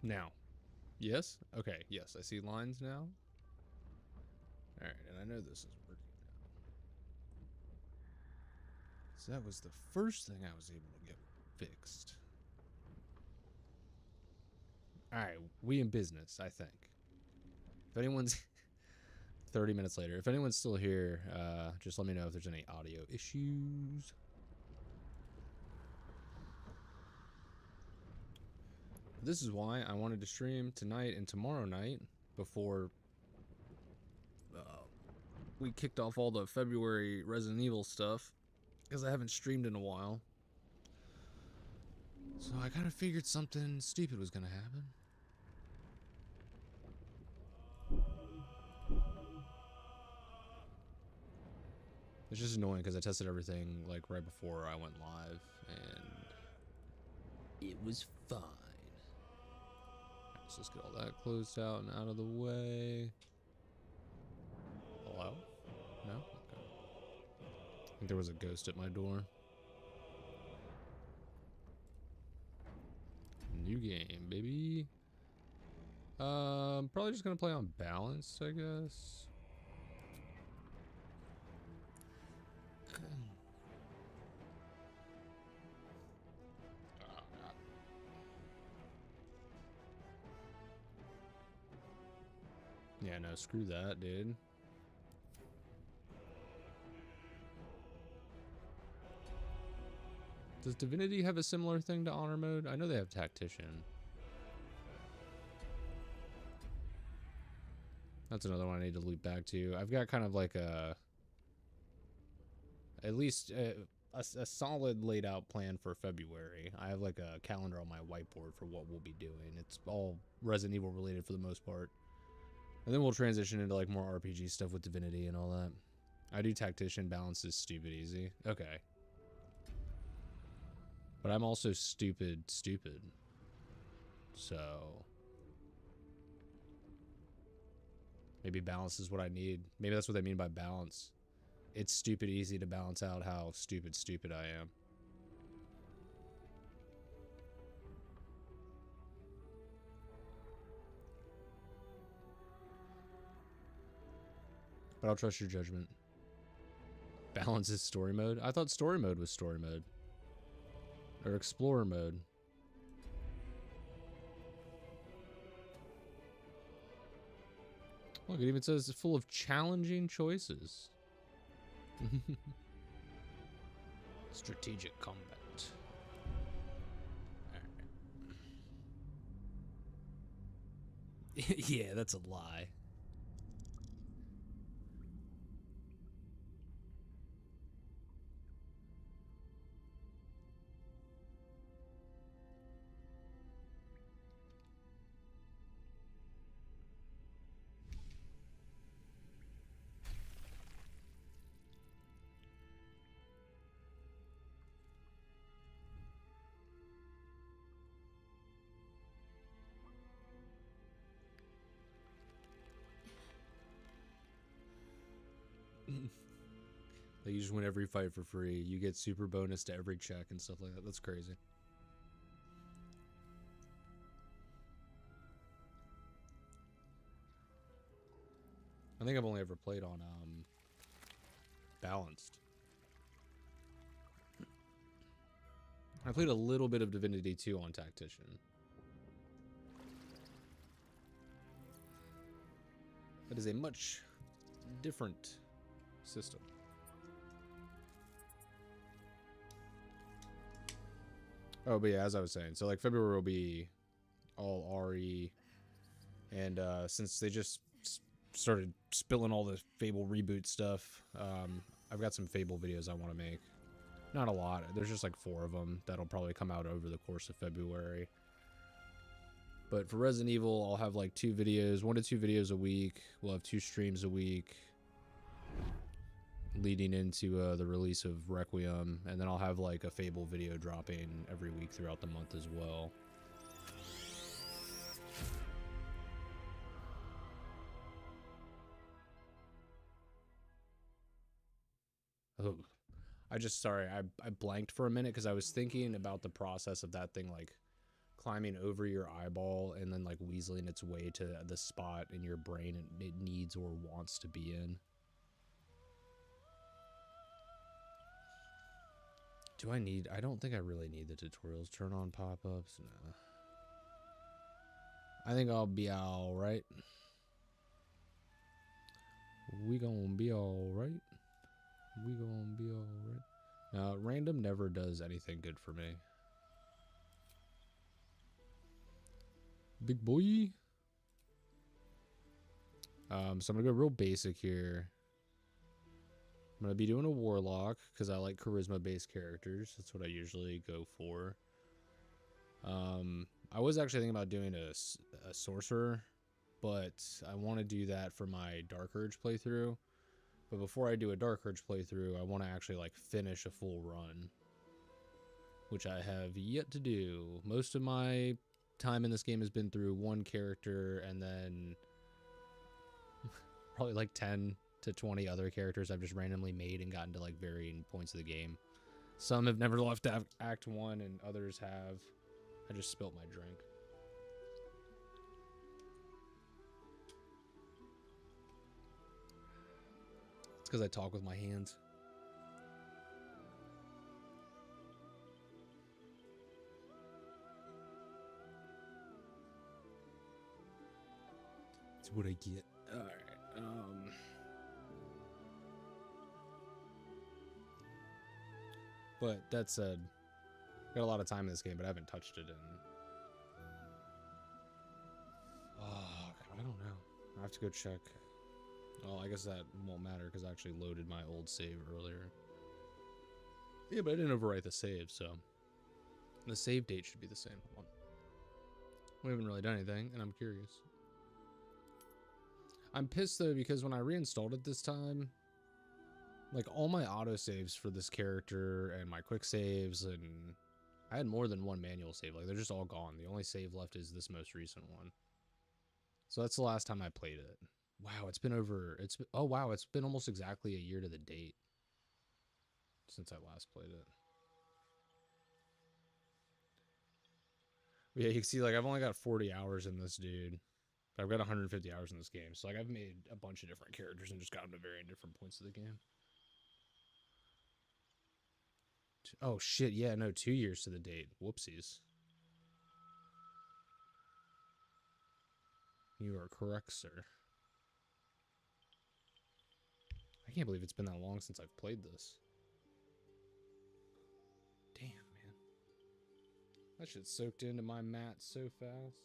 Now. Yes? Okay, yes, I see lines now. Alright, and I know this is working now. So that was the first thing I was able to get fixed. Alright, we in business, I think. If anyone's 30 minutes later, if anyone's still here, just let me know if there's any audio issues. This is why I wanted to stream tonight and tomorrow night before we kicked off all the February Resident Evil stuff, because I haven't streamed in a while. So I kind of figured something stupid was going to happen. It's just annoying because I tested everything like right before I went live, and it was fine. Right, so let's get all that closed out and out of the way. Hello? No? Okay. I think there was a ghost at my door. New game, baby. Probably just gonna play on balance, I guess. Oh, God. Yeah, no, screw that, dude. Does Divinity have a similar thing to honor mode? I know they have tactician. That's another one I need to loop back to. I've got kind of like a, at least a solid laid out plan for February. I have like a calendar on my whiteboard for what we'll be doing. It's all Resident Evil related for the most part. And then we'll transition into like more RPG stuff with Divinity and all that. I do tactician, balance is stupid easy. Okay. But I'm also stupid. So maybe balance is what I need. Maybe that's what they mean by balance. It's stupid easy to balance out how stupid I am. But I'll trust your judgment. Balance is story mode? I thought story mode was story mode. Or explorer mode. Look, it even says it's full of challenging choices. Strategic combat. Alright. Yeah, that's a lie. Like you just win every fight for free. You get super bonus to every check and stuff like that. That's crazy. I think I've only ever played on balanced. I played a little bit of Divinity 2 on Tactician. That is a much different system. Oh, but yeah, as I was saying, so like February will be all RE, and since they just started spilling all the Fable reboot stuff, I've got some Fable videos I want to make. Not a lot. There's just like 4 of them that'll probably come out over the course of February. But for Resident Evil, I'll have like 2 videos, 1 to 2 videos a week. We'll have 2 streams a week, leading into the release of Requiem, and then I'll have like a Fable video dropping every week throughout the month as well. Oh, I blanked for a minute because I was thinking about the process of that thing like climbing over your eyeball and then like weaseling its way to the spot in your brain it needs or wants to be in. I don't think I really need the tutorials. Turn on pop-ups. No. I think I'll be alright. We gonna be alright. We gonna be alright. Random never does anything good for me. Big boy. So I'm gonna go real basic here. I'm going to be doing a Warlock, because I like charisma-based characters. That's what I usually go for. I was actually thinking about doing a Sorcerer, but I want to do that for my Dark Urge playthrough. But before I do a Dark Urge playthrough, I want to actually, like, finish a full run. Which I have yet to do. Most of my time in this game has been through one character, and then probably like 10 to 20 other characters I've just randomly made and gotten to like varying points of the game. Some have never left Act 1 and others have. I just spilt my drink. It's because I talk with my hands. That's what I get. Alright, but that said, got a lot of time in this game, but I haven't touched it in... Oh, I don't know. I have to go check. Well, I guess that won't matter because I actually loaded my old save earlier. Yeah, but I didn't overwrite the save, so... The save date should be the same one. We haven't really done anything, and I'm curious. I'm pissed, though, because when I reinstalled it this time... Like, all my autosaves for this character and my quick saves, and I had more than one manual save. Like, they're just all gone. The only save left is this most recent one. So that's the last time I played it. Wow, it's been over... Oh, wow, it's been almost exactly a year to the date since I last played it. But yeah, you can see, like, I've only got 40 hours in this dude. But I've got 150 hours in this game. So, like, I've made a bunch of different characters and just got them to varying different points of the game. Oh, shit. Yeah, no, 2 years to the date. Whoopsies. You are correct, sir. I can't believe it's been that long since I've played this. Damn, man. That shit soaked into my mat so fast.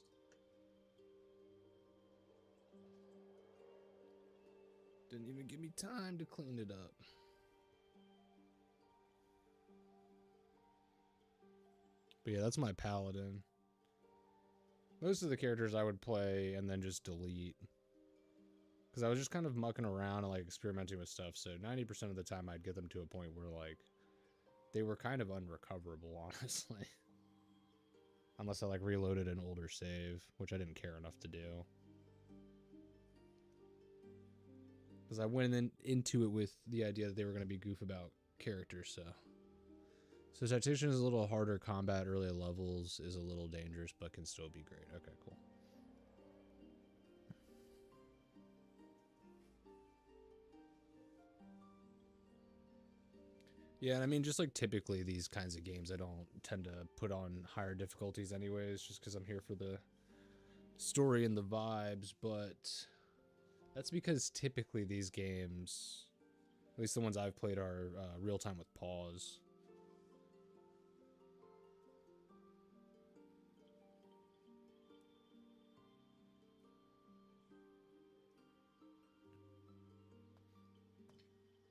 Didn't even give me time to clean it up. But yeah, that's my paladin. Most of the characters I would play and then just delete. Because I was just kind of mucking around and like experimenting with stuff. So 90% of the time I'd get them to a point where like they were kind of unrecoverable, honestly. Unless I like reloaded an older save, which I didn't care enough to do. Because I went into it with the idea that they were going to be goof about characters, so... So Tactician is a little harder combat, early levels is a little dangerous, but can still be great. Okay, cool. Yeah, and I mean, just like typically these kinds of games, I don't tend to put on higher difficulties anyways, just because I'm here for the story and the vibes, but that's because typically these games, at least the ones I've played, are real-time with pause.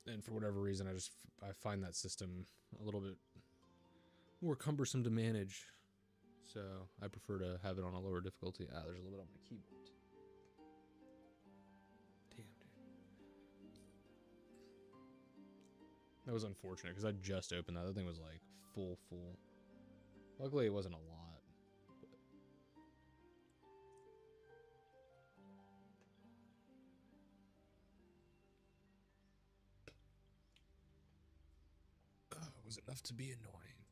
And for whatever reason, I find that system a little bit more cumbersome to manage. So I prefer to have it on a lower difficulty. Ah, there's a little bit on my keyboard. Damn, dude. That was unfortunate because I just opened that. That thing was like full. Luckily, it wasn't a lot. It was enough to be annoying.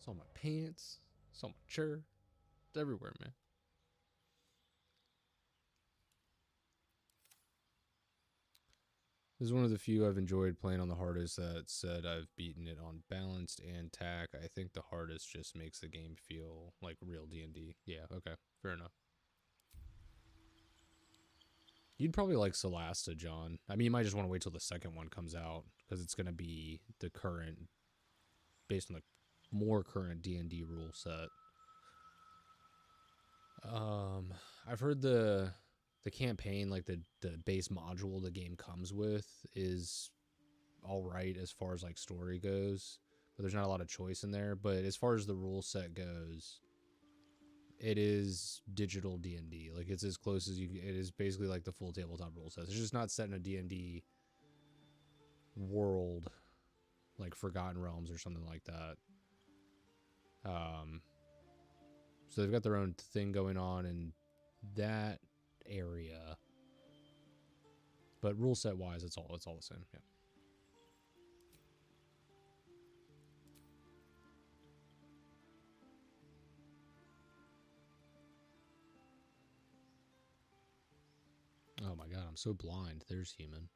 It's on my pants. It's on my chair. It's everywhere, man. This is one of the few I've enjoyed playing on the hardest that said I've beaten it on balanced and tack. I think the hardest just makes the game feel like real D&D. Yeah, okay. Fair enough. You'd probably like Solasta, John. I mean, you might just want to wait till the second one comes out, because it's going to be the current, based on the more current D&D rule set. I've heard the campaign, like the base module the game comes with, is all right as far as like story goes, but there's not a lot of choice in there. But as far as the rule set goes, it is digital D&D. Like, it's as close as you. It is basically like the full tabletop rule set. It's just not set in a D&D world, like Forgotten Realms or something like that. So they've got their own thing going on in that area, but rule set wise, it's all the same. Yeah. Oh my god, I'm so blind. There's human.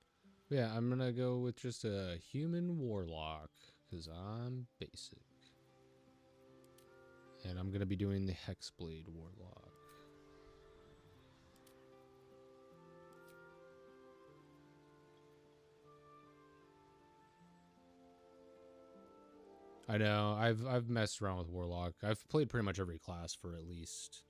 Yeah, I'm gonna go with just a human warlock, because I'm basic. And I'm gonna be doing the Hexblade warlock. I know, I've messed around with warlock. I've played pretty much every class for at least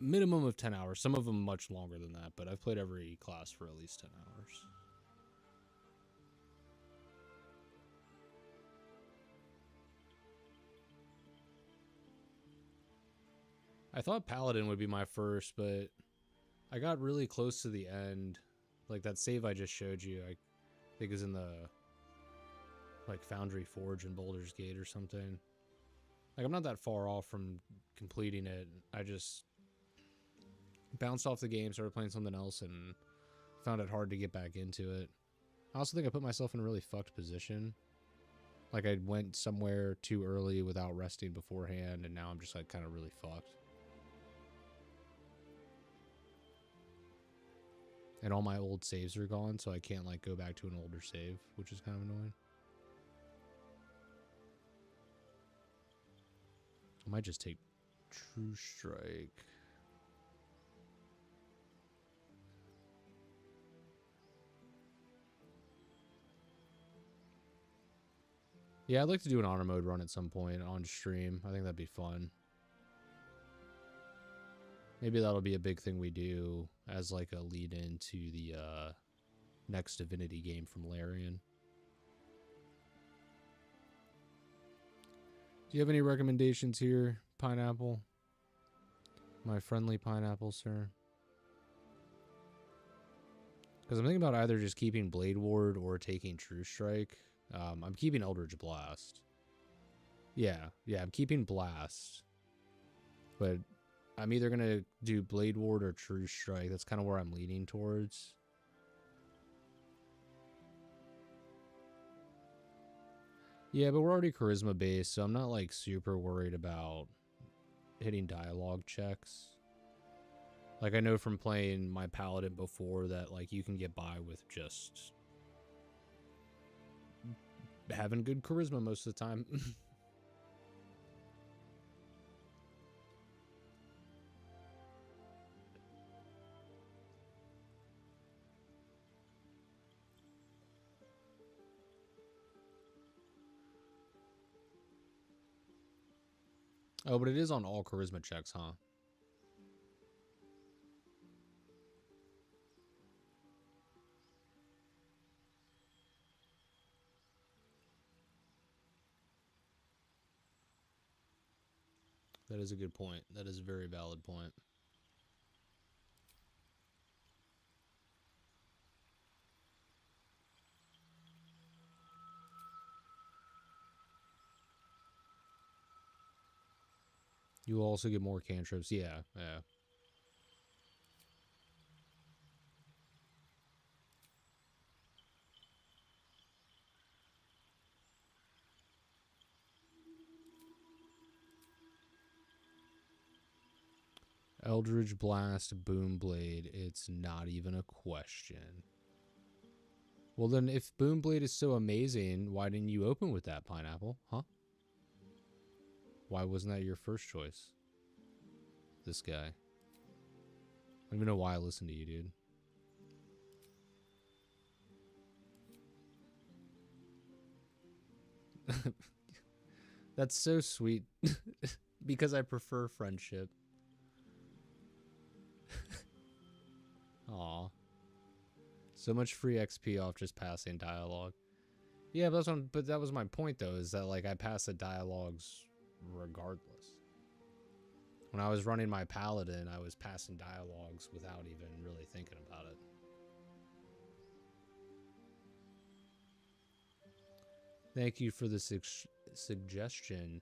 minimum of 10 hours. Some of them much longer than that, but I've played every class for at least 10 hours. I thought Paladin would be my first, but I got really close to the end. Like, that save I just showed you, I think is in the, like, Foundry Forge in Baldur's Gate or something. Like, I'm not that far off from completing it. I just bounced off the game, started playing something else, and found it hard to get back into it. I also think I put myself in a really fucked position. Like, I went somewhere too early without resting beforehand, and now I'm just, like, kind of really fucked. And all my old saves are gone, so I can't, like, go back to an older save, which is kind of annoying. I might just take True Strike. Yeah, I'd like to do an honor mode run at some point on stream. I think that'd be fun. Maybe that'll be a big thing we do as like a lead into the next Divinity game from Larian. Do you have any recommendations here, Pineapple? My friendly Pineapple, sir? Because I'm thinking about either just keeping Blade Ward or taking True Strike. I'm keeping Eldritch Blast. Yeah, I'm keeping Blast. But I'm either going to do Blade Ward or True Strike. That's kind of where I'm leaning towards. Yeah, but we're already charisma based, so I'm not like super worried about hitting dialogue checks. Like, I know from playing my Paladin before that, like, you can get by with just having good charisma most of the time. Oh, but it is on all charisma checks, huh? That is a good point. That is a very valid point. You will also get more cantrips. Yeah. Eldritch Blast, Boom Blade. It's not even a question. Well, then, if Boom Blade is so amazing, why didn't you open with that, Pineapple? Huh? Why wasn't that your first choice? This guy. I don't even know why I listened to you, dude. That's so sweet. Because I prefer friendship. Aw. So much free XP off just passing dialogue. Yeah, but that was my point though, is that like I pass the dialogues regardless. When I was running my paladin, I was passing dialogues without even really thinking about it. Thank you for the suggestion.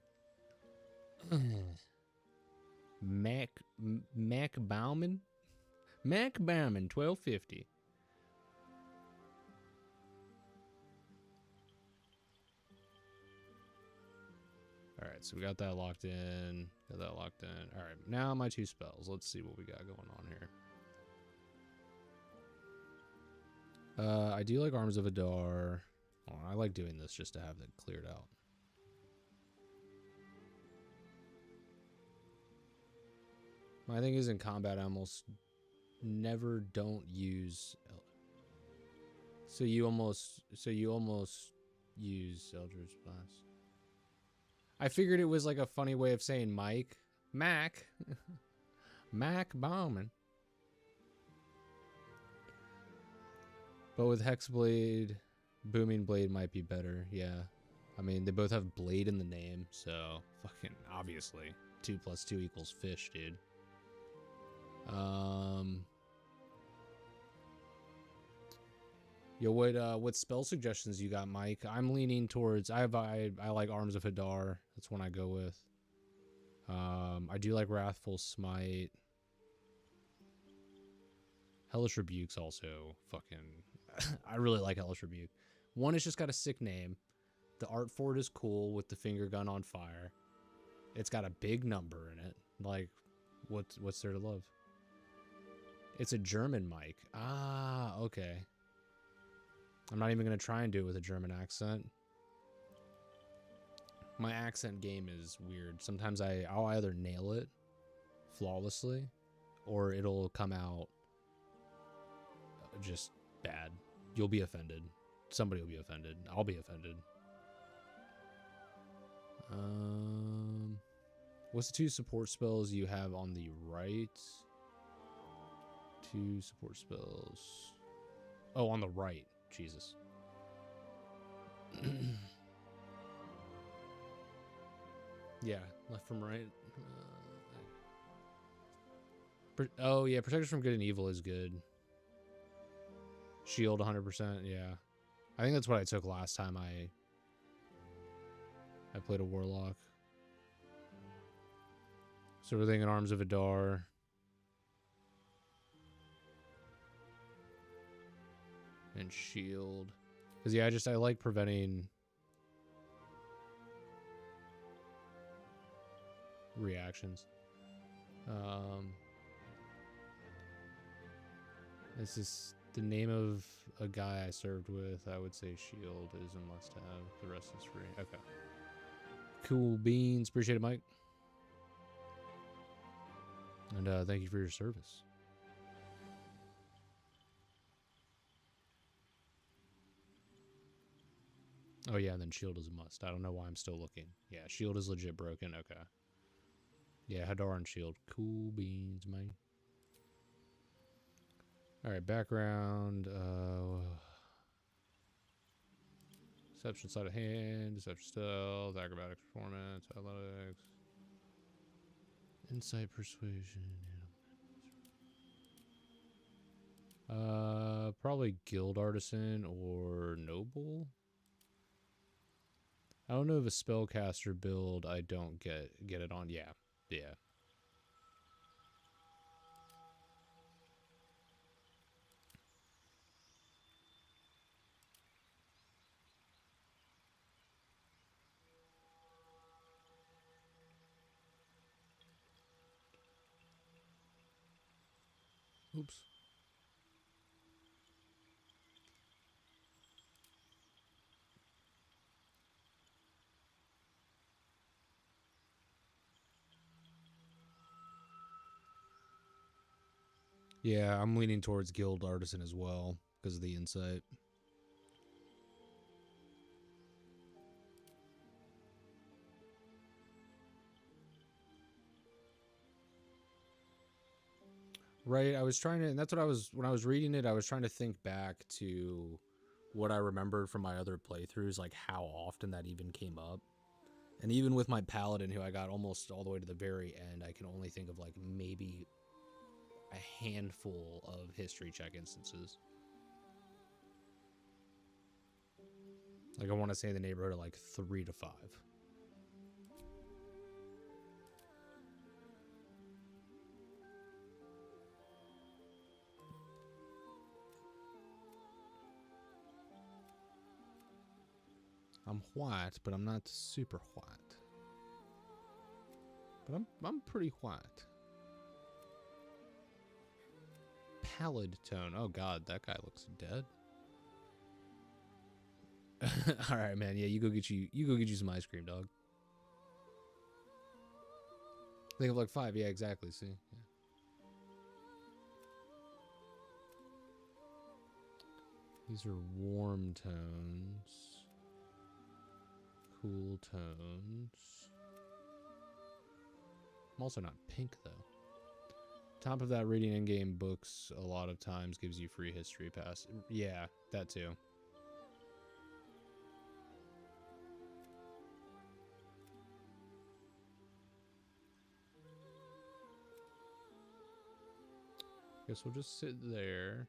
Mac Bauman? Mac Bauman, 1250. Alright, so we got that locked in. Got that locked in. Alright, now my 2 spells. Let's see what we got going on here. I do like Arms of Adar. Oh, I like doing this just to have it cleared out. My thing is in combat, I almost never don't use. So you almost use Eldritch Blast. I figured it was like a funny way of saying Mike. Mac. Mac Bauman. But with Hexblade, Booming Blade might be better, yeah. I mean, they both have blade in the name, so fucking obviously. 2 + 2 = fish, dude. Yo, what spell suggestions you got, Mike? I'm leaning towards I like Arms of Hadar. That's one I go with. I do like Wrathful Smite. Hellish Rebuke's also fucking I really like Hellish Rebuke. One has just got a sick name. The art for it is cool with the finger gun on fire. It's got a big number in it. Like, what's there to love? It's a German mic. Ah, okay. I'm not even going to try and do it with a German accent. My accent game is weird. Sometimes I'll either nail it flawlessly or it'll come out just bad. You'll be offended. Somebody will be offended. I'll be offended. What's the 2 support spells you have on the right? 2 support spells. Oh, on the right. Jesus. Yeah, left from right. Oh, yeah, Protection from Good and Evil is good. Shield 100%, yeah. I think that's what I took last time I played a Warlock. So we're thinking Arms of Adar. And shield. Because, yeah, I like preventing reactions. This is the name of a guy I served with. I would say shield is a must-have. The rest is free. Okay. Cool beans. Appreciate it, Mike. And thank you for your service. Oh, yeah, and then shield is a must. I don't know why I'm still looking. Yeah, shield is legit broken. Okay. Yeah, Hadar and shield. Cool beans, man. Alright, background. Deception, sleight of hand, deception stealth, acrobatics, performance, athletics, insight, persuasion. Probably guild artisan or noble. I don't know if a spellcaster build I don't get it on. Yeah. Yeah. Oops. Yeah, I'm leaning towards Guild Artisan as well because of the insight. Right, I was trying to, and that's what I was, when I was reading it, I was trying to think back to what I remembered from my other playthroughs, like how often that even came up. And even with my Paladin, who I got almost all the way to the very end, I can only think of like maybe a handful of history check instances. Like I want to say in the neighborhood of like 3 to 5. I'm white, but I'm not super white. But I'm pretty white. Pallid tone. Oh god, that guy looks dead. All right, man. Yeah, you go get you some ice cream, dog. Think of like 5. Yeah, exactly. See. Yeah. These are warm tones. Cool tones. I'm also not pink though. Top of that, reading in-game books a lot of times gives you free history pass. Yeah, that too. Guess we'll just sit there.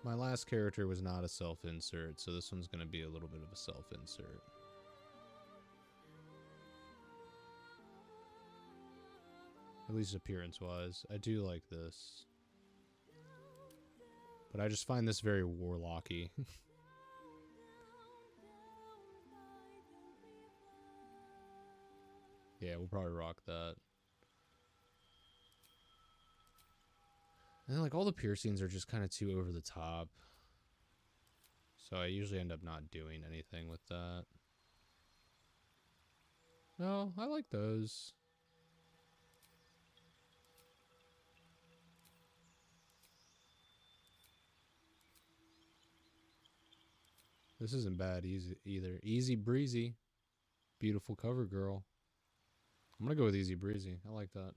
My last character was not a self-insert, so this one's going to be a little bit of a self-insert. At least appearance-wise. I do like this. But I just find this very Warlocky. Yeah, we'll probably rock that. And then, like, all the piercings are just kind of too over the top. So I usually end up not doing anything with that. No, I like those. This isn't bad either. Easy breezy. Beautiful cover girl. I'm going to go with easy breezy. I like that.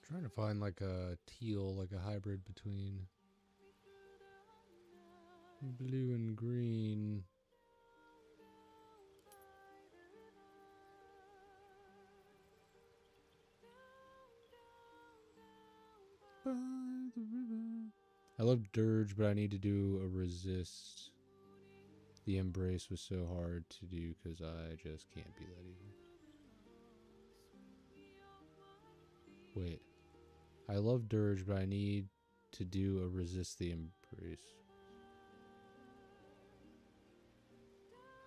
Trying to find like a teal, like a hybrid between blue and green. By the river. I love Dirge, but I need to do a resist. The embrace was so hard to do because I just can't be that easy. Wait. I love Dirge, but I need to do a resist the embrace.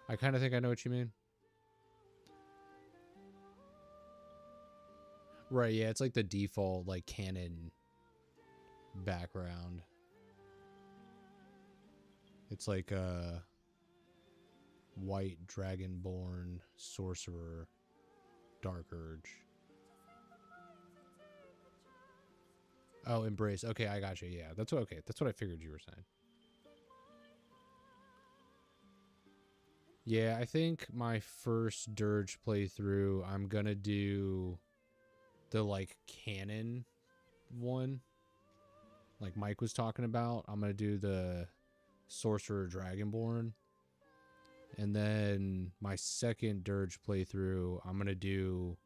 I kind of think I know what you mean. Right, yeah, it's like the default, like, canon background. It's like a white dragonborn sorcerer, Dark Urge. Oh, embrace. Okay, I got you. Yeah, that's what. Okay, that's what I figured you were saying. Yeah, I think my first Dirge playthrough, I'm gonna do the like canon one, like Mike was talking about. I'm gonna do the Sorcerer Dragonborn, and then my second Dirge playthrough, I'm gonna do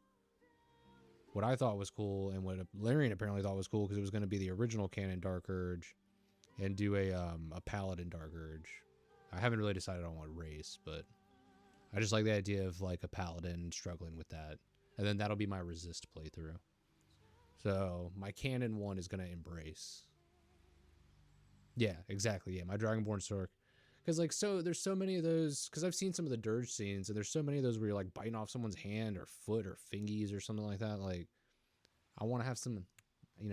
what I thought was cool and what Larian apparently thought was cool because it was gonna be the original canon Dark Urge, and do a paladin Dark Urge. I haven't really decided on what race, but I just like the idea of like a paladin struggling with that, and then that'll be my resist playthrough. So my canon one is gonna embrace. Yeah, exactly. Yeah, my Dragonborn Stork. Because like there's so many of those. Because I've seen some of the dirge scenes, and there's so many of those where you're like biting off someone's hand or foot or fingies or something like that. Like, I want to have some,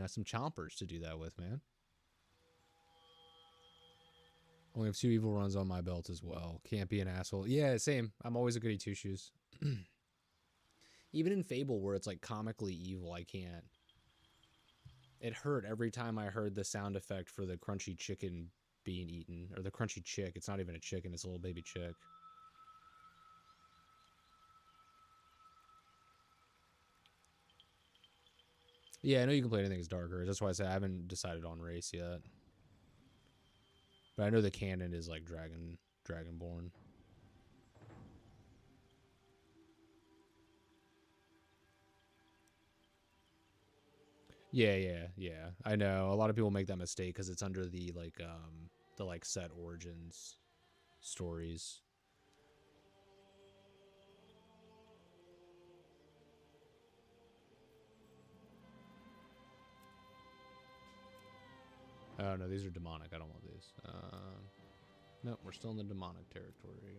some chompers to do that with, man. Only have 2 evil runs on my belt as well. Can't be an asshole. Yeah, same. I'm always a goody two shoes. Even in Fable, where it's like comically evil, I can't. It hurt every time I heard the sound effect for the crunchy chicken being eaten, or the crunchy chick. It's not even a chicken; it's a little baby chick. Yeah, I know you can play anything as darker. That's why I say I haven't decided on race yet. But I know the canon is like Dragonborn. Yeah. I know a lot of people make that mistake because it's under the like set origins stories. Oh no, these are demonic. I don't want these. No, we're still in the demonic territory.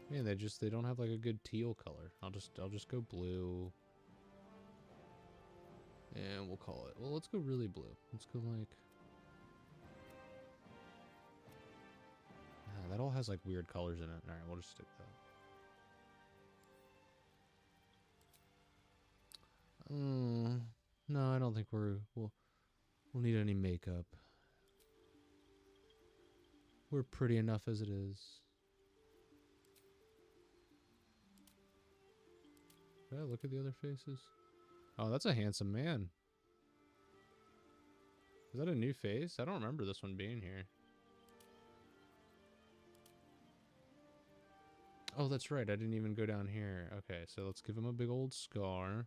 Man, they don't have like a good teal color. I'll just go blue. And we'll call it. Well, let's go really blue. Let's go like. That all has like weird colors in it. All right, we'll just stick that. No, I don't think we'll need any makeup. We're pretty enough as it is. Yeah, look at the other faces. Oh, that's a handsome man. Is that a new face? I don't remember this one being here. Oh, that's right. I didn't even go down here. Okay, so let's give him a big old scar.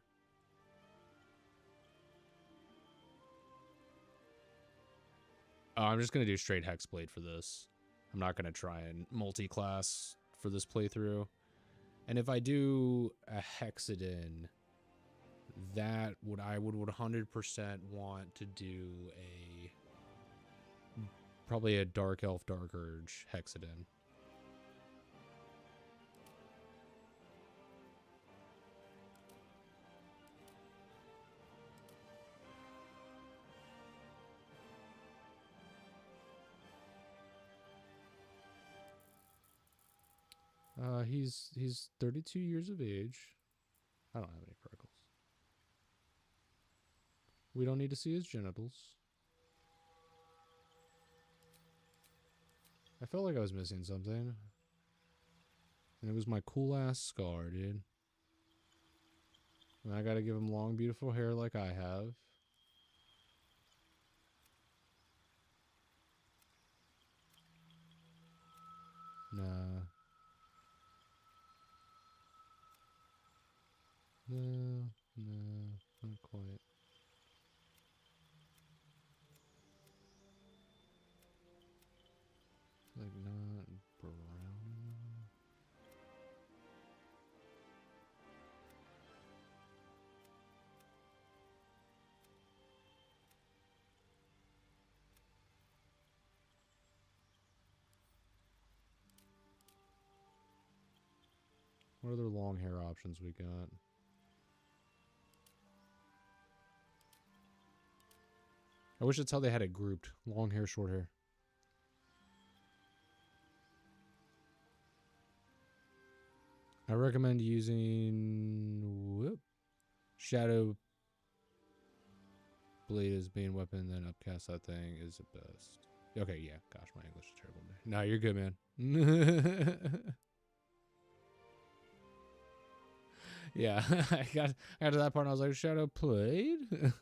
Oh, I'm just going to do straight Hexblade for this. I'm not going to try and multi-class for this playthrough. And if I do a Hexadin, I would 100% want to do probably a Dark Elf Dark Urge Hexadin. He's 32 years of age. I don't have any freckles. We don't need to see his genitals. I felt like I was missing something. And it was my cool ass scar, dude. And I gotta give him long, beautiful hair like I have. Nah. No, not quite. Like not brown. What other long hair options we got? I wish that's how they had it grouped. Long hair, short hair. I recommend using Shadow Blade as main weapon, then upcast that thing is the best. Okay, yeah. Gosh, my English is terrible. No, you're good, man. Yeah, I got to that part and I was like, Shadow Blade?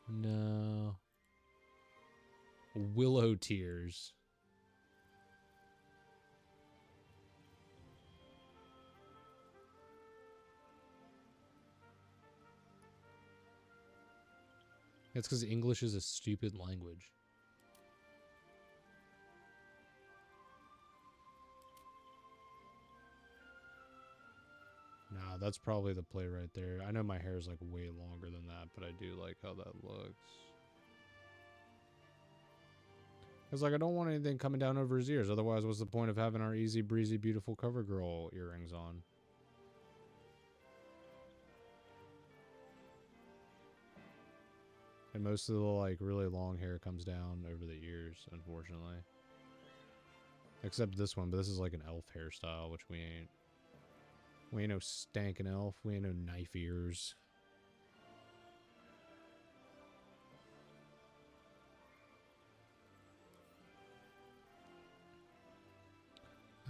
No. Willow Tears. It's because English is a stupid language. Nah, that's probably the play right there. I know my hair is like way longer than that, but I do like how that looks. It's like I don't want anything coming down over his ears. Otherwise, what's the point of having our easy breezy, beautiful cover girl earrings on? And most of the like really long hair comes down over the ears, unfortunately. Except this one, but this is like an elf hairstyle, which we ain't. We ain't no stankin' elf. We ain't no knife ears.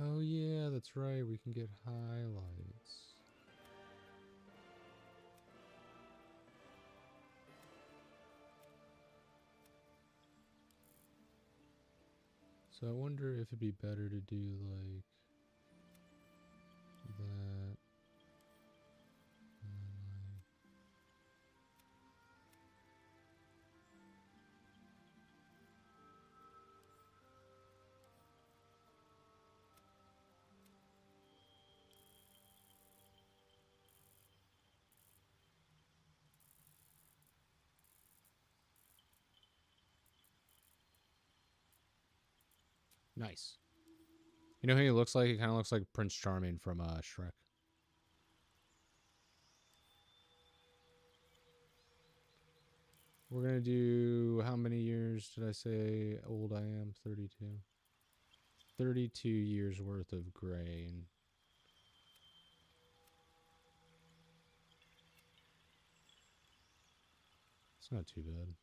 Oh yeah, that's right. We can get highlights. So I wonder if it'd be better to do like that. Nice. You know who he looks like? He kind of looks like Prince Charming from Shrek. We're gonna do, how many years did I say old I am? 32. 32 years worth of gray. And it's not too bad.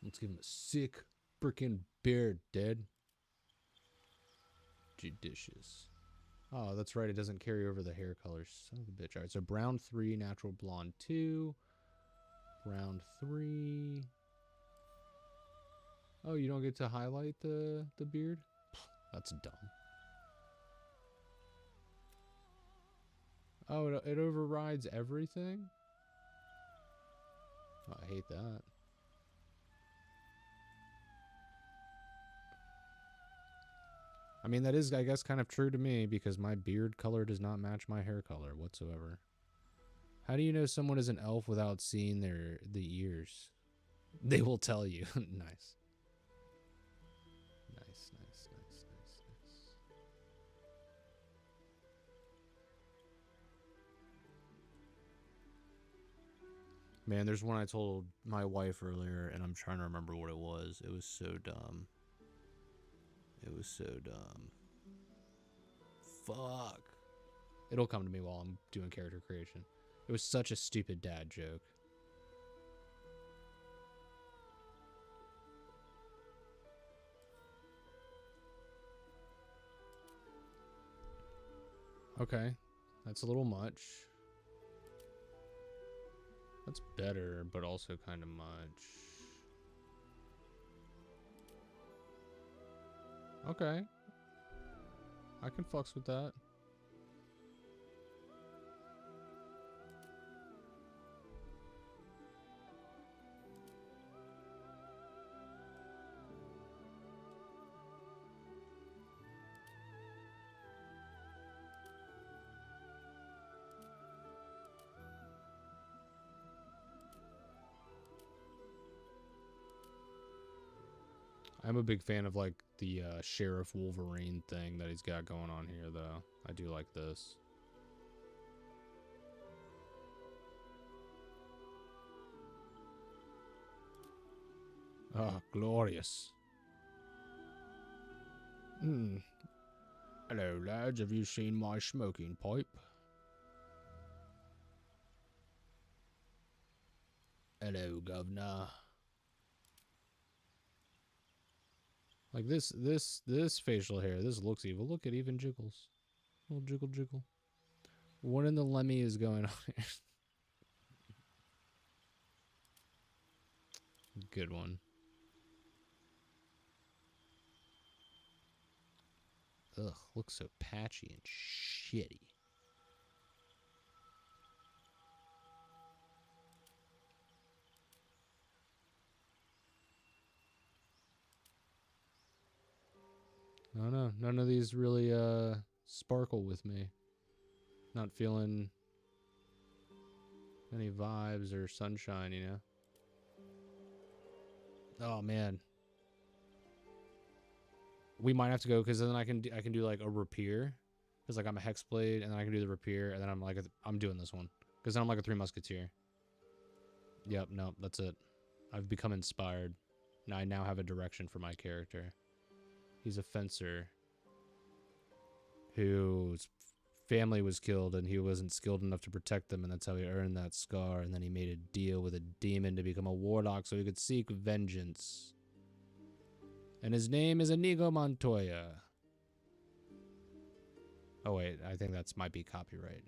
Let's give him a sick freaking beard, Dad. Judicious. Oh, that's right. It doesn't carry over the hair colors. Son of a bitch. All right, so brown 3, natural blonde 2. Brown 3. Oh, you don't get to highlight the beard? That's dumb. Oh, it overrides everything? Oh, I hate that. I mean, that is, I guess, kind of true to me because my beard color does not match my hair color whatsoever. How do you know someone is an elf without seeing the ears? They will tell you. Nice. Nice, nice, nice, nice, nice. Man, there's one I told my wife earlier, and I'm trying to remember what it was. It was so dumb. It was so dumb. Fuck. It'll come to me while I'm doing character creation. It was such a stupid dad joke. Okay. That's a little much. That's better, but also kind of much. Okay. I can fucks with that. I'm a big fan of like the Sheriff Wolverine thing that he's got going on here, though. I do like this. Ah, glorious. Hmm. Hello, lads. Have you seen my smoking pipe? Hello, governor. Like this facial hair, this looks evil. Look, it even jiggles. Little jiggle jiggle. What in the Lemmy is going on here? Good one. Ugh, looks so patchy and shitty. I don't know. None of these really sparkle with me. Not feeling any vibes or sunshine, you know. Oh man. We might have to go because then I can do like a rapier, because like I'm a Hexblade, and then I can do the rapier, and then I'm like I'm doing this one because then I'm like a Three Musketeer. Yep, no, that's it. I've become inspired. Now I now have a direction for my character. He's a fencer whose family was killed, and he wasn't skilled enough to protect them, and that's how he earned that scar. And then he made a deal with a demon to become a warlock so he could seek vengeance. And his name is Inigo Montoya. Oh wait, I think that's might be copyright.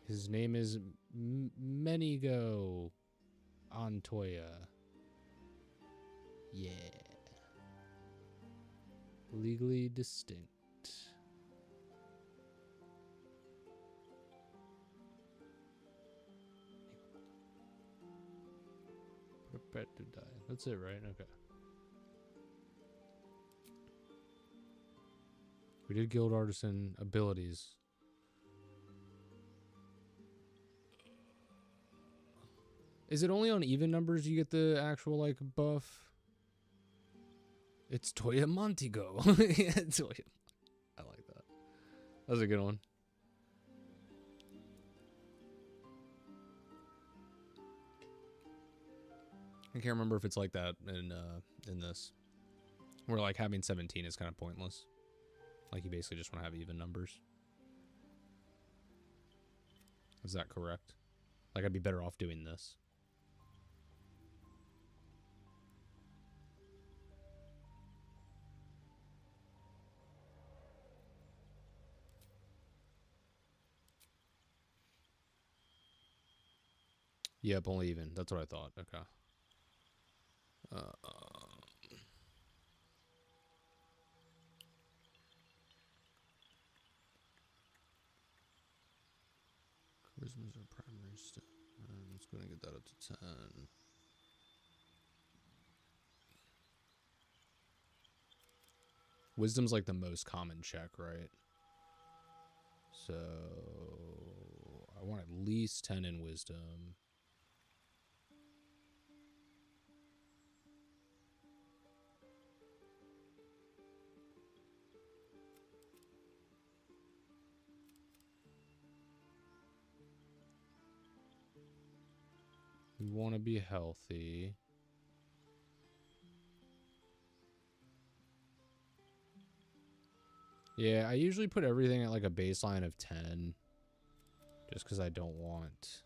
His name is Menigo Montoya. Yeah. Legally distinct. Prepare to die. That's it, right? Okay. We did guild artisan abilities. Is it only on even numbers you get the actual like buff? It's Toya Montego. Yeah, Toya. I like that. That was a good one. I can't remember if it's like that in this. Where like having 17 is kind of pointless. Like you basically just want to have even numbers. Is that correct? Like I'd be better off doing this. Yep, only even. That's what I thought. Okay. Charisma's our primary stat. Let's go and get that up to 10. Wisdom's like the most common check, right? So I want at least 10 in wisdom. We want to be healthy. Yeah, I usually put everything at like a baseline of 10. Just because I don't want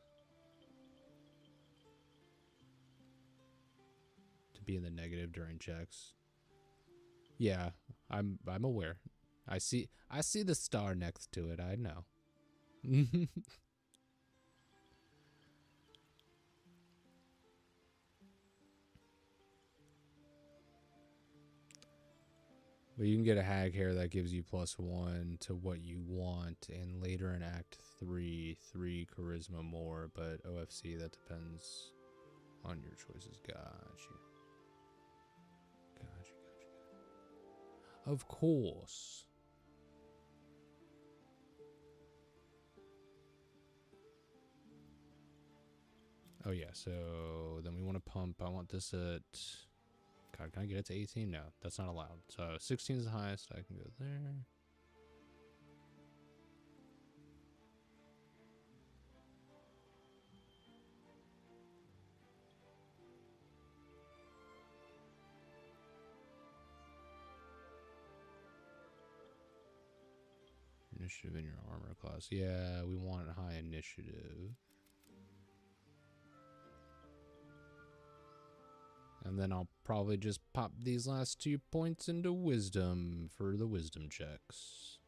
to be in the negative during checks. Yeah, I'm aware. I see the star next to it, I know. But you can get a hag hair that gives you +1 to what you want, and later in Act 3, 3 charisma more, but OFC, that depends on your choices. Gotcha. Of course. Oh yeah, so then we want to pump. I want this at... God, can I get it to 18? No, that's not allowed. So 16 is the highest. I can go there. Initiative in your armor class. Yeah, we want high initiative. And then I'll probably just pop these last 2 points into wisdom for the wisdom checks.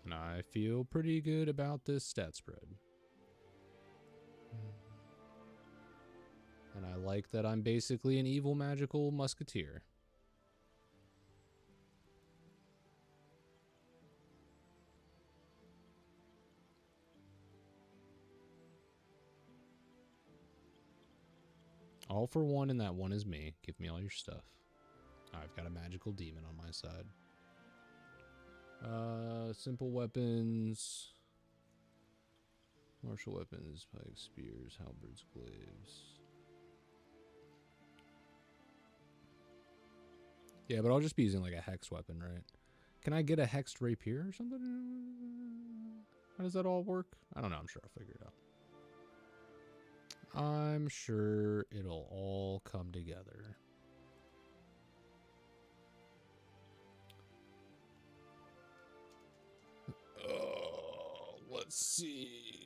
And I feel pretty good about this stat spread. And I like that I'm basically an evil magical musketeer. All for one, and that one is me. Give me all your stuff. I've got a magical demon on my side. Simple weapons. Martial weapons, pikes, spears, halberds, glaives. Yeah, but I'll just be using like a hex weapon, right? Can I get a hexed rapier or something? How does that all work? I don't know. I'm sure I'll figure it out. I'm sure it'll all come together. Let's see.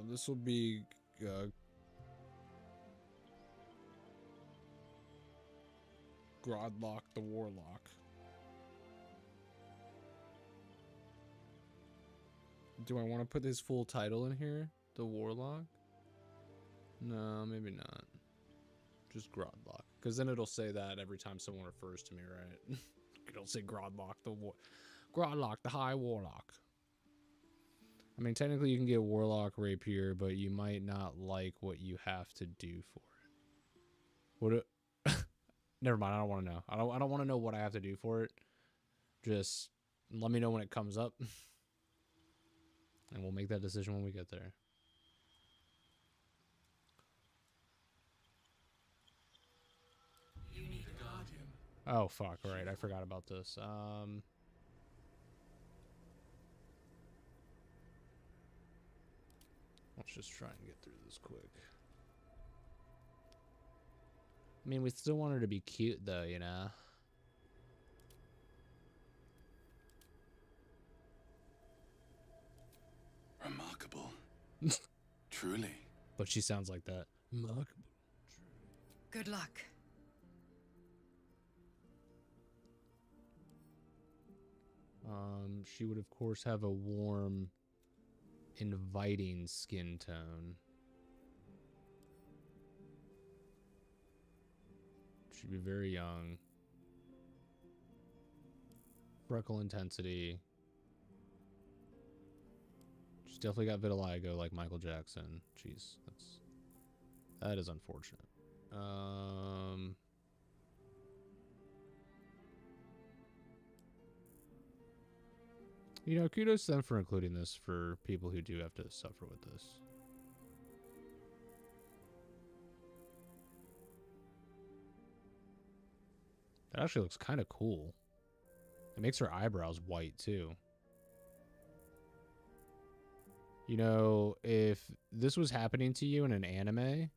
This will be Grodlock the Warlock. Do I want to put his full title in here? The Warlock? No, maybe not. Just Grodlock. Because then it'll say that every time someone refers to me, right? It'll say Grodlock Grodlock the High Warlock. I mean, technically you can get Warlock Rapier, but you might not like what you have to do for it. What? Never mind. I don't want to know. I don't want to know what I have to do for it. Just let me know when it comes up, and we'll make that decision when we get there. You need a guardian. Oh fuck! Right, I forgot about this. Let's just try and get through this quick. I mean, we still want her to be cute, though, you know? Remarkable. Truly. But she sounds like that. Remarkable. Good luck. She would, of course, have a warm, inviting skin tone. She'd be very young. Freckle intensity. She's definitely got vitiligo like Michael Jackson. Jeez, that is unfortunate. You know, kudos to them for including this for people who do have to suffer with this. That actually looks kind of cool. It makes her eyebrows white, too. You know, if this was happening to you in an anime,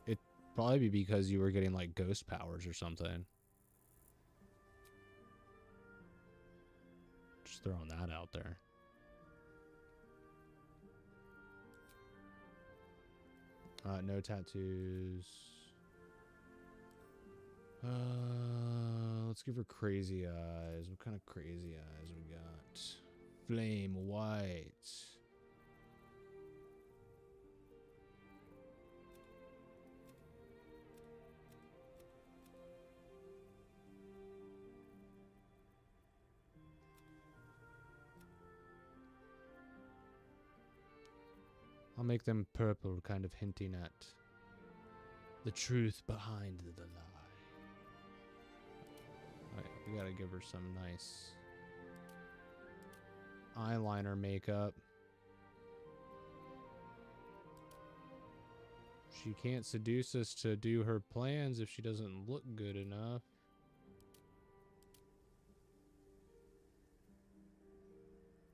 it'd probably be because you were getting, like, ghost powers or something. Just throwing that out there. No tattoos. Let's give her crazy eyes. What kind of crazy eyes we got? Flame white. I'll make them purple, kind of hinting at the truth behind the lie. Alright, we gotta give her some nice eyeliner makeup. She can't seduce us to do her plans if she doesn't look good enough.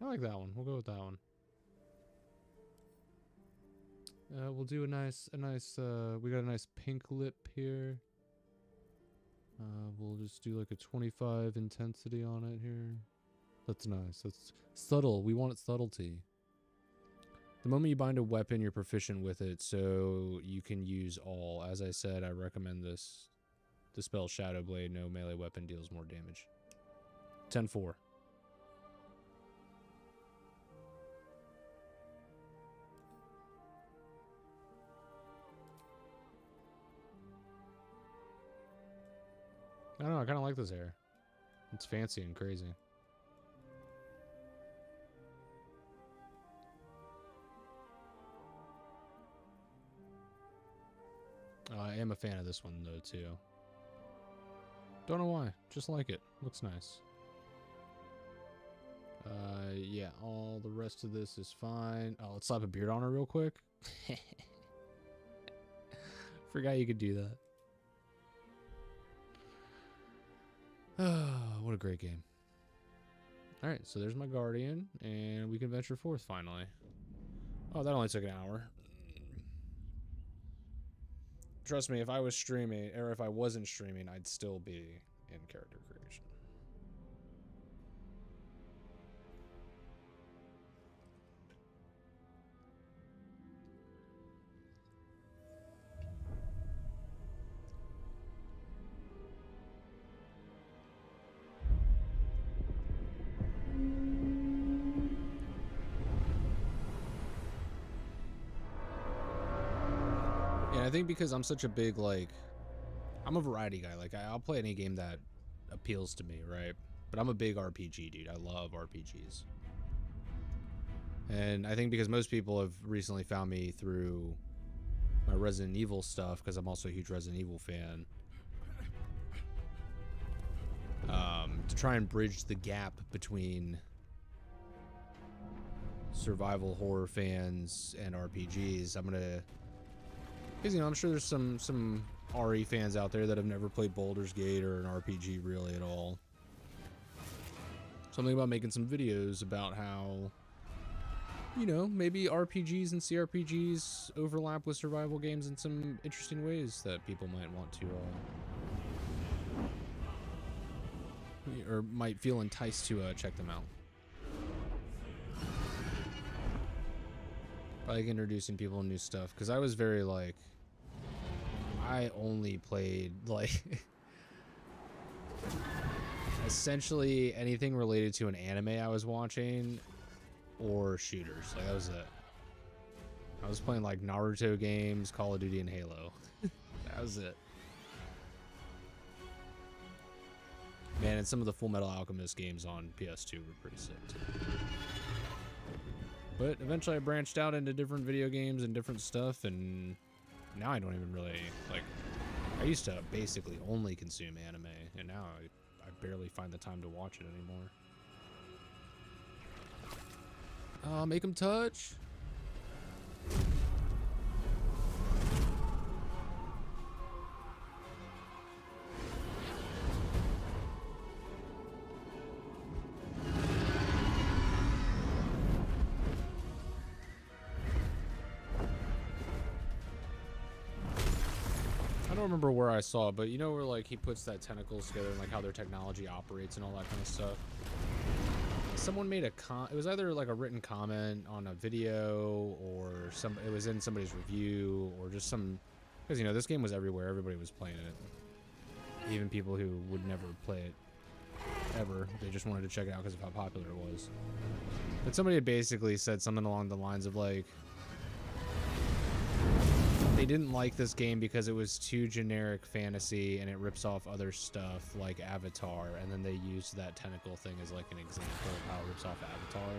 I like that one. We'll go with that one. We'll do we got a nice pink lip here. We'll just do like a 25 intensity on it here. That's nice. That's subtle. We want subtlety. The moment you bind a weapon, you're proficient with it, so you can use all. As I said, I recommend this. The spell Shadow Blade, no melee weapon deals more damage. 10-4. I don't know, I kind of like this hair. It's fancy and crazy. I am a fan of this one, though, too. Don't know why. Just like it. Looks nice. Yeah, all the rest of this is fine. Oh, let's slap a beard on her real quick. Forgot you could do that. Oh, what a great game. Alright, so there's my guardian, and we can venture forth finally. Oh, that only took an hour. Trust me, if I was streaming, or if I wasn't streaming, I'd still be in character creation. I think because I'm such a big, like, I'm a variety guy. Like, I'll play any game that appeals to me, right? But I'm a big RPG dude. I love RPGs. And I think because most people have recently found me through my Resident Evil stuff, because I'm also a huge Resident Evil fan, to try and bridge the gap between survival horror fans and RPGs, I'm gonna... Because, you know, I'm sure there's some RE fans out there that have never played Baldur's Gate or an RPG really at all. Something about making some videos about how, you know, maybe RPGs and CRPGs overlap with survival games in some interesting ways that people might want to, or might feel enticed to check them out. I like introducing people to new stuff, because I was very, like, I only played, like, essentially anything related to an anime I was watching, or shooters. Like, that was it. I was playing, like, Naruto games, Call of Duty, and Halo. That was it. Man, and some of the Full Metal Alchemist games on PS2 were pretty sick, too. But eventually I branched out into different video games and different stuff, and now I don't even really, like, I used to basically only consume anime, and now I barely find the time to watch it anymore. Make them touch. I don't remember where I saw it, but you know where, like, he puts that tentacles together and, like, how their technology operates and all that kind of stuff. Someone made a it was either like a written comment on a video, or it was in somebody's review, or just some, because, you know, this game was everywhere. Everybody was playing it. Even people who would never play it ever. They just wanted to check it out because of how popular it was. But somebody had basically said something along the lines of, like, they didn't like this game because it was too generic fantasy and it rips off other stuff like Avatar, and then they used that tentacle thing as, like, an example of how it rips off Avatar.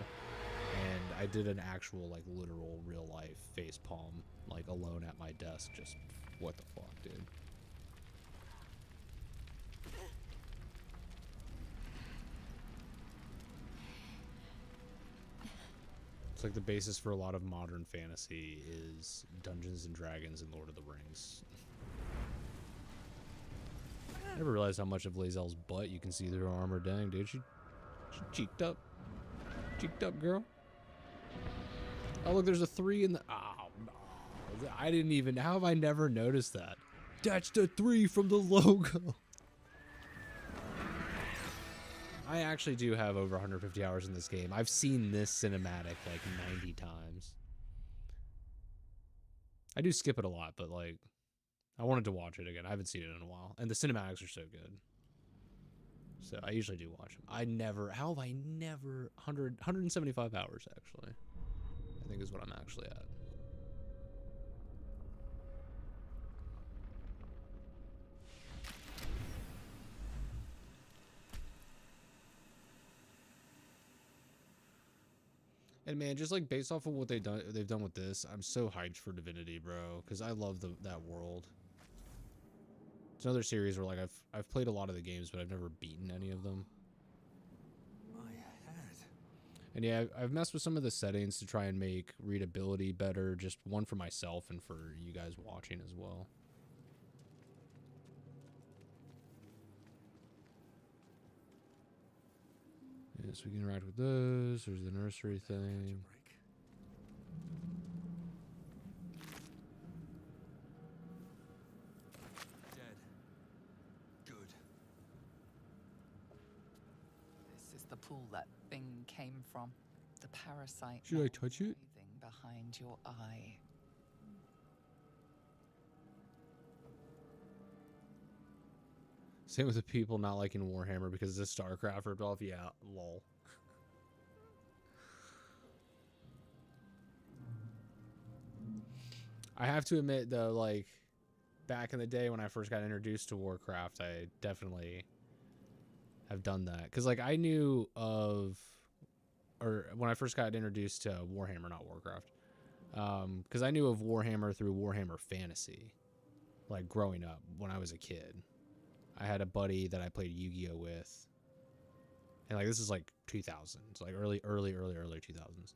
And I did an actual, like, literal real life face palm, like, alone at my desk. Just what the fuck, dude. It's like the basis for a lot of modern fantasy is Dungeons and Dragons and Lord of the Rings. I never realized how much of Lae'zel's butt you can see through her armor. Dang, dude, she cheeked up. Cheeked up, girl. Oh, look, there's a 3 in the... Oh, no. I didn't even... How have I never noticed that? That's the 3 from the logo. I actually do have over 150 hours in this game. I've seen this cinematic like 90 times. I do skip it a lot, but, like, I wanted to watch it again. I haven't seen it in a while. And the cinematics are so good. So I usually do watch them. How have I never... 175 hours, actually. I think is what I'm actually at. And man, just like based off of what they've done with this, I'm so hyped for Divinity, bro, because I love that world. It's another series where like I've played a lot of the games, but I've never beaten any of them. And yeah, I've messed with some of the settings to try and make readability better, just one for myself and for you guys watching as well. Yes, we can interact with those. There's the nursery thing. Dead. Good. This is the pool that thing came from. The parasite. Should I now touch it? writhing behind your eye. Same with the people not liking Warhammer because it's a StarCraft ripoff. Yeah, lol. I have to admit though, like back in the day when I first got introduced to Warcraft, I definitely have done that because like I knew of, or when I first got introduced to Warhammer, not Warcraft, because I knew of Warhammer through Warhammer Fantasy, like growing up when I was a kid. I had a buddy that I played Yu-Gi-Oh with, and like this is like 2000s, like early 2000s,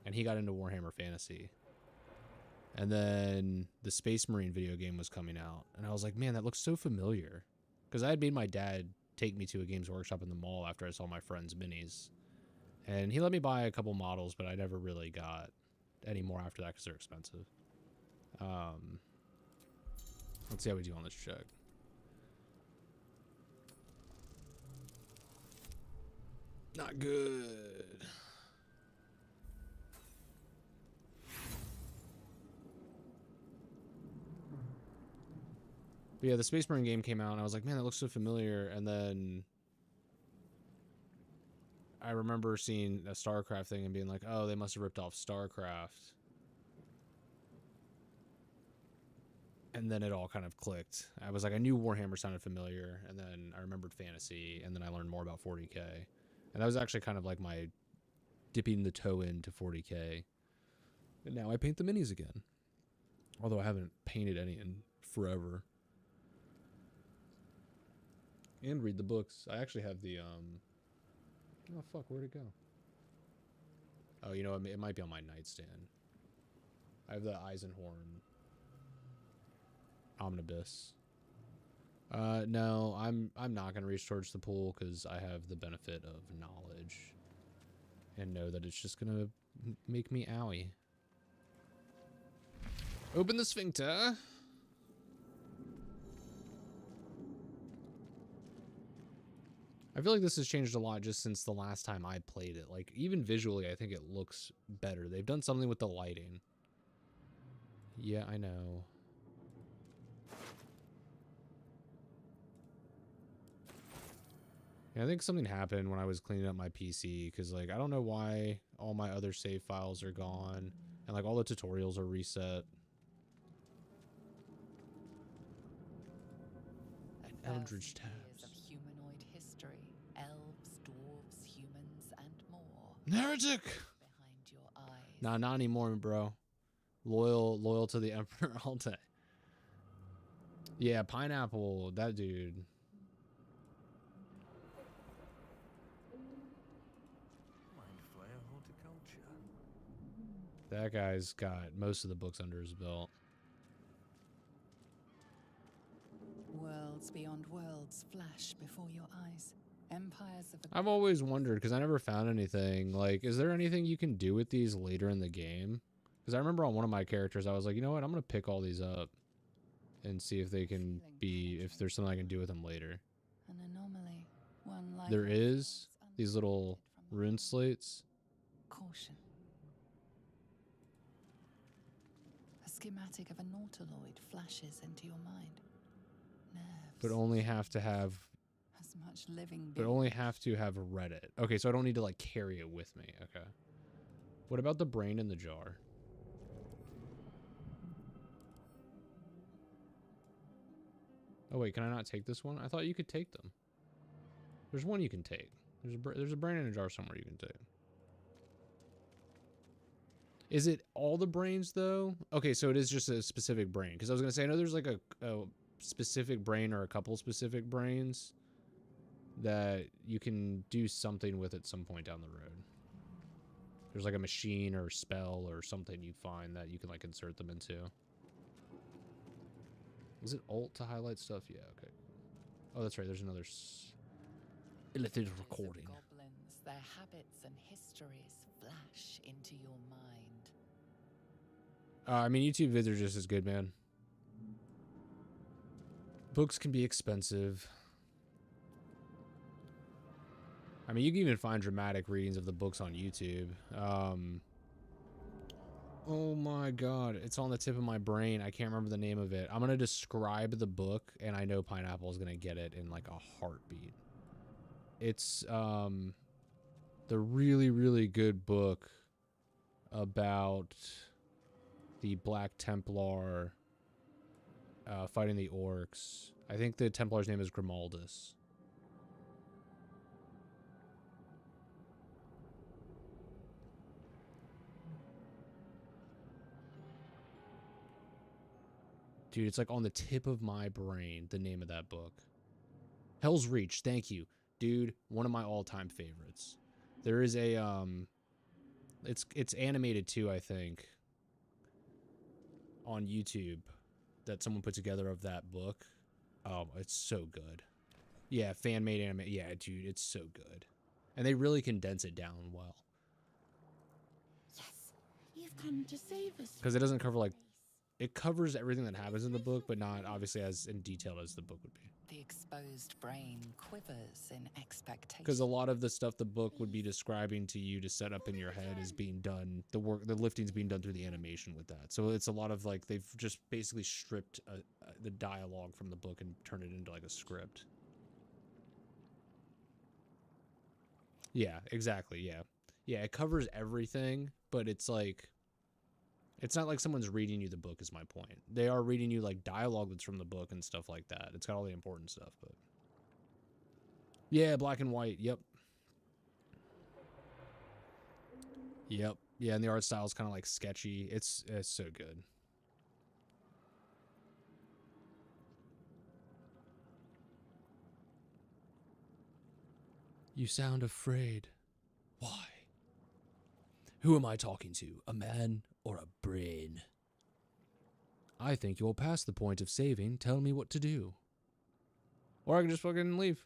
and he got into Warhammer Fantasy. And then the Space Marine video game was coming out, and I was like, man, that looks so familiar, because I had made my dad take me to a Games Workshop in the mall after I saw my friend's minis, and he let me buy a couple models, but I never really got any more after that because they're expensive. Let's see how we do on this check. Not good. But yeah, the Space Marine game came out, and I was like, man, that looks so familiar. And then I remember seeing a StarCraft thing and being like, oh, they must have ripped off StarCraft. And then it all kind of clicked. I was like, I knew Warhammer sounded familiar, and then I remembered Fantasy, and then I learned more about 40K. And that was actually kind of like my dipping the toe into 40K. And now I paint the minis again. Although I haven't painted any in forever. And read the books. I actually have the, oh fuck, where'd it go? Oh, you know, it might be on my nightstand. I have the Eisenhorn Omnibus. No, I'm not gonna reach towards the pool because I have the benefit of knowledge and know that it's just gonna make me owie. Open the sphincter. I feel like this has changed a lot just since the last time I played it. Like, even visually, I think it looks better. They've done something with the lighting. Yeah, I know. Yeah, I think something happened when I was cleaning up my PC, because, like, I don't know why all my other save files are gone, and, like, all the tutorials are reset. And Eldridge tabs. Years of humanoid history, elves, dwarves, humans, and more. Heretic! Behind your eyes. Nah, not anymore, bro. Loyal to the Emperor all day. Yeah, Pineapple, that dude. Mind flayer horticulture. That guy's got most of the books under his belt. Worlds beyond worlds flash before your eyes. Empires of the I've always wondered, because I never found anything. Like, is there anything you can do with these later in the game? Because I remember on one of my characters, I was like, you know what? I'm going to pick all these up and see if they can be, if there's something I can do with them later. an anomaly. One like There ourselves, is these little undetected from rune slates. caution. A schematic of a nautiloid flashes into your mind. Nerves. But only have to have, as much living but only have to have read it. Okay, so I don't need to, like, carry it with me. Okay. What about the brain in the jar? Oh wait, can I not take this one? I thought you could take them. There's one you can take. There's a brain in a jar somewhere you can take. Is it all the brains though? Okay, so it is just a specific brain. Because I was gonna say I know there's like a specific brain or a couple specific brains that you can do something with at some point down the road. There's like a machine or spell or something you find that you can like insert them into. Is it alt to highlight stuff? Yeah, okay. Oh, that's right. There's another illicit recording. Goblins, their habits and histories flash into your mind. I mean, YouTube vids are just as good, man. Books can be expensive. I mean, you can even find dramatic readings of the books on YouTube. Oh my god, it's on the tip of my brain. I can't remember the name of it. I'm going to describe the book, and I know Pineapple is going to get it in like a heartbeat. It's the really, really good book about the Black Templar fighting the orcs. I think the Templar's name is Grimaldus. Dude, it's like on the tip of my brain, the name of that book. Hell's Reach, thank you. Dude, one of my all-time favorites. There is a, it's animated too, I think, on YouTube that someone put together of that book. Oh, it's so good. Yeah, fan-made anime. Yeah, dude, it's so good. And they really condense it down well. Yes, you've come to save us. Because it doesn't cover, like, it covers everything that happens in the book, but not obviously as in detail as the book would be. The exposed brain quivers in expectation. Because a lot of the stuff the book would be describing to you to set up in your head is being done, the lifting's being done through the animation with that. So it's a lot of like, they've just basically stripped the dialogue from the book and turned it into like a script. Yeah, exactly, yeah. Yeah, it covers everything, but it's like, it's not like someone's reading you the book is my point. They are reading you like dialogue that's from the book and stuff like that. It's got all the important stuff, but yeah, black and white. Yep. Yep. Yeah, and the art style is kind of like sketchy. It's so good. You sound afraid. Why? Who am I talking to? A man or a brain? I think you're past the point of saving. Tell me what to do. Or I can just fucking leave.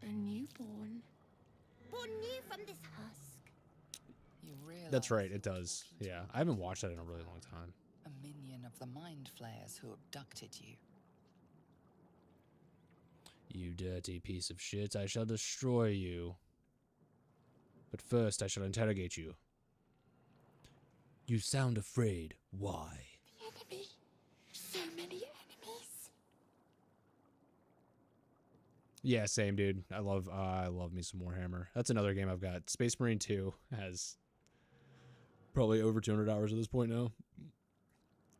A newborn. Born new from this husk. You realize That's right, it does. Yeah, I haven't watched that in a really long time. a minion of the mind flayers who abducted you. You dirty piece of shit, I shall destroy you. But first I shall interrogate you. You sound afraid. Why? The enemy. So many enemies. Yeah, same dude. I love me some Warhammer. That's another game I've got. Space Marine 2 has probably over 200 hours at this point now.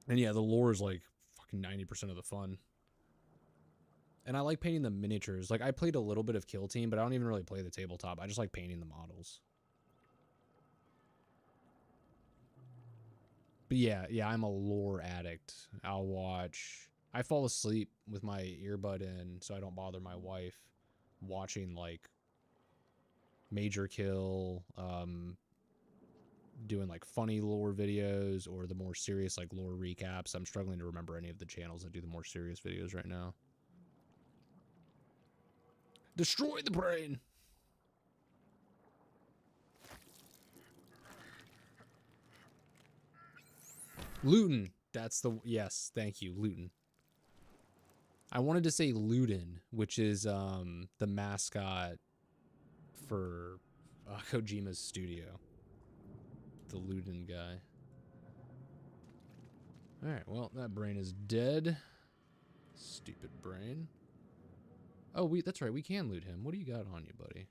And yeah, the lore is like fucking 90% of the fun. And I like painting the miniatures. Like, I played a little bit of Kill Team, but I don't even really play the tabletop. I just like painting the models. But yeah, I'm a lore addict. I'll watch... I fall asleep with my earbud in so I don't bother my wife watching, like, Major Kill, doing, like, funny lore videos or the more serious, like, lore recaps. I'm struggling to remember any of the channels that do the more serious videos right now. Destroy the brain! Luton. That's the... Yes, thank you, Luton. I wanted to say Luden, which is the mascot for Kojima's studio. The Luden guy. Alright, well, that brain is dead. Stupid brain. Oh, that's right, we can loot him. What do you got on you, buddy?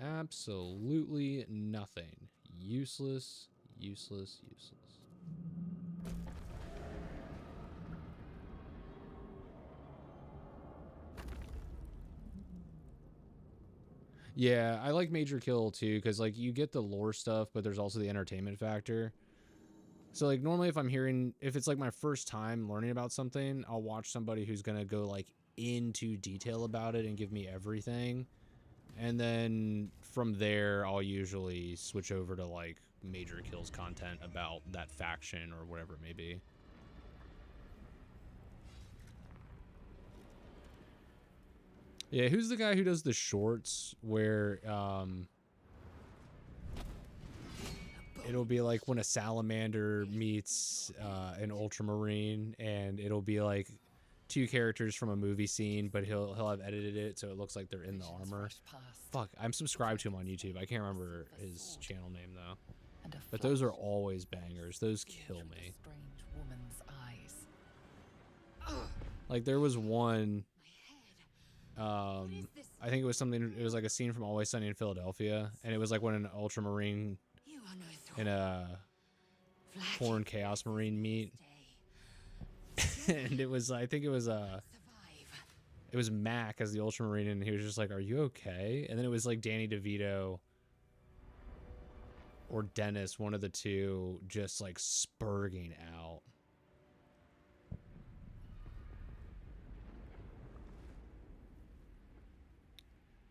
Absolutely nothing. Useless, useless, useless. Yeah, I like Major Kill too, because like you get the lore stuff, but there's also the entertainment factor. So like normally if it's like my first time learning about something, I'll watch somebody who's gonna go like into detail about it and give me everything. And then from there, I'll usually switch over to like Major Kill's content about that faction or whatever it may be. Yeah, who's the guy who does the shorts where it'll be like when a salamander meets an ultramarine, and it'll be like two characters from a movie scene, but he'll have edited it so it looks like they're in the armor. Fuck, I'm subscribed to him on YouTube. I can't remember his channel name though. But those are always bangers. Those kill me. Strange woman's eyes. Like there was one I think it was like a scene from Always Sunny in Philadelphia, and it was like when an ultramarine and a foreign chaos marine meet. And it was it was Mac as the ultramarine, and he was just like, "Are you okay?" And then it was like Danny DeVito or Dennis, one of the two, just like spurging out.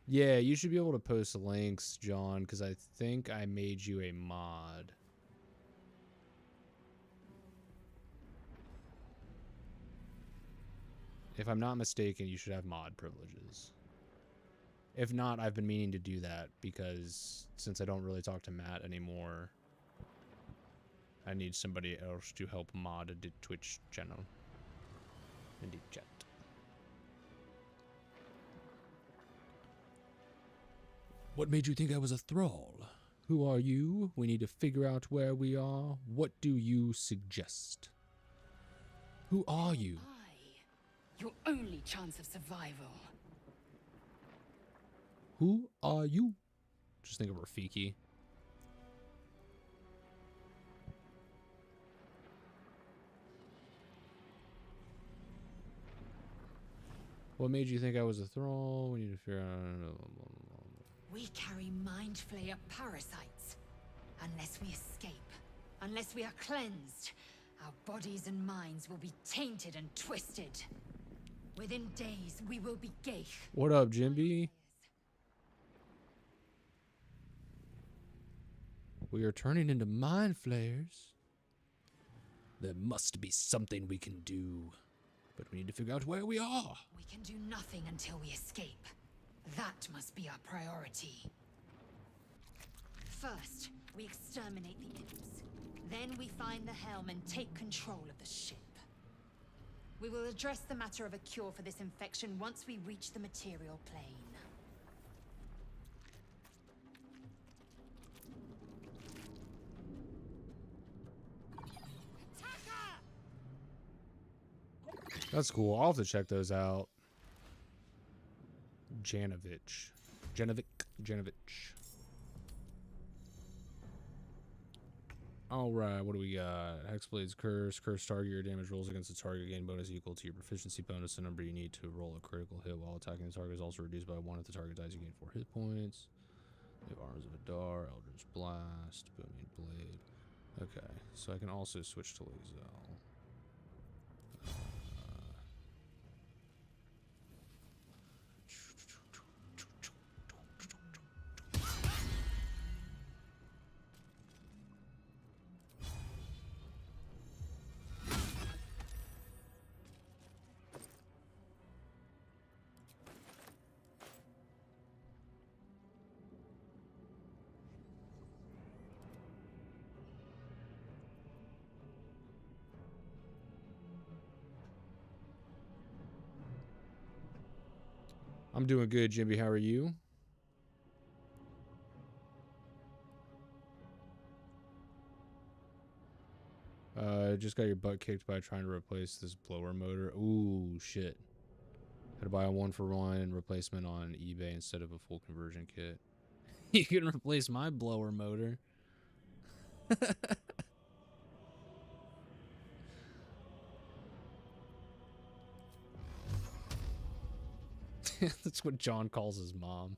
Yeah, you should be able to post links, John, because I think I made you a mod. If I'm not mistaken, you should have mod privileges. If not, I've been meaning to do that because since I don't really talk to Matt anymore, I need somebody else to help mod the Twitch channel and the chat. What made you think I was a thrall? Who are you? We need to figure out where we are. What do you suggest? Who are you? Your only chance of survival. Who are you? Just think of Rafiki. What made you think I was a thrall? We need to figure out. We carry mind flayer parasites. Unless we escape, unless we are cleansed, our bodies and minds will be tainted and twisted. Within days, we will be Geich. What up, Jimby? We are turning into mind flayers. There must be something we can do, but we need to figure out where we are. We can do nothing until we escape. That must be our priority. First, we exterminate the imps. Then we find the helm and take control of the ship. We will address the matter of a cure for this infection once we reach the material plane. That's cool. I'll have to check those out. Janovich. Alright, what do we got? Hexblade's Curse. Curse target. Your damage rolls against the target gain bonus equal to your proficiency bonus. The number you need to roll a critical hit while attacking the target is also reduced by 1 if the target dies. You gain 4 hit points. We have Arms of Adar, Eldritch Blast, Booming Blade. Okay, so I can also switch to Lae'zel. I'm doing good, Jimmy. How are you? Just got your butt kicked by trying to replace this blower motor. Ooh, shit. Had to buy a 1-for-1 replacement on eBay instead of a full conversion kit. You can replace my blower motor. That's what John calls his mom.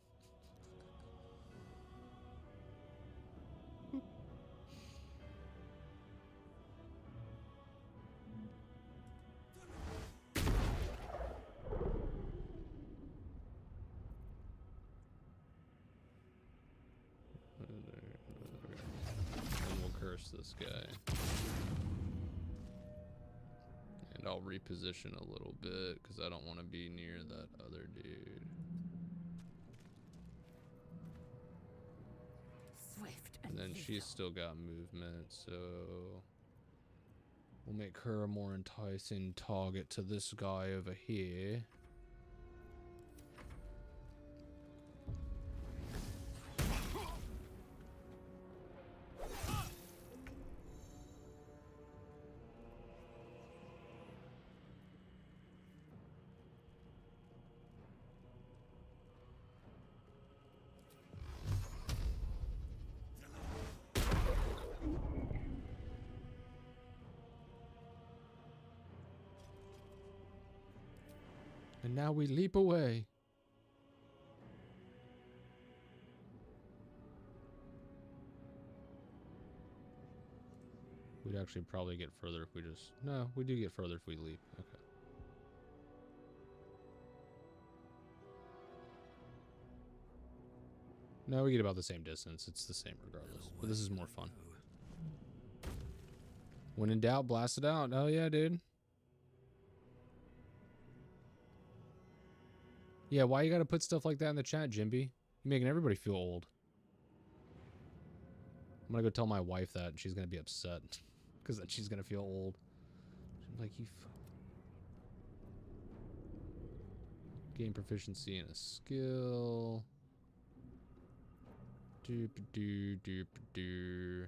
this guy. And I'll reposition a little bit because I don't want to be near that other dude. Swift And then she's still got movement, so we'll make her a more enticing target to this guy over here. And now we leap away. We'd actually probably get further if we just... No, we do get further if we leap. Okay. No, we get about the same distance. It's the same regardless. But this is more fun. When in doubt, blast it out. Oh yeah, dude. Yeah, why you gotta put stuff like that in the chat, Jimby? You're making everybody feel old. I'm gonna go tell my wife that, and she's gonna be upset. Because then she's gonna feel old. She's like, you gain proficiency in a skill. Doop-a-doo, doop-a-doo.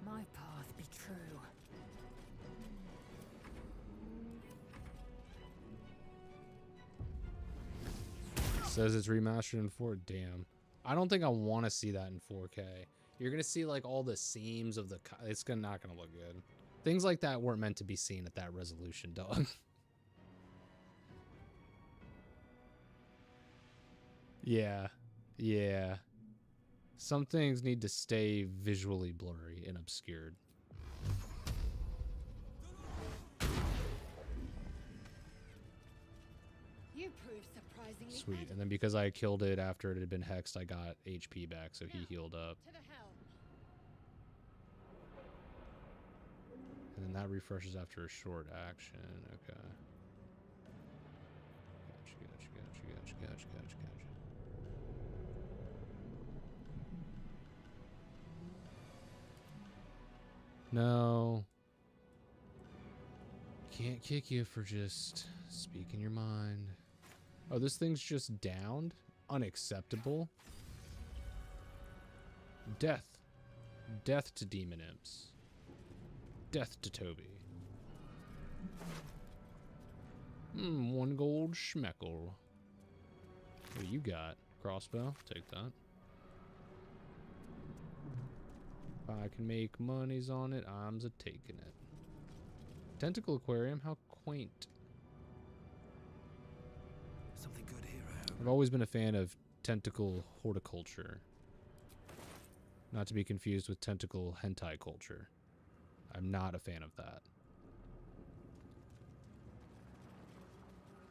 My path be true. Says it's remastered in 4. Damn. I don't think I want to see that in 4K. You're gonna see like all the seams of the. It's not gonna look good. Things like that weren't meant to be seen at that resolution, dog. Yeah. Yeah. Some things need to stay visually blurry and obscured. You prove surprisingly Sweet. And then because I killed it after it had been hexed, I got HP back, so he healed up. to the helm. And then that refreshes after a short action. Okay. Gotcha. No. Can't kick you for just speaking your mind. Oh, this thing's just downed? Unacceptable. Death. Death to demon imps. Death to Toby. 1 gold schmeckle. What do you got? Crossbow? Take that. If I can make monies on it, I'm taking it. Tentacle aquarium? How quaint. Something good here, I hope. I've always been a fan of tentacle horticulture. Not to be confused with tentacle hentai culture. I'm not a fan of that.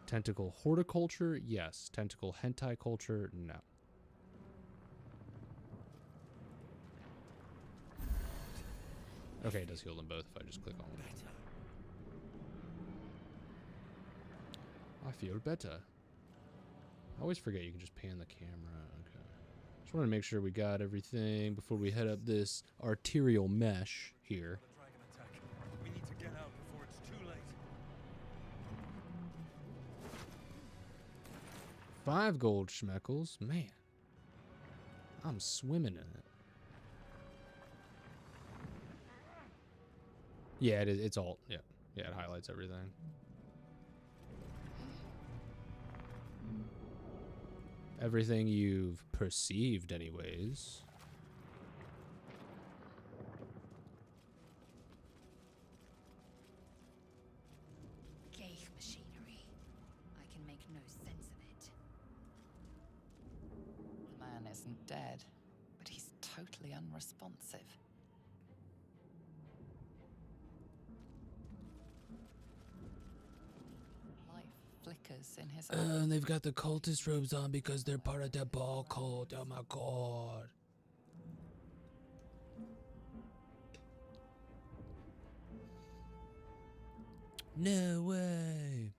Tentacle horticulture? Yes. Tentacle hentai culture? No. Okay, it does heal them both if I just click on one. I feel better. I always forget you can just pan the camera. Okay. Just want to make sure we got everything before we head up this arterial mesh here. The dragon attack. We need to get out before it's too late. 5 gold schmeckles. Man. I'm swimming in it. Yeah, it is. It's alt. Yeah. Yeah, it highlights everything. Everything you've perceived, anyways. Ghaik machinery. I can make no sense of it. The man isn't dead, but he's totally unresponsive. flashes in his And they've got the cultist robes on because they're part of the ball cult. Oh my god. No way.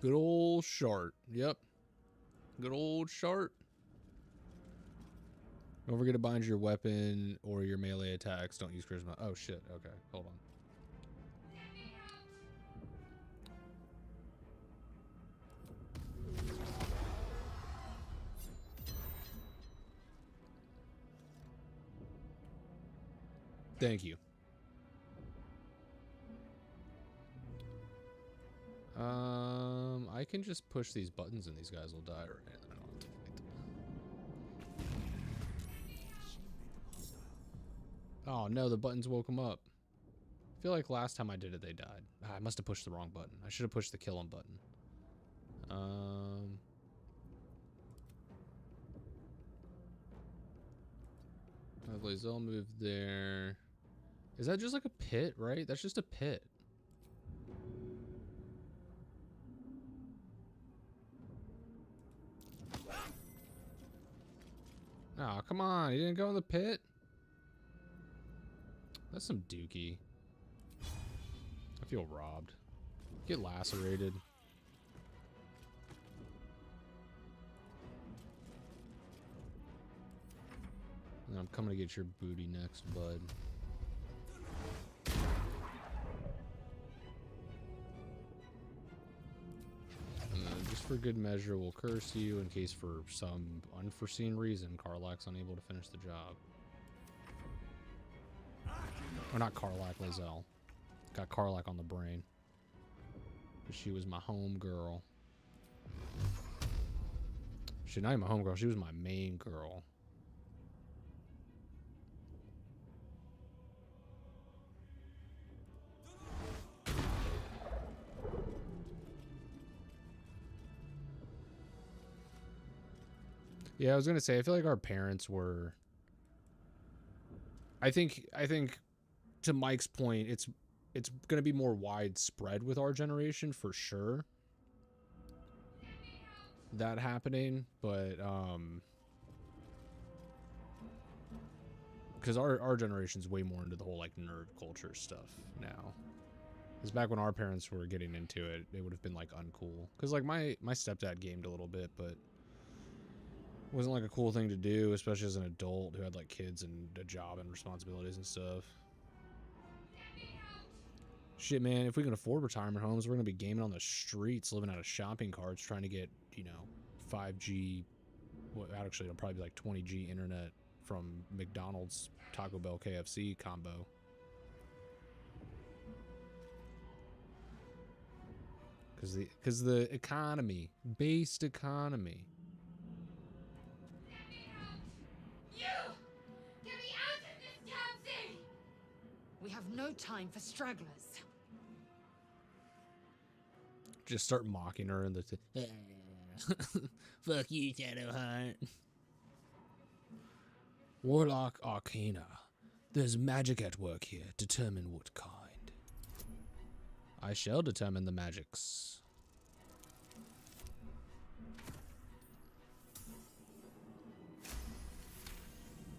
Good old Shart. Yep. Good old Shart. Don't forget to bind your weapon or your melee attacks. Don't use charisma. Oh shit. Okay, hold on. Thank you. I can just push these buttons and these guys will die, right? I don't have to fight them. Oh no, the buttons woke them up. I feel like last time I did it, they died. I must have pushed the wrong button. I should have pushed the kill 'em button. Lae'zel moved there. Is that just like a pit, right? That's just a pit. Oh, come on. He didn't go in the pit? That's some dookie. I feel robbed. Get lacerated. And I'm coming to get your booty next, bud. And just for good measure, we'll curse you in case for some unforeseen reason Karlach's unable to finish the job. Or not Karlach, Lae'zel. Got Karlach on the brain. But she was my home girl. She's not even my home girl, she was my main girl. Yeah, I was gonna say, I feel like our parents were. I think to Mike's point, it's gonna be more widespread with our generation for sure. That happening, but because our generation's way more into the whole like nerd culture stuff now. Because back when our parents were getting into it, it would have been like uncool. Because like my stepdad gamed a little bit, but wasn't like a cool thing to do, especially as an adult who had like kids and a job and responsibilities and stuff. Shit, man, if we can afford retirement homes, we're gonna be gaming on the streets, living out of shopping carts, trying to get, you know, 5G. Well, actually, it'll probably be like 20G internet from McDonald's, Taco Bell, KFC combo. Because the economy, based economy. We have no time for stragglers. Just start mocking her in the fuck you, Shadowheart. Warlock Arcana. There's magic at work here. Determine what kind. I shall determine the magics.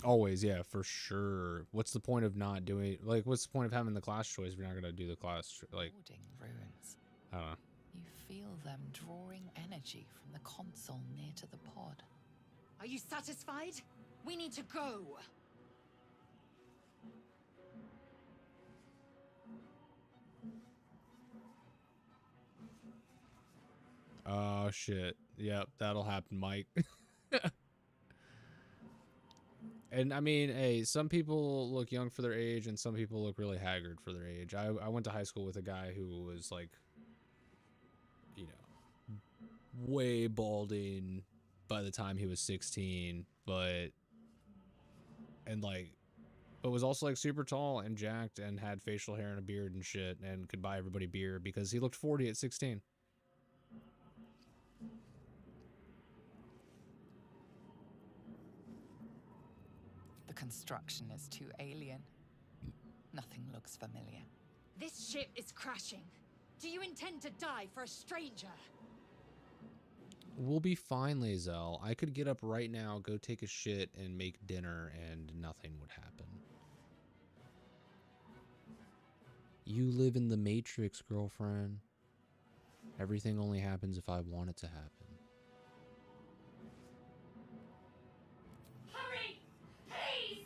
Always, yeah, for sure. What's the point of not doing, like, what's the point of having the class choice if you're not gonna do the class, like, Hoarding ruins. I don't know. You feel them drawing energy from the console near to the pod. Are you satisfied? We need to go. Oh, shit. Yep, that'll happen, Mike. And I mean, hey, some people look young for their age and some people look really haggard for their age. I went to high school with a guy who was like, you know, way balding by the time he was 16, but was also like super tall and jacked and had facial hair and a beard and shit and could buy everybody beer because he looked 40 at 16. The construction is too alien. Nothing looks familiar. This ship is crashing. Do you intend to die for a stranger? We'll be fine, Lae'zel. I could get up right now, go take a shit, and make dinner, and nothing would happen. You live in the Matrix, girlfriend. Everything only happens if I want it to happen. Hurry! Please!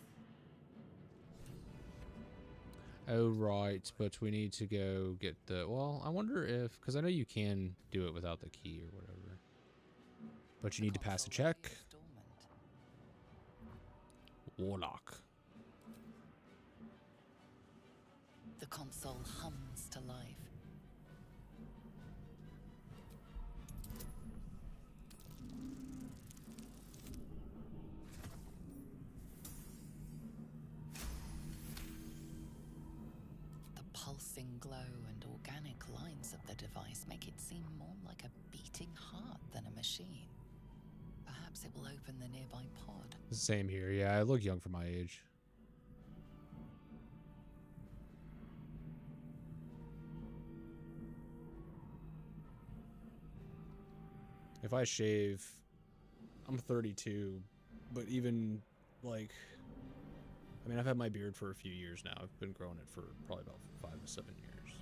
Oh, right, but we need to go get the... Well, I wonder if... Because I know you can do it without the key or whatever. But you need to pass a check. Warlock. The console hums to life. The pulsing glow and organic lines of the device make it seem more like a beating heart than a machine. Perhaps it will open the nearby pod. Same here. Yeah, I look young for my age. If I shave, I'm 32, but even, like, I mean, I've had my beard for a few years now. I've been growing it for probably about 5 to 7 years.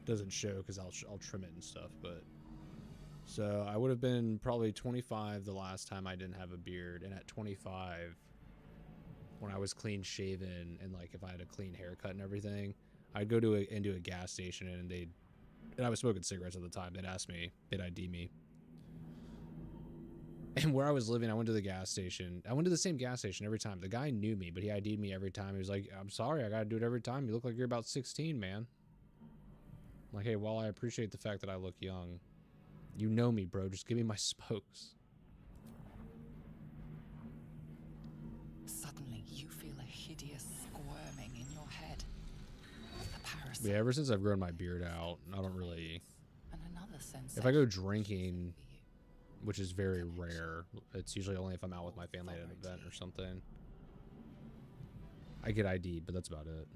Doesn't show because I'll trim it and stuff, but... So, I would have been probably 25 the last time I didn't have a beard, and at 25, when I was clean shaven, and, like, if I had a clean haircut and everything, I'd go to into a gas station, and I was smoking cigarettes at the time. They'd ask me, they'd ID me. And where I was living, I went to the gas station. I went to the same gas station every time. The guy knew me, but he ID'd me every time. He was like, I'm sorry, I gotta do it every time. You look like you're about 16, man. I'm like, hey, while I appreciate the fact that I look young, you know me, bro. Just give me my spokes. Suddenly, you feel a hideous squirming in your head. The parasite. Yeah, ever since I've grown my beard out, I don't really... And another sensation If I go drinking, which is very rare, it's usually only if I'm out with my family at an event or something, I get ID'd, but that's about it.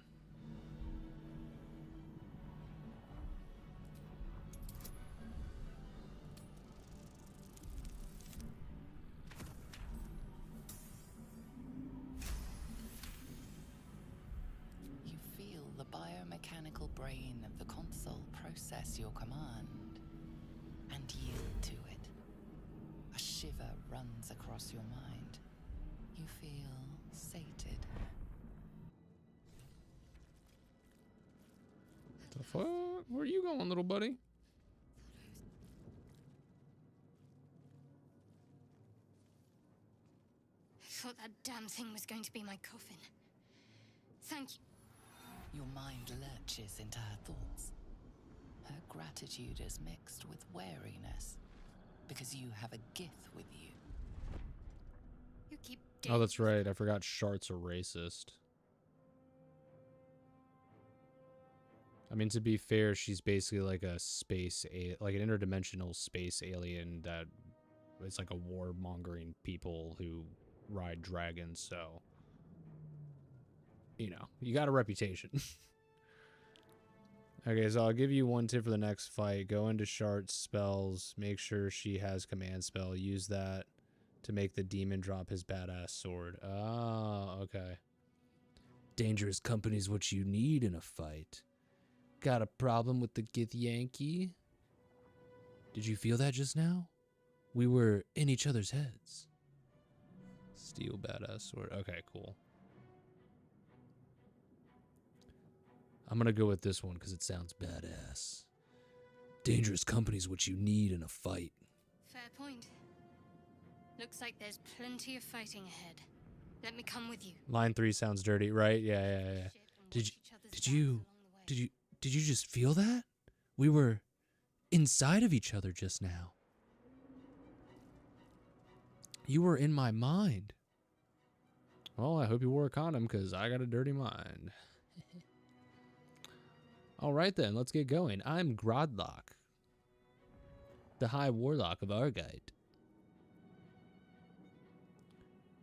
You feel the biomechanical brain of the console process your command and yield to it. A shiver runs across your mind. You feel sated. The fuck? Where are you going, little buddy? I thought that damn thing was going to be my coffin. Thank you. Your mind lurches into her thoughts. Her gratitude is mixed with wariness, because you have a gift with you. You keep Oh, that's right. I forgot sharts are racist. I mean, to be fair, she's basically like a like an interdimensional space alien that is like a warmongering people who ride dragons, so... You know, you got a reputation. Okay, so I'll give you one tip for the next fight. Go into Shart's spells. Make sure she has command spell. Use that to make the demon drop his badass sword. Oh, okay. Dangerous company's what you need in a fight. Got a problem with the Githyanki? Did you feel that just now? We were in each other's heads. Steel badass sword. Okay, cool. I'm gonna go with this one because it sounds badass. Dangerous company's what you need in a fight. Fair point. Looks like there's plenty of fighting ahead. Let me come with you. Line 3 sounds dirty, right? Yeah. Did you just feel that? We were inside of each other just now. You were in my mind. Well, I hope you wore a condom because I got a dirty mind. Alright then, let's get going. I'm Grodlock, the High Warlock of Argite.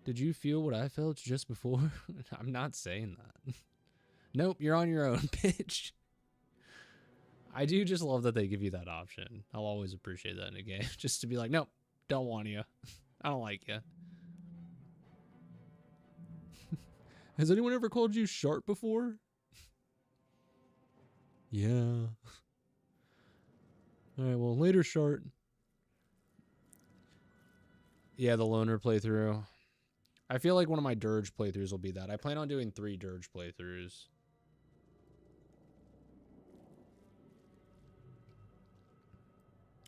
Did you feel what I felt just before? I'm not saying that. Nope, you're on your own, bitch. I do just love that they give you that option. I'll always appreciate that in a game. Just to be like, nope, don't want you. I don't like you. Has anyone ever called you Sharp before? Yeah. Alright, well, later, Shart. Yeah, the loner playthrough. I feel like one of my Dirge playthroughs will be that. I plan on doing 3 Dirge playthroughs.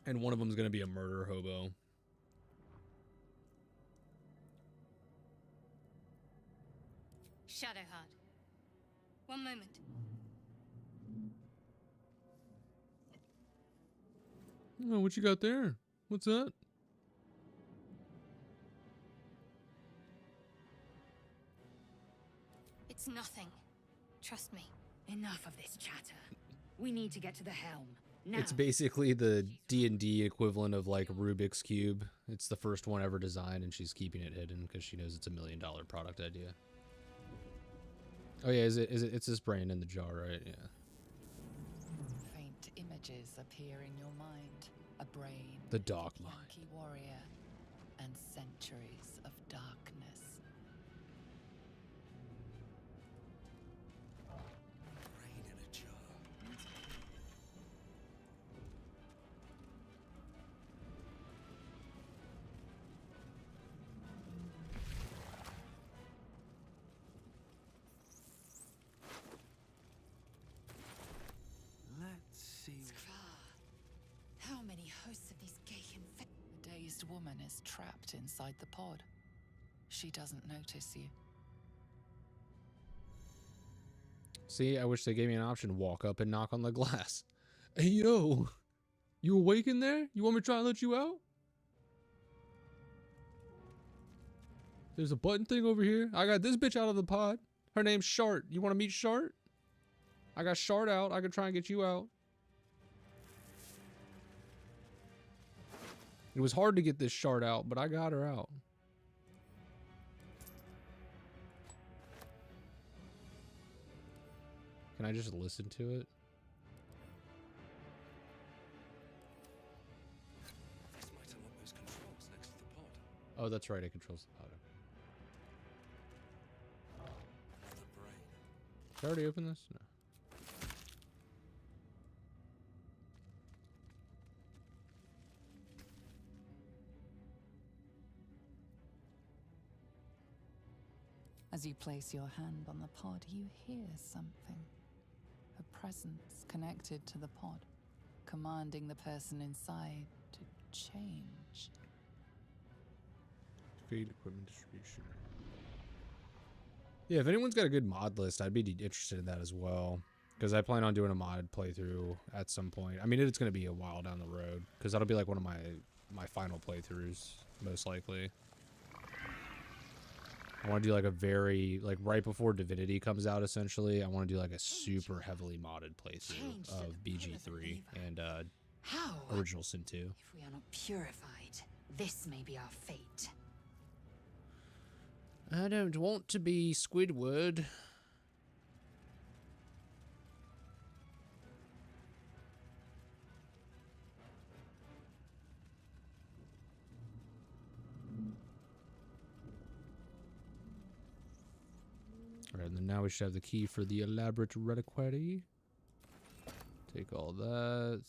And one of them's going to be a murder hobo. Shadowheart. One moment. Oh, what you got there? What's that? It's nothing. Trust me. Enough of this chatter. We need to get to the helm. Now. It's basically the D&D equivalent of like Rubik's Cube. It's the first one ever designed, and she's keeping it hidden because she knows it's $1 million product idea. Oh yeah, it's this brain in the jar, right? Yeah. Faint images appear in your mind. A brain. The dark mind. Yankee warrior. And centuries of darkness. Brain in a jar. Let's see. How many hosts of these gay infected? The dazed woman is trapped inside the pod. She doesn't notice you. See, I wish they gave me an option. Walk up and knock on the glass. Hey, yo. You awake in there? You want me to try and let you out? There's a button thing over here. I got this bitch out of the pod. Her name's Shart. You want to meet Shart? I got Shart out. I can try and get you out. It was hard to get this Shart out, but I got her out. Can I just listen to it? This might unlock those controls next to the pod. Oh, that's right. It controls the pod. The brain. Did I already open this? No. As you place your hand on the pod, you hear something. A presence connected to the pod, commanding the person inside to change. Feed equipment distribution. Yeah, if anyone's got a good mod list, I'd be interested in that as well. Because I plan on doing a mod playthrough at some point. I mean, it's going to be a while down the road. Because that'll be like one of my final playthroughs, most likely. I want to do like a very, like right before Divinity comes out, essentially. I want to do like a super heavily modded playthrough of BG3 and How? Original Sin 2. If we are not purified, this may be our fate. I don't want to be Squidward. Alright, and then now we should have the key for the elaborate reliquary. Take all that.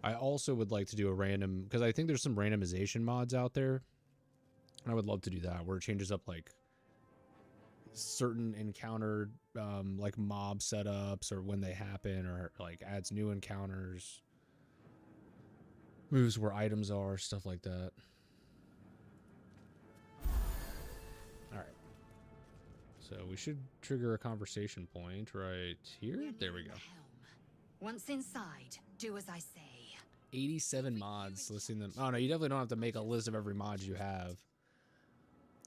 I also would like to do a random, because I think there's some randomization mods out there. And I would love to do that, where it changes up like certain encounter like mob setups or when they happen, or like adds new encounters, moves where items are, stuff like that. Alright. So we should trigger a conversation point right here. There we go. Once inside, do as I say. 87 mods listing them. Oh no, you definitely don't have to make a list of every mod you have.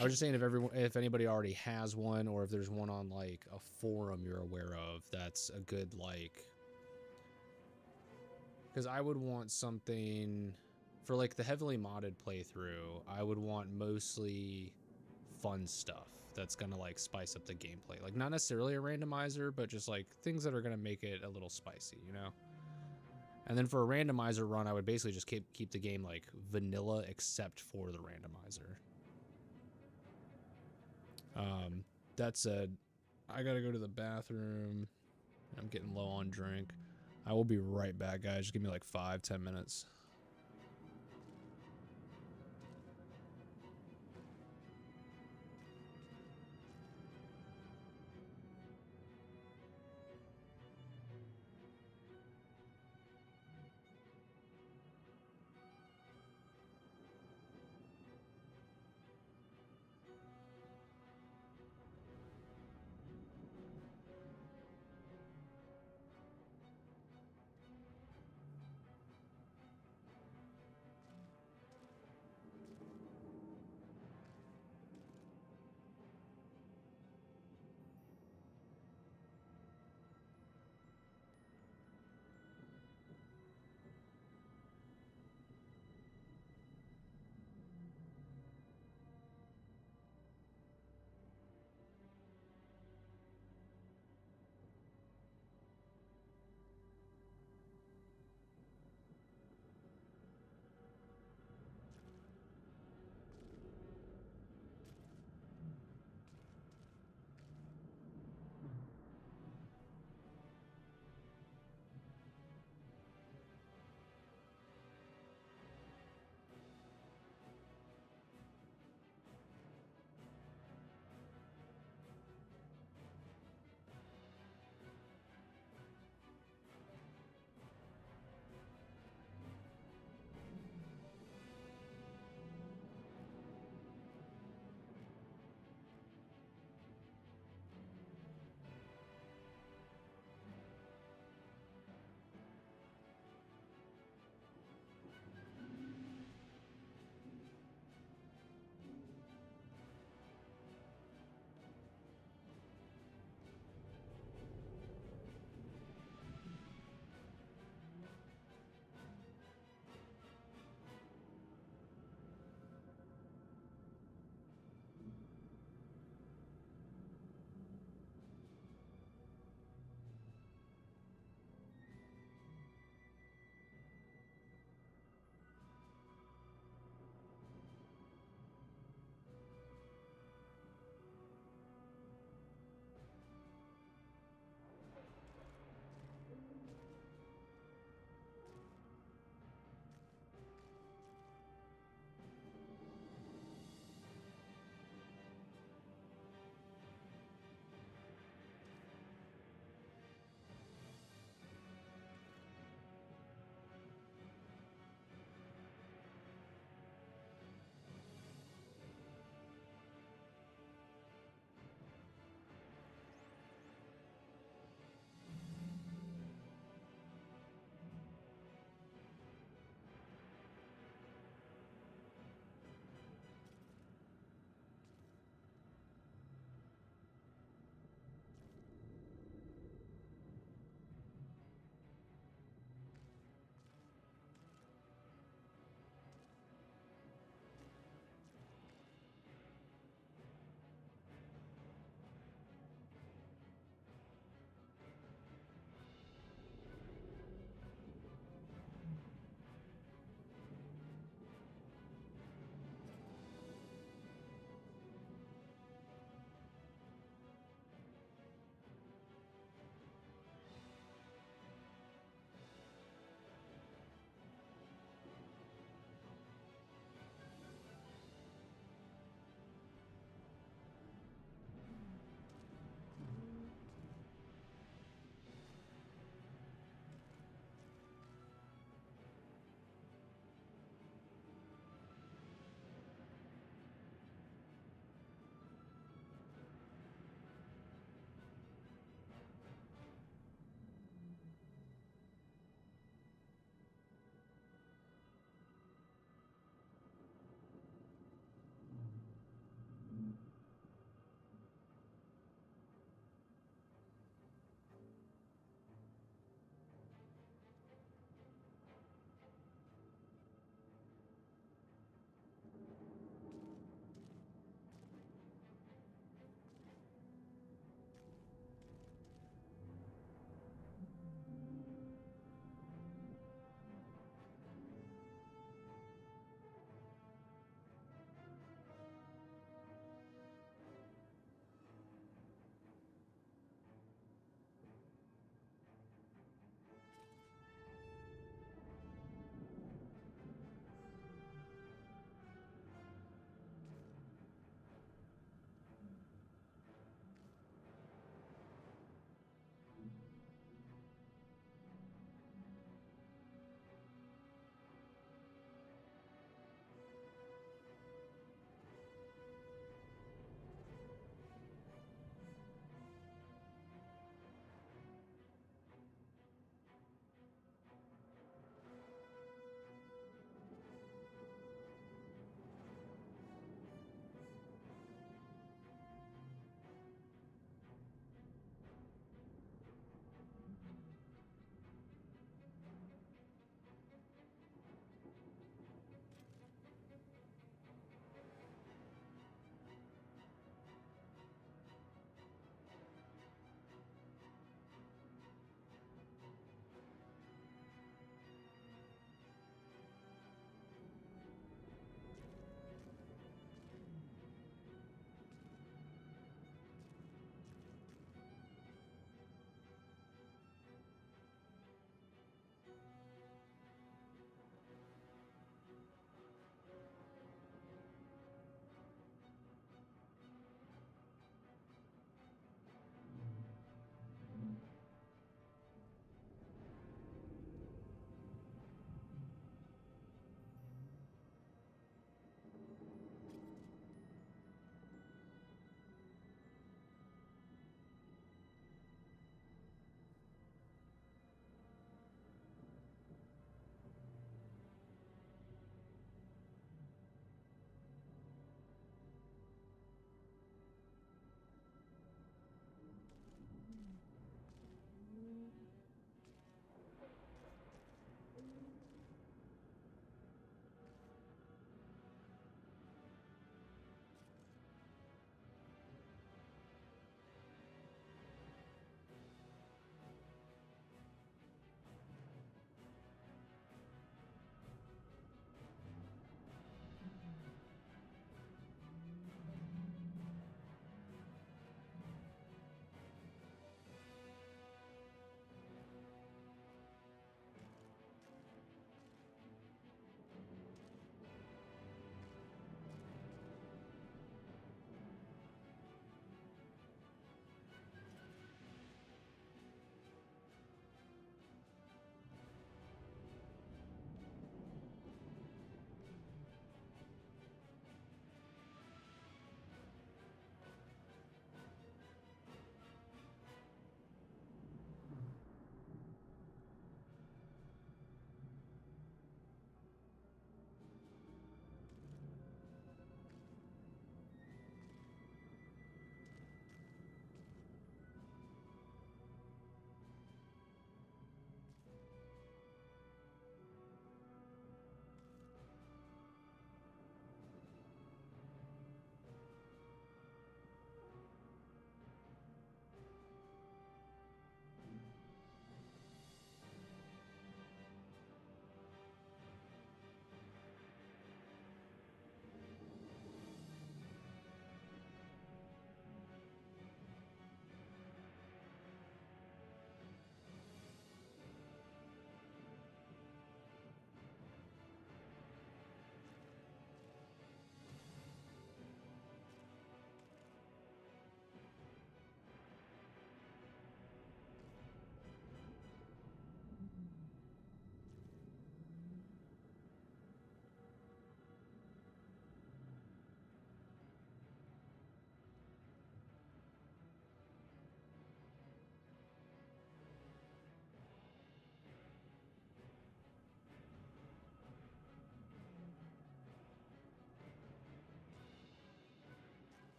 I was just saying if anybody already has one, or if there's one on like a forum you're aware of, that's a good like. Because I would want something for like the heavily modded playthrough. I would want mostly fun stuff that's gonna like spice up the gameplay. Like not necessarily a randomizer, but just like things that are gonna make it a little spicy, you know? And then for a randomizer run, I would basically just keep the game like vanilla except for the randomizer. That said, I gotta go to the bathroom. I'm getting low on drink. I will be right back, guys. Just give me like 5-10 minutes.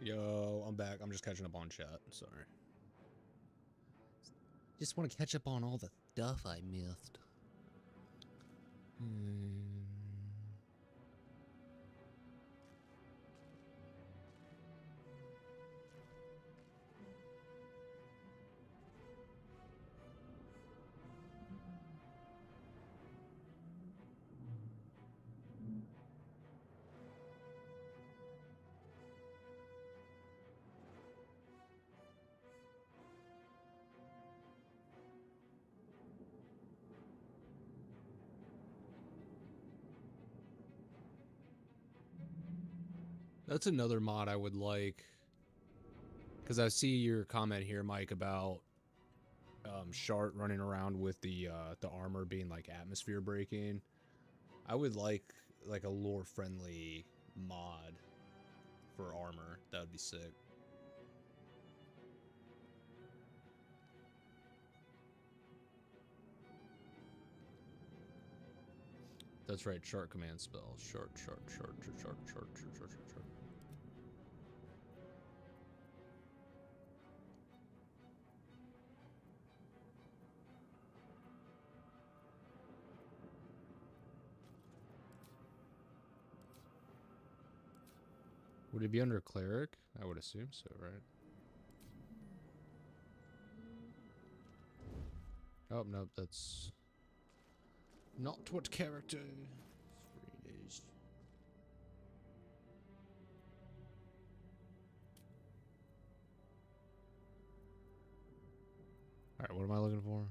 Yo, I'm back. I'm just catching up on chat. Sorry. Just want to catch up on all the stuff I missed. That's another mod I would like. Because I see your comment here, Mike, about Shart running around with the armor being like atmosphere breaking. I would like a lore friendly mod for armor. That would be sick. That's right, Shart command spell. Shart. Would it be under cleric? I would assume so, right? Oh, nope, that's not what character. 3 days. Alright, what am I looking for?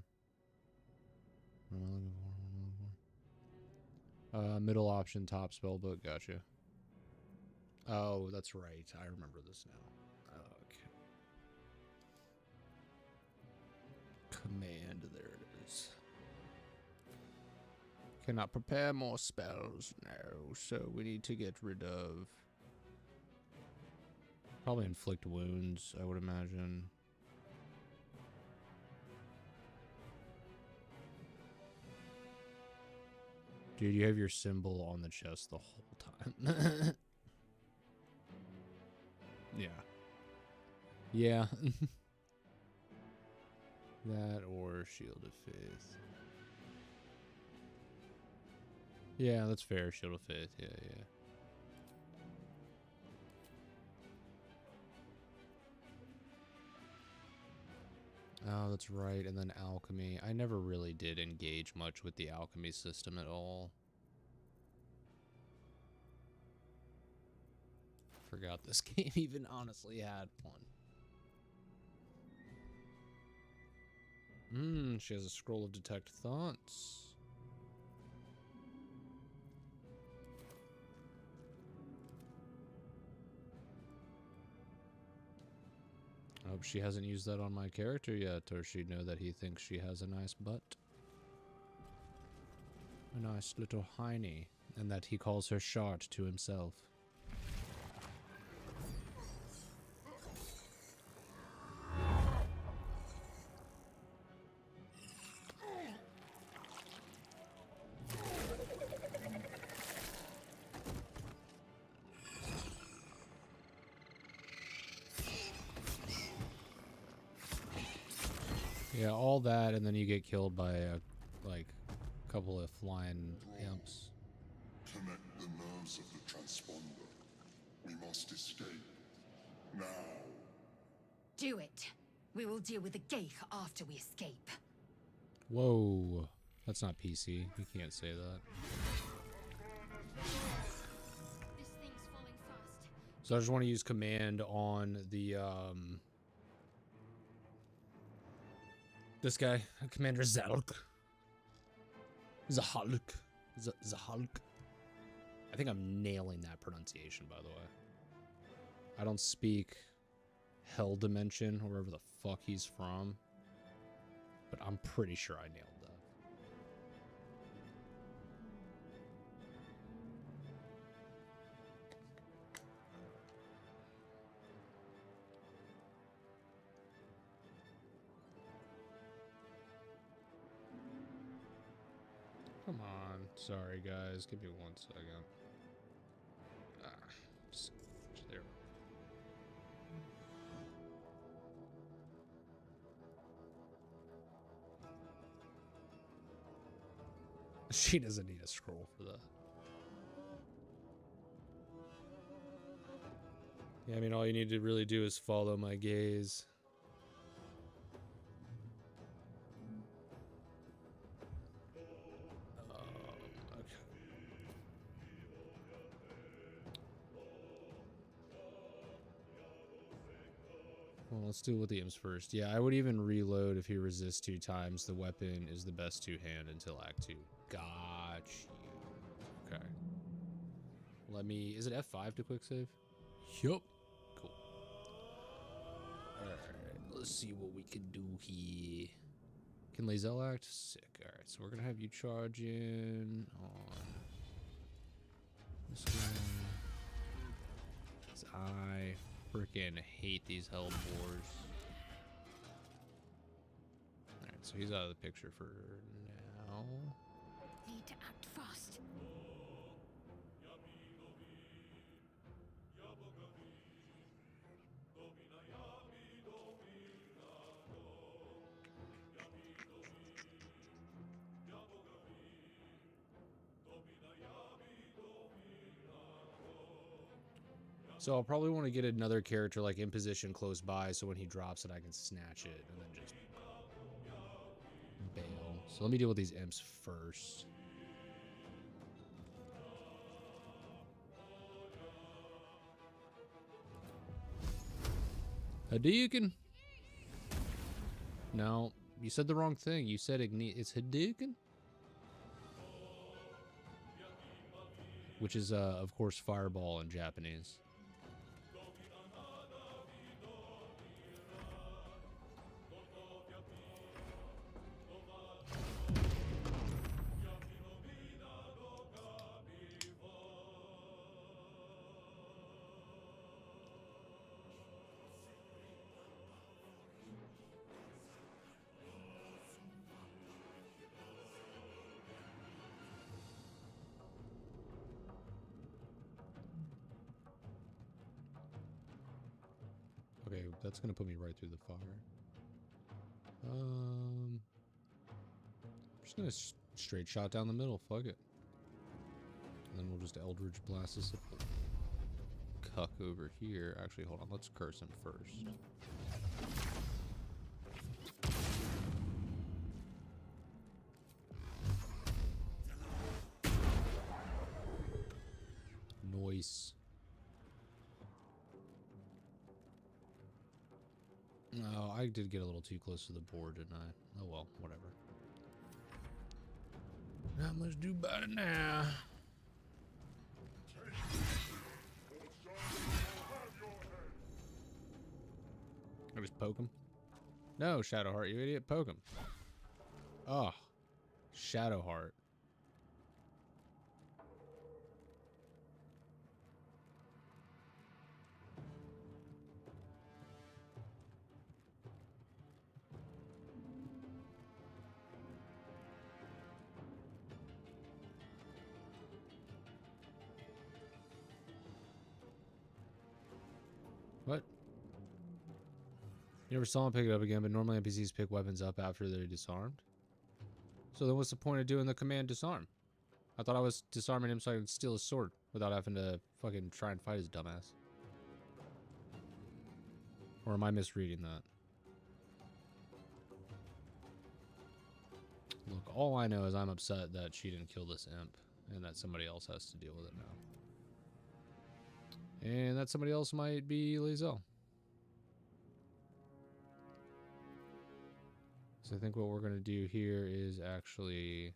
Middle option, top spellbook, gotcha. Oh, that's right. I remember this now. Okay. Command, there it is. Cannot prepare more spells now, so we need to get rid of... Probably inflict wounds, I would imagine. Dude, you have your symbol on the chest the whole time. Yeah. Yeah. That or Shield of Faith. Yeah, that's fair. Shield of Faith. Yeah. Oh, that's right. And then alchemy. I never really did engage much with the alchemy system at all. Forgot this game even honestly had one. She has a scroll of detect thoughts. I hope she hasn't used that on my character yet, or she'd know that he thinks she has a nice butt. A nice little hiney, and that he calls her Shart to himself. Yeah, all that, and then you get killed by a, like, couple of flying imps. Connect the nerves of the transponder. We must escape. Now. Do it. We will deal with the Geich after we escape. Whoa. That's not PC. You can't say that. This thing's falling fast. So I just want to use command on the, this guy, Commander Zalk. Zahalk. Zahalk. I think I'm nailing that pronunciation, by the way. I don't speak Hell Dimension, or wherever the fuck he's from, but I'm pretty sure I nailed that. Come on. Sorry, guys. Give me 1 second. There. She doesn't need a scroll for that. Yeah, I mean, all you need to really do is follow my gaze. Okay. Well, let's do with the imps first. Yeah, I would even reload if he resists 2 times. The weapon is the best 2-hand until Act 2. Got you. Okay. Let me... Is it F5 to quick save? Yup. Cool. Alright, let's see what we can do here. Can Lae'zel act? Sick. Alright, so we're gonna have you charge in on this guy. 'Cause I freaking hate these hellbores. Alright, so he's out of the picture for now. Need to act fast. So I'll probably want to get another character like in position close by so when he drops it I can snatch it and then just bail. So let me deal with these imps first. Hadouken? No, you said the wrong thing. You said it's Hadouken? Which is, of course, fireball in Japanese. Okay, that's gonna put me right through the fire. I'm just gonna straight shot down the middle. Fuck it. And then we'll just Eldritch Blast this cuck over here. Actually, hold on. Let's curse him first. Noise. No, I did get a little too close to the board, didn't I? Oh well, whatever. Not much to do about it now. I just poke him. No, Shadowheart, you idiot. Poke him. Oh, Shadowheart. What? You never saw him pick it up again, but normally NPCs pick weapons up after they're disarmed. So then what's the point of doing the command disarm? I thought I was disarming him so I could steal his sword without having to fucking try and fight his dumbass. Or am I misreading that? Look, all I know is I'm upset that she didn't kill this imp and that somebody else has to deal with it now. And that somebody else might be Lae'zel. So I think what we're going to do here is actually...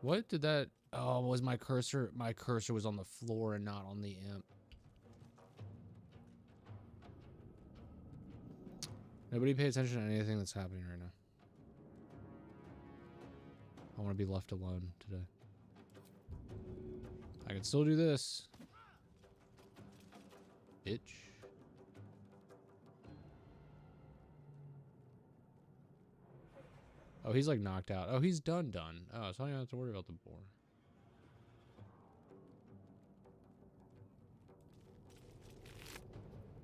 What did that... Oh, was my cursor... My cursor was on the floor and not on the imp. Nobody pay attention to anything that's happening right now. I want to be left alone today. I can still do this. Bitch. Oh, he's like knocked out. Oh, he's done. Oh, so I don't have to worry about the boar.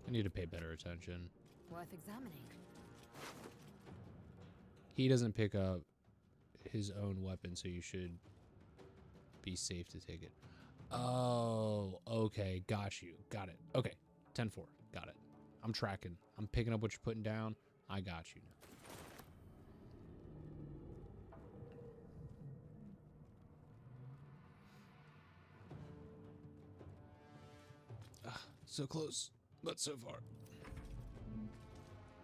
I need to pay better attention. Worth examining. he doesn't pick up his own weapon, so you should be safe to take it. Oh, okay. Got you. Got it. Okay. 10-4. Got it. I'm tracking. I'm picking up what you're putting down. I got you now. So close, but so far.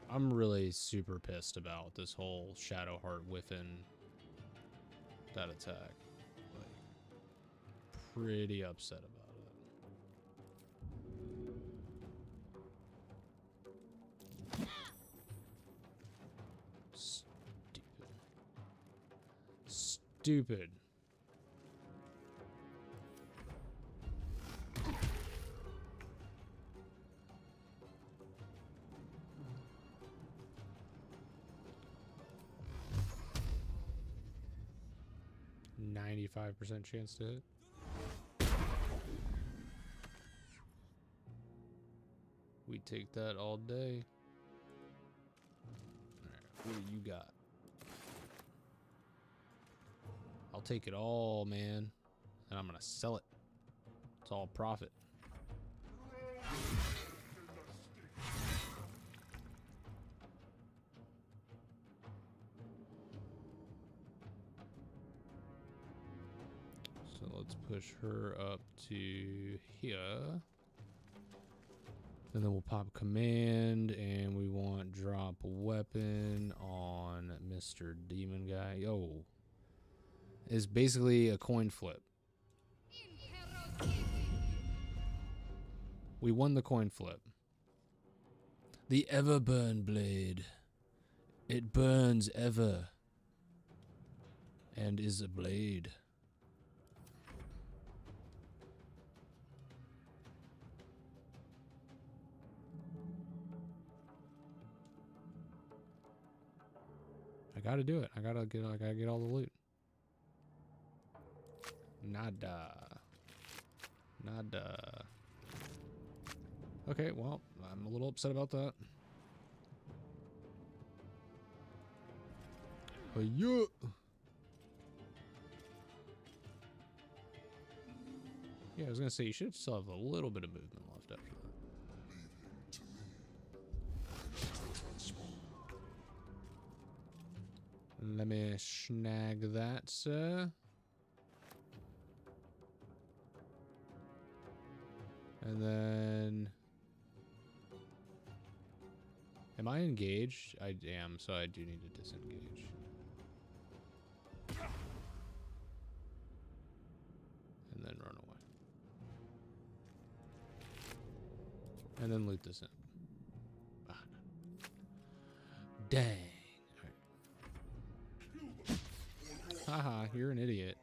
I'm really super pissed about this whole Shadowheart whiffing that attack. Like, pretty upset about it. Stupid. Stupid. %chance to hit. We take that all day. Alright, what do you got? I'll take it all, man. And I'm gonna sell it. It's all profit. So let's push her up to here. And then we'll pop command, and we want drop weapon on Mr. Demon Guy. Yo. It's basically a coin flip. We won the coin flip. The Everburn Blade. It burns ever. And is a blade. I gotta do it. I gotta get all the loot. Nada. Nada. Okay, well, I'm a little upset about that. Yeah. Yeah, I was gonna say you should still have a little bit of movement left after that. Let me snag that, sir. And then... Am I engaged? I am, so I do need to disengage. And then run away. And then loot this in. Ah, no. Dang. Haha, you're an idiot.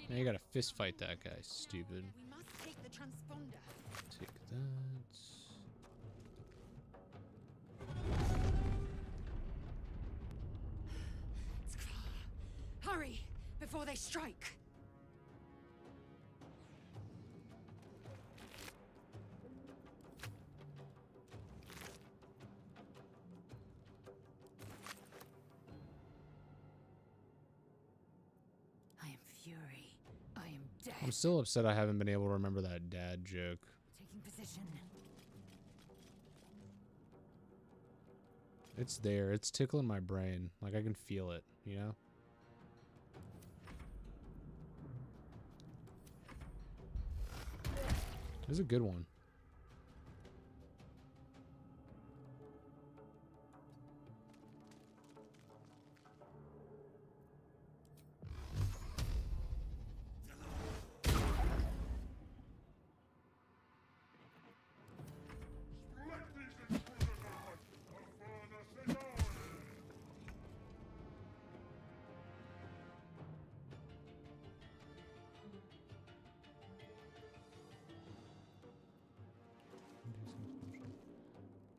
Now you gotta fist fight that guy, stupid. We must take the transponder. Take that. Hurry, before they strike. I am fury. I am death. I'm still upset I haven't been able to remember that dad joke. Taking position. It's there. It's tickling my brain. Like, I can feel it, you know? It was a good one.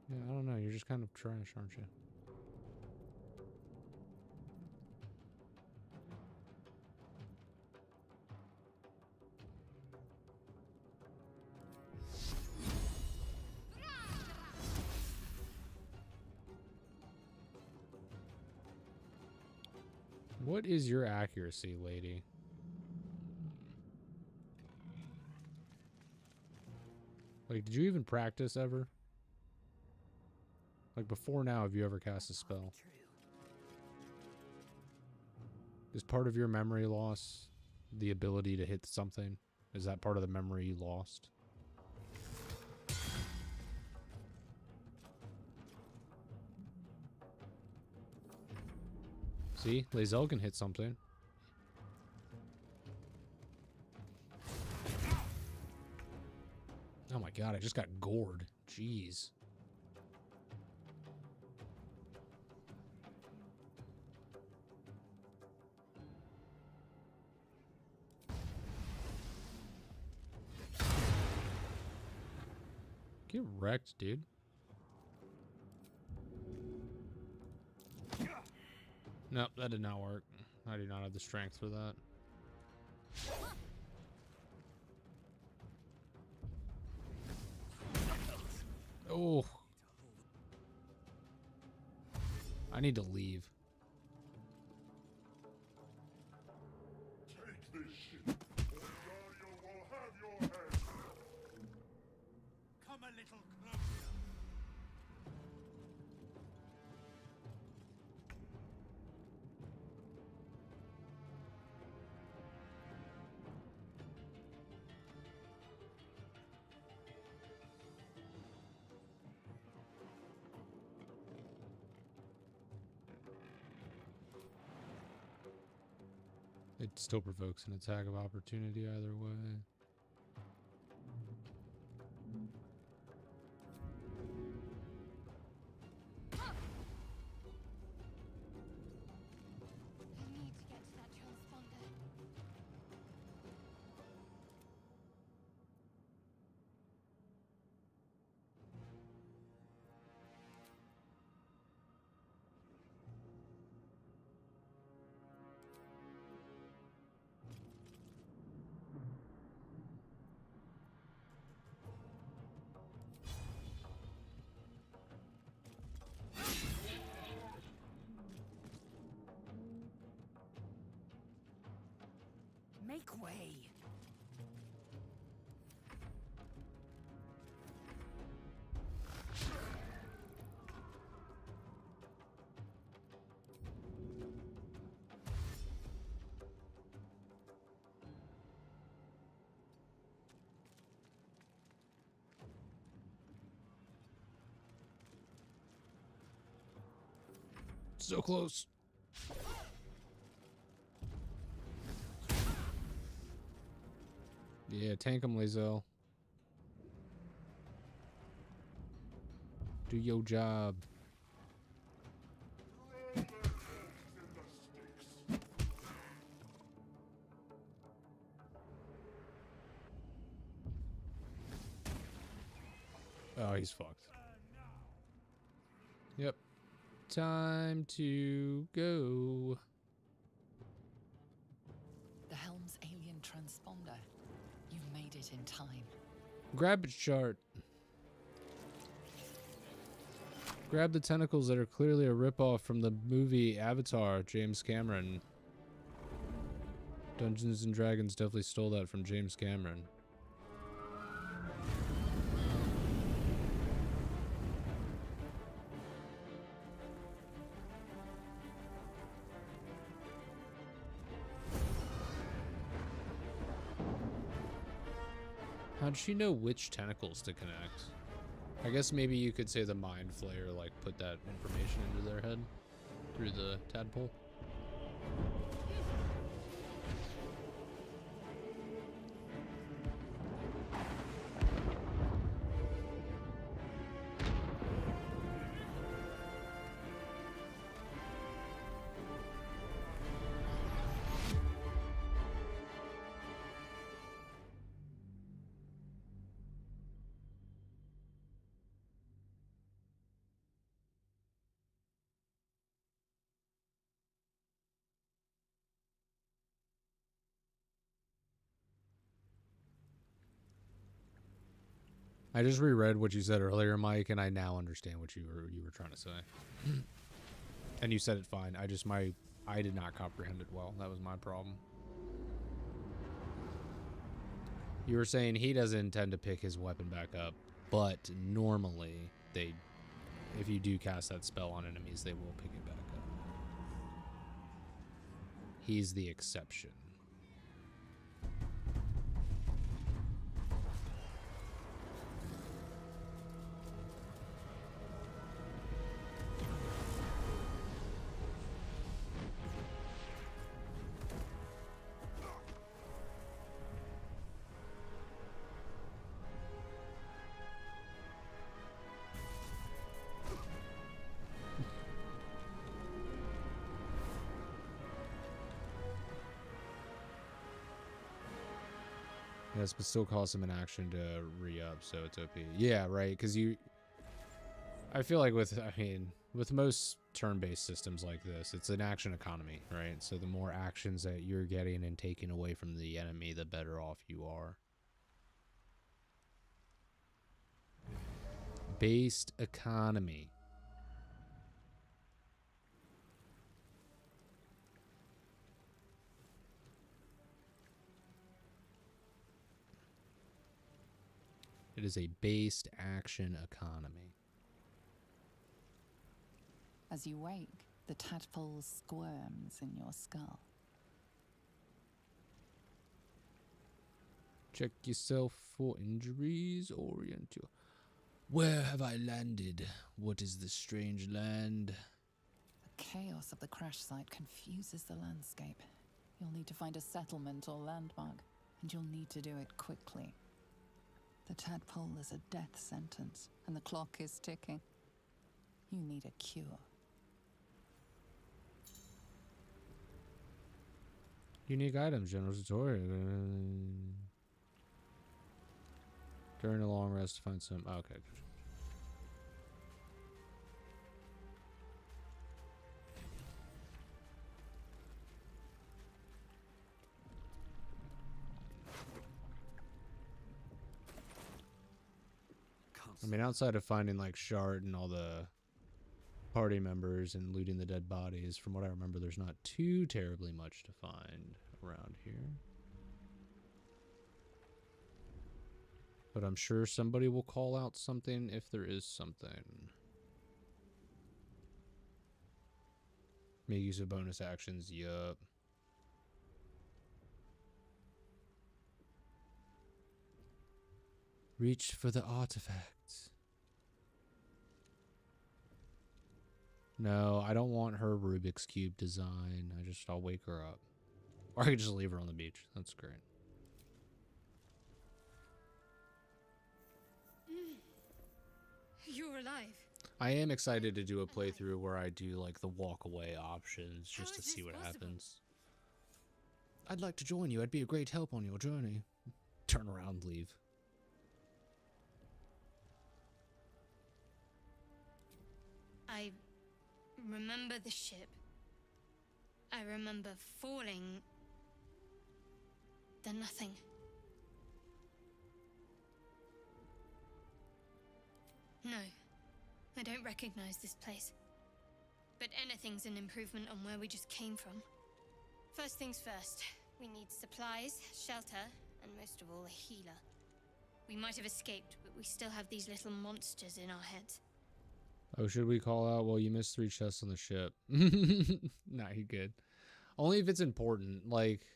Yeah, I don't know. You're just kind of trash, aren't you? What is your accuracy, lady? Like, did you even practice ever? Like, before now, have you ever cast a spell? Is part of your memory loss the ability to hit something? Is that part of the memory you lost? See? Lae'zel can hit something. Oh my god, I just got gored. Jeez. Get wrecked, dude. Nope, that did not work. I do not have the strength for that. Oh. I need to leave. Take this ship, or Dario will have your head. Come a little closer. It still provokes an attack of opportunity either way. I need to get to that transponder. Make way. So close. Yeah, tank him, Lae'zel. Do your job. Throw their heads in the sticks. Oh, he's fucked. Yep. Time to go. The helm's alien transponder. You've made it in time. Grab its chart. Grab the tentacles that are clearly a ripoff from the movie Avatar, James Cameron. Dungeons and Dragons definitely stole that from James Cameron. How'd she know which tentacles to connect? I guess maybe you could say the Mind Flayer, like, put that information into their head through the tadpole. I just reread what you said earlier, Mike, and I now understand what you were trying to say. And you said it fine. My I did not comprehend it well. That was my problem. You were saying he doesn't intend to pick his weapon back up, but normally if you do cast that spell on enemies, they will pick it back up. He's the exception. Yes, but still costs him an action to re-up, so it's OP. Yeah, right, because I feel like with most turn-based systems like this, it's an action economy, right? So the more actions that you're getting and taking away from the enemy, the better off you are. Based economy. It is a based action economy. As you wake, the tadpole squirms in your skull. Check yourself for injuries. Orient your... Where have I landed? What is this strange land? The chaos of the crash site confuses the landscape. You'll need to find a settlement or landmark, and you'll need to do it quickly. The tadpole is a death sentence, and the clock is ticking. You need a cure. Unique items, general tutorial. During a long rest, find some... Okay. I mean, outside of finding, like, Shard and all the party members and looting the dead bodies, from what I remember, there's not too terribly much to find around here. But I'm sure somebody will call out something if there is something. Make use of bonus actions, yup. Reach for the artifacts. No, I don't want her Rubik's Cube design. I'll wake her up. Or I could just leave her on the beach. That's great. You're alive. I am excited to do a playthrough where I do like the walk away options just to is see this what possible? happens. I'd like to join you. I'd be a great help on your journey. Turn around, leave. I remember the ship. I remember falling. Then nothing. No, I don't recognize this place. But anything's an improvement on where we just came from. First things first, we need supplies, shelter, and most of all, a healer. We might have escaped, but we still have these little monsters in our heads. Oh, should we call out? Well, you missed 3 chests on the ship. Nah, you're good. Only if it's important. Like,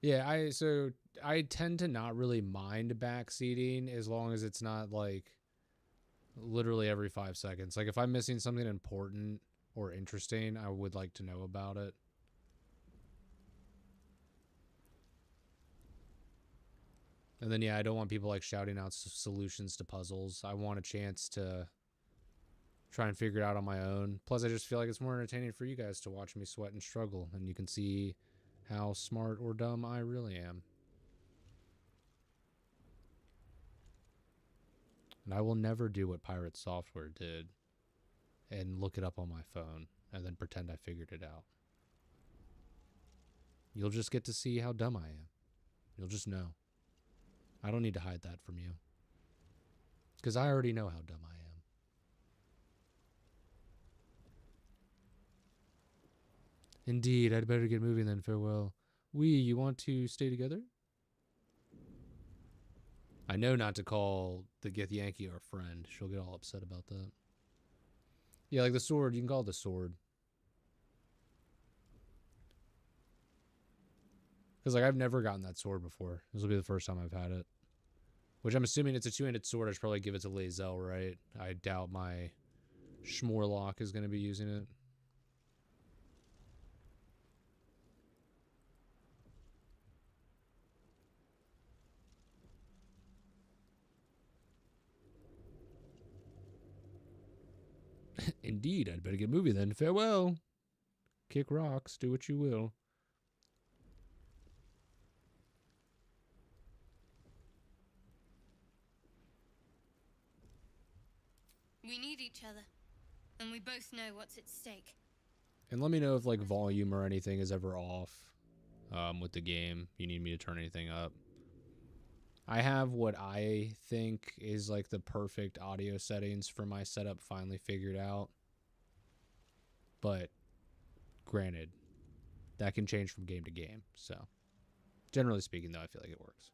yeah, I tend to not really mind backseating as long as it's not like literally every 5 seconds. Like if I'm missing something important or interesting, I would like to know about it. And then, yeah, I don't want people like shouting out solutions to puzzles. I want a chance to try and figure it out on my own. Plus, I just feel like it's more entertaining for you guys to watch me sweat and struggle, and you can see how smart or dumb I really am. And I will never do what Pirate Software did and look it up on my phone and then pretend I figured it out. You'll just get to see how dumb I am. You'll just know. I don't need to hide that from you. Because I already know how dumb I am. Indeed, I'd better get moving then. Farewell. You want to stay together? I know not to call the Githyanki our friend. She'll get all upset about that. Yeah, like the sword. You can call it the sword. Because, like, I've never gotten that sword before. This will be the first time I've had it. Which I'm assuming it's a two-handed sword. I should probably give it to Lae'zel, right? I doubt my Warlock is going to be using it. Indeed, I'd better get moving then. Farewell. Kick rocks. Do what you will. We need each other, and we both know what's at stake. And let me know if, like, volume or anything is ever off with the game. You need me to turn anything up. I have what I think is, like, the perfect audio settings for my setup finally figured out. But, granted, that can change from game to game. So, generally speaking, though, I feel like it works.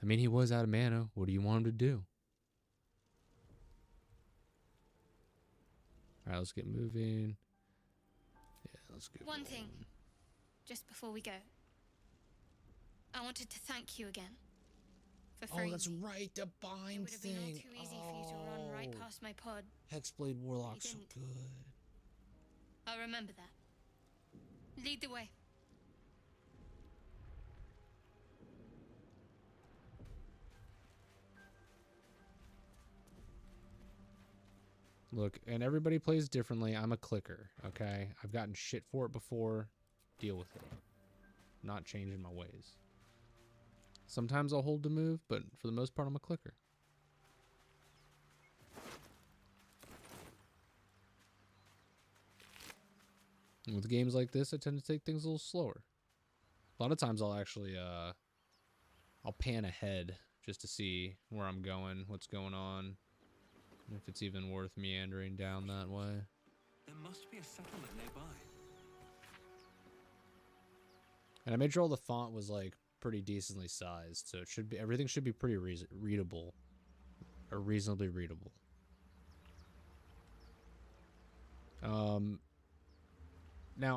I mean, he was out of mana. What do you want him to do? Alright, let's get moving. Yeah, let's get One thing, just before we go. I wanted to thank you again for freeing me. Right, the It bind would have been all too easy for you to run right past my pod. Hexblade Warlock's so didn't. good. I'll remember that. Lead the way. Look, and everybody plays differently. I'm a clicker, okay? I've gotten shit for it before. Deal with it. Not changing my ways. Sometimes I'll hold the move, but for the most part, I'm a clicker. And with games like this, I tend to take things a little slower. A lot of times I'll actually, I'll pan ahead just to see where I'm going, what's going on. If it's even worth meandering down that way. There must be a settlement nearby. And I made sure all the font was like pretty decently sized, so it should be everything should be pretty readable, or reasonably readable. Now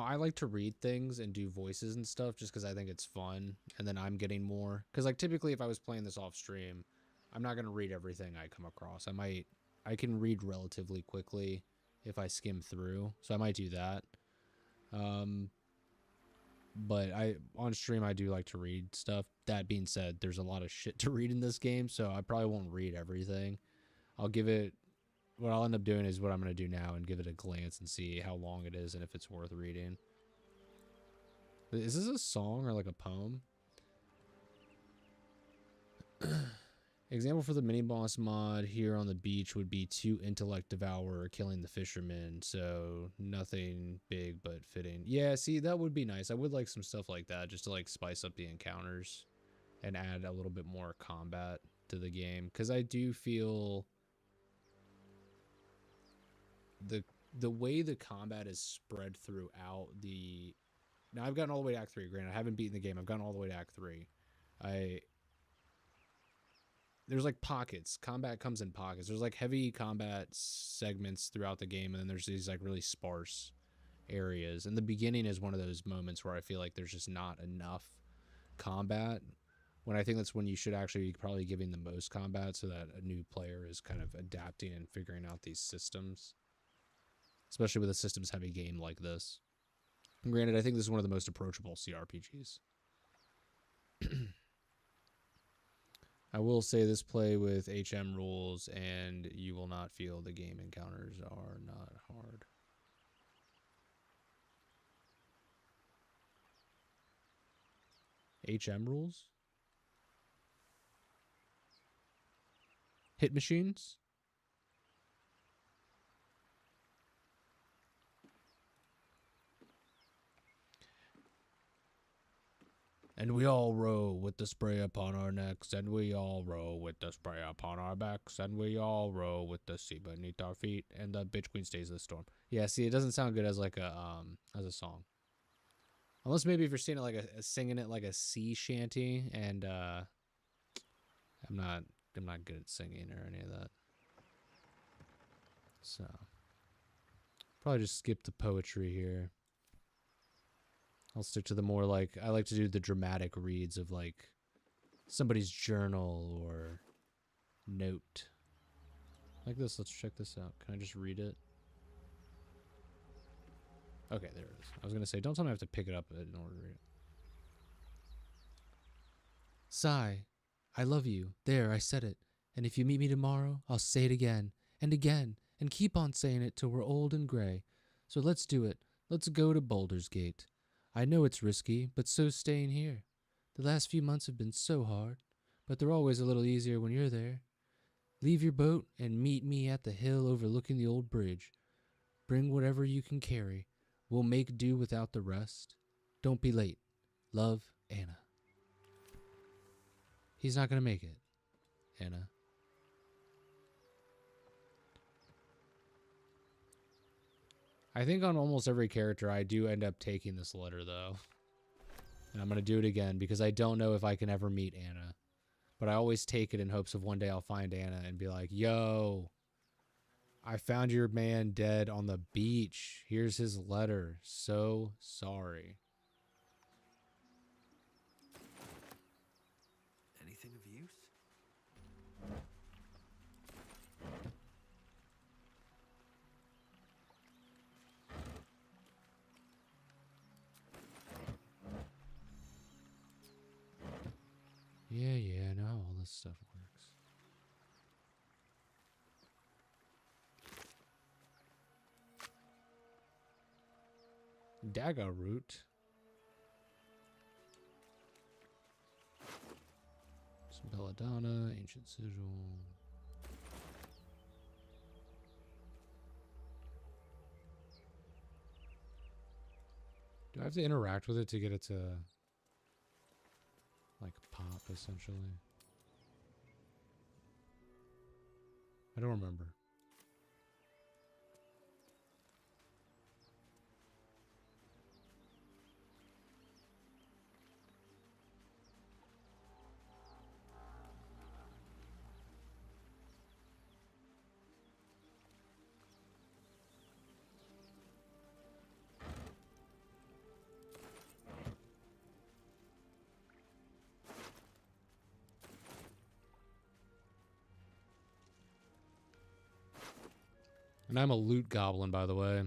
I like to read things and do voices and stuff just because I think it's fun, and then I'm getting more. Because like typically, if I was playing this off stream, I'm not gonna read everything I come across. I can read relatively quickly if I skim through, so I might do that. But on stream I do like to read stuff. That being said, there's a lot of shit to read in this game, so I probably won't read everything. I'll give it, what I'll end up doing is what I'm going to do now and give it a glance and see how long it is and if it's worth reading. Is this a song or like a poem? Example for the mini boss mod here on the beach would be 2 intellect devourer killing the fisherman. So nothing big but fitting. Yeah, see, that would be nice. I would like some stuff like that just to like spice up the encounters and add a little bit more combat to the game. Because I do feel the way the combat is spread throughout the... Now I've gotten all the way to Act 3. Granted, I haven't beaten the game. I've gotten all the way to Act 3. There's like pockets. Combat comes in pockets. There's like heavy combat segments throughout the game, and then there's these like really sparse areas. And the beginning is one of those moments where I feel like there's just not enough combat, when I think that's when you should actually be probably giving the most combat so that a new player is kind of adapting and figuring out these systems, especially with a systems heavy game like this. And granted, I think this is one of the most approachable CRPGs. I will say this play with HM rules, and you will not feel the game encounters are not hard. HM rules? Hit machines? And we all row with the spray upon our necks, and we all row with the spray upon our backs, and we all row with the sea beneath our feet, and the bitch queen stays the storm. Yeah, see, it doesn't sound good as like a song. Unless maybe if you're seeing it like singing it like a sea shanty, and I'm not good at singing or any of that. So probably just skip the poetry here. I'll stick to the more like, I like to do the dramatic reads of like somebody's journal or note. Like this, let's check this out. Can I just read it? Okay, there it is. I was going to say, don't tell me I have to pick it up in order to read it. Sigh, I love you. There, I said it. And if you meet me tomorrow, I'll say it again and again and keep on saying it till we're old and gray. So let's do it. Let's go to Baldur's Gate. I know it's risky, but so's staying here. The last few months have been so hard, but they're always a little easier when you're there. Leave your boat and meet me at the hill overlooking the old bridge. Bring whatever you can carry. We'll make do without the rest. Don't be late. Love, Anna. He's not going to make it, Anna. I think on almost every character I do end up taking this letter, though. And I'm going to do it again because I don't know if I can ever meet Anna. But I always take it in hopes of one day I'll find Anna and be like, yo, I found your man dead on the beach. Here's his letter. So sorry. Anything of use? Yeah, I know how all this stuff works. Dagger root. Some belladonna, ancient sigil. Do I have to interact with it to get it to like pop essentially? I don't remember. And I'm a loot goblin, by the way.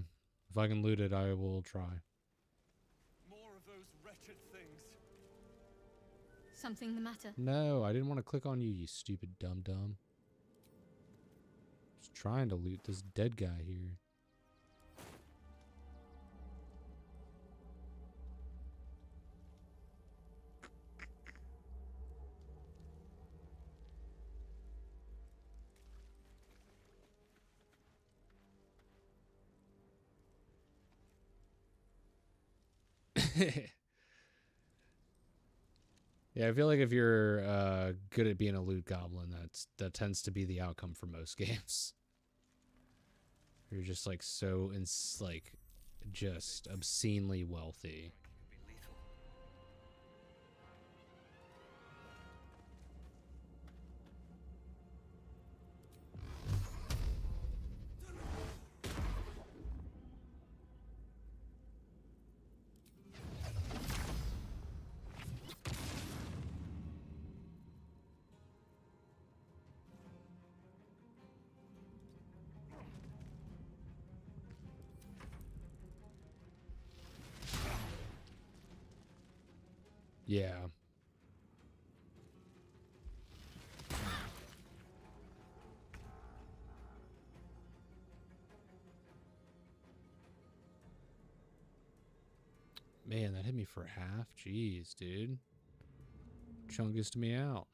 If I can loot it, I will try. More of those wretched things. Something the matter? No, I didn't want to click on you, you stupid dum-dum. Just trying to loot this dead guy here. Yeah, I feel like if you're good at being a loot goblin, that tends to be the outcome for most games. You're just like so like just obscenely wealthy. Yeah. Man, that hit me for half. Jeez, dude. Chungest me out.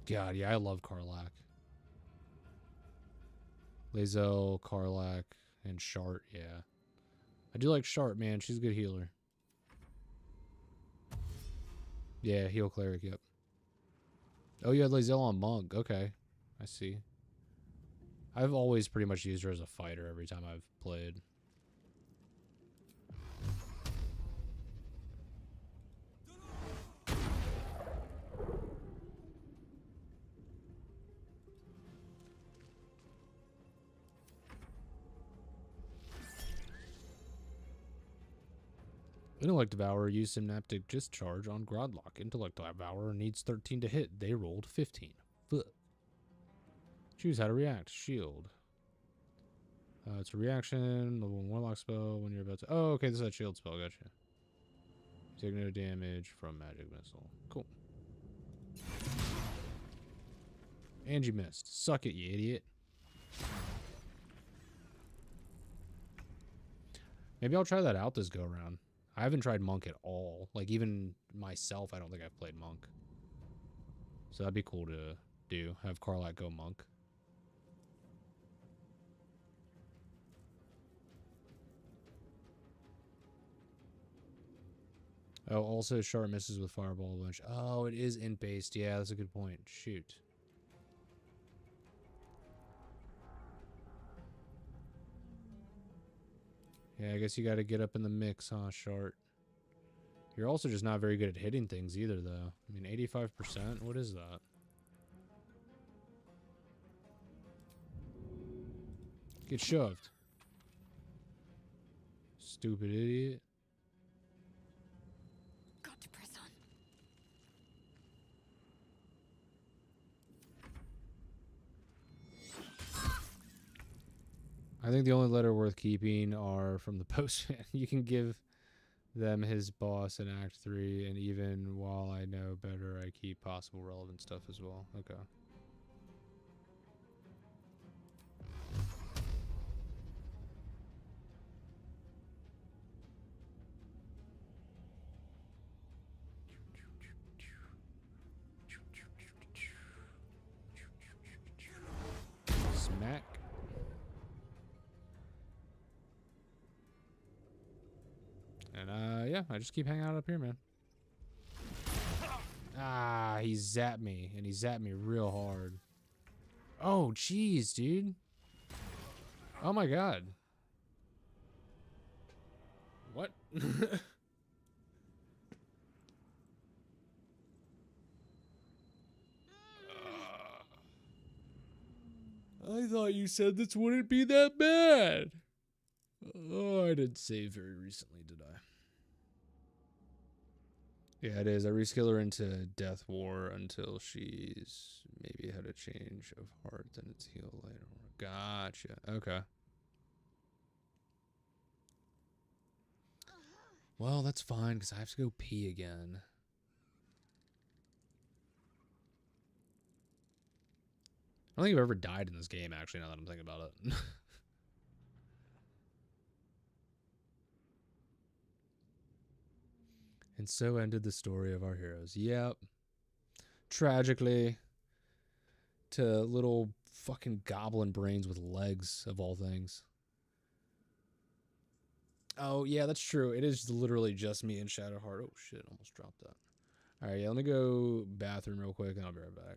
God, yeah, I love Karlach. Lae'zel, Karlach, and Shart, yeah. I do like Shart, man. She's a good healer. Yeah, heal cleric, yep. Oh, you had Lae'zel on monk. Okay, I see. I've always pretty much used her as a fighter every time I've played. Intellect Devourer used Synaptic Discharge on Grodlock. Intellect Devourer needs 13 to hit. They rolled 15. Fuck. Choose how to react. Shield. It's a reaction. Level 1 Warlock spell when you're about to... Oh, okay, this is a shield spell. Gotcha. Take no damage from magic missile. Cool. And you missed. Suck it, you idiot. Maybe I'll try that out this go around. I haven't tried monk at all. Like, even myself, I don't think I've played monk. So that'd be cool to do. Have Karlach go monk. Oh, also Shart misses with Fireball a bunch. Oh, it is int-based. Yeah, that's a good point. Shoot. Yeah, I guess you gotta get up in the mix, huh, Shart? You're also just not very good at hitting things either, though. I mean, 85%? What is that? Get shoved. Stupid idiot. Got to press on. I think the only letter worth keeping are from the postman. You can give them his boss in Act 3, and even while I know better, I keep possible relevant stuff as well. Okay. Smack. And yeah, I just keep hanging out up here, man. Ah, he zapped me, and he zapped me real hard. Oh, jeez, dude. Oh my god. What? I thought you said this wouldn't be that bad. Oh, I didn't save very recently, did I? Yeah, it is. I reskill her into Death War until she's maybe had a change of heart, then it's heal later. Gotcha. Okay. Well, that's fine, because I have to go pee again. I don't think I've ever died in this game, actually, now that I'm thinking about it. And so ended the story of our heroes. Yep. Tragically. To little fucking goblin brains with legs, of all things. Oh, yeah, that's true. It is literally just me and Shadowheart. Oh, shit, almost dropped that. Alright, yeah, let me go bathroom real quick, and I'll be right back.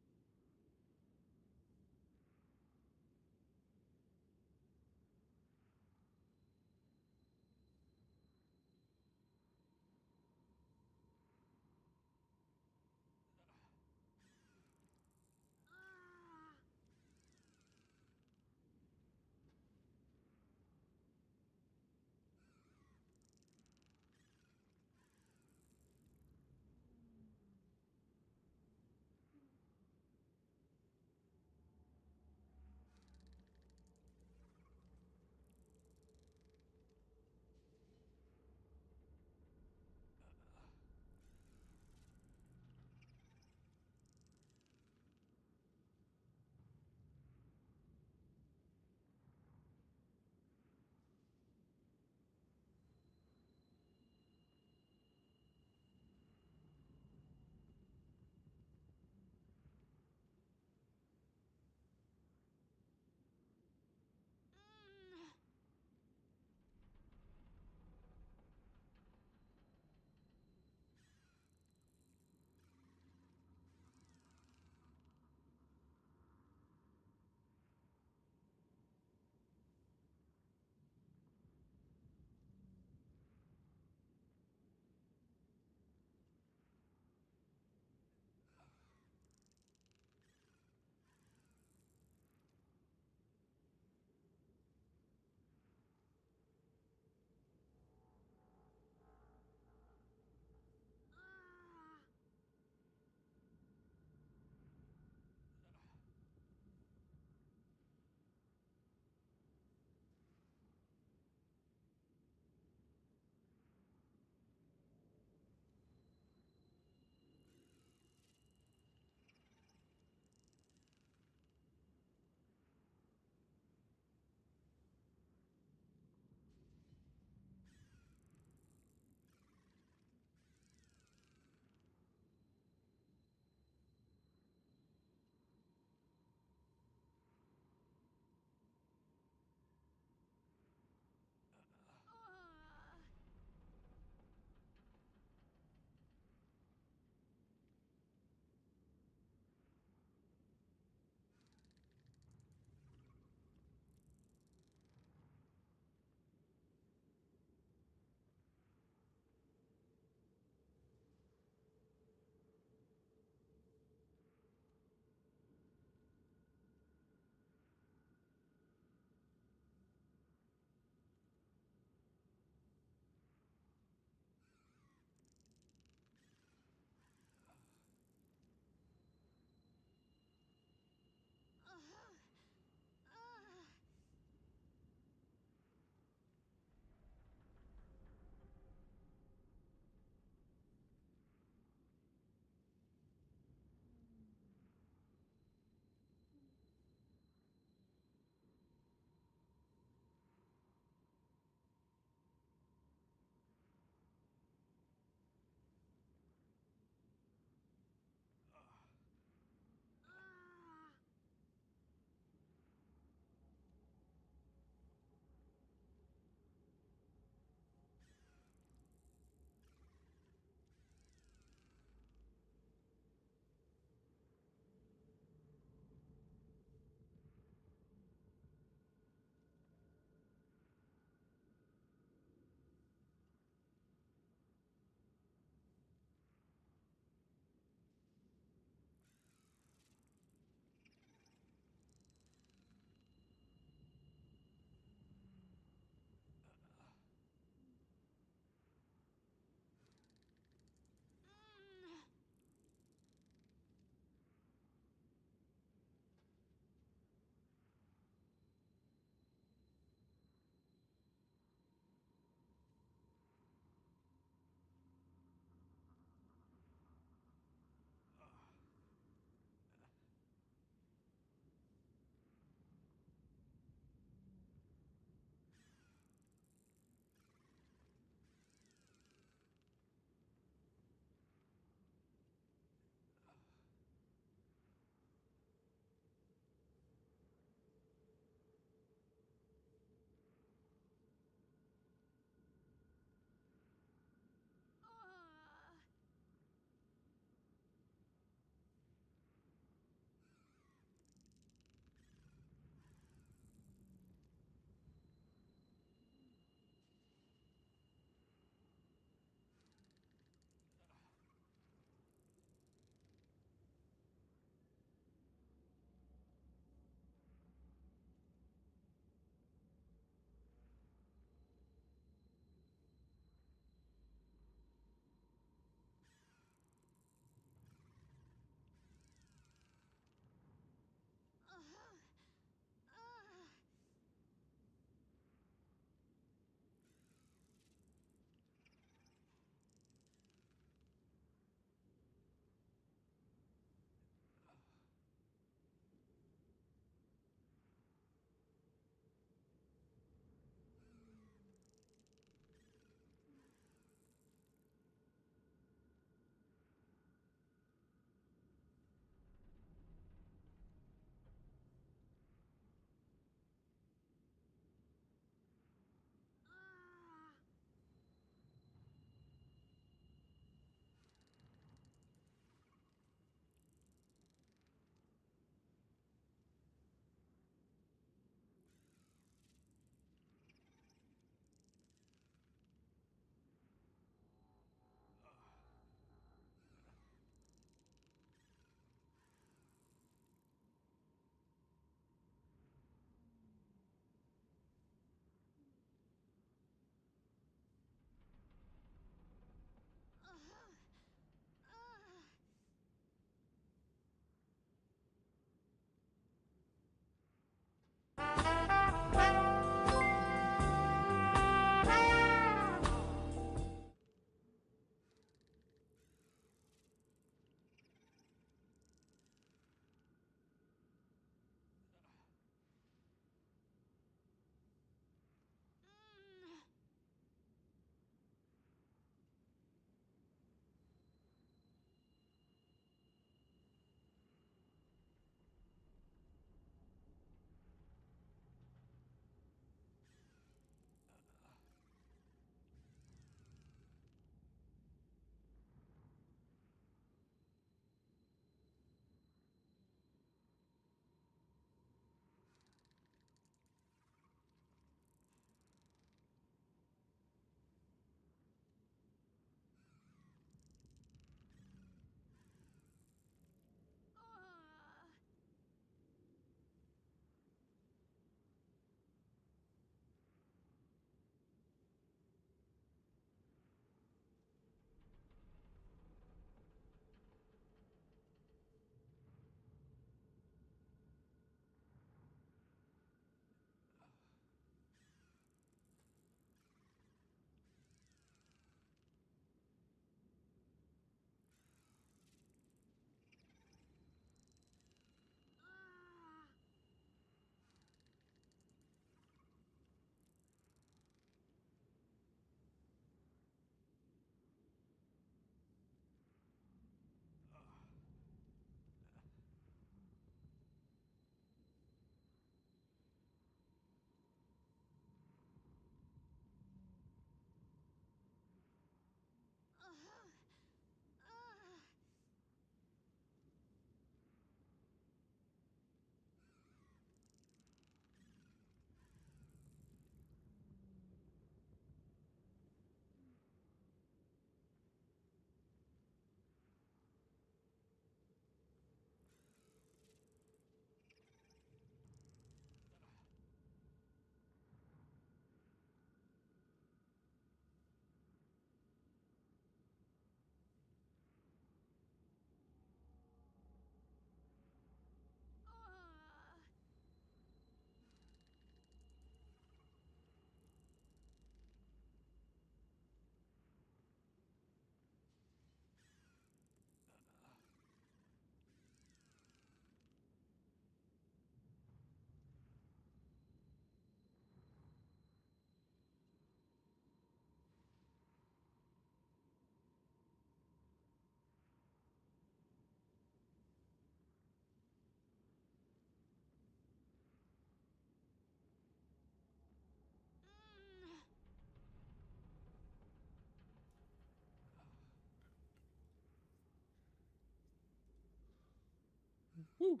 Woo.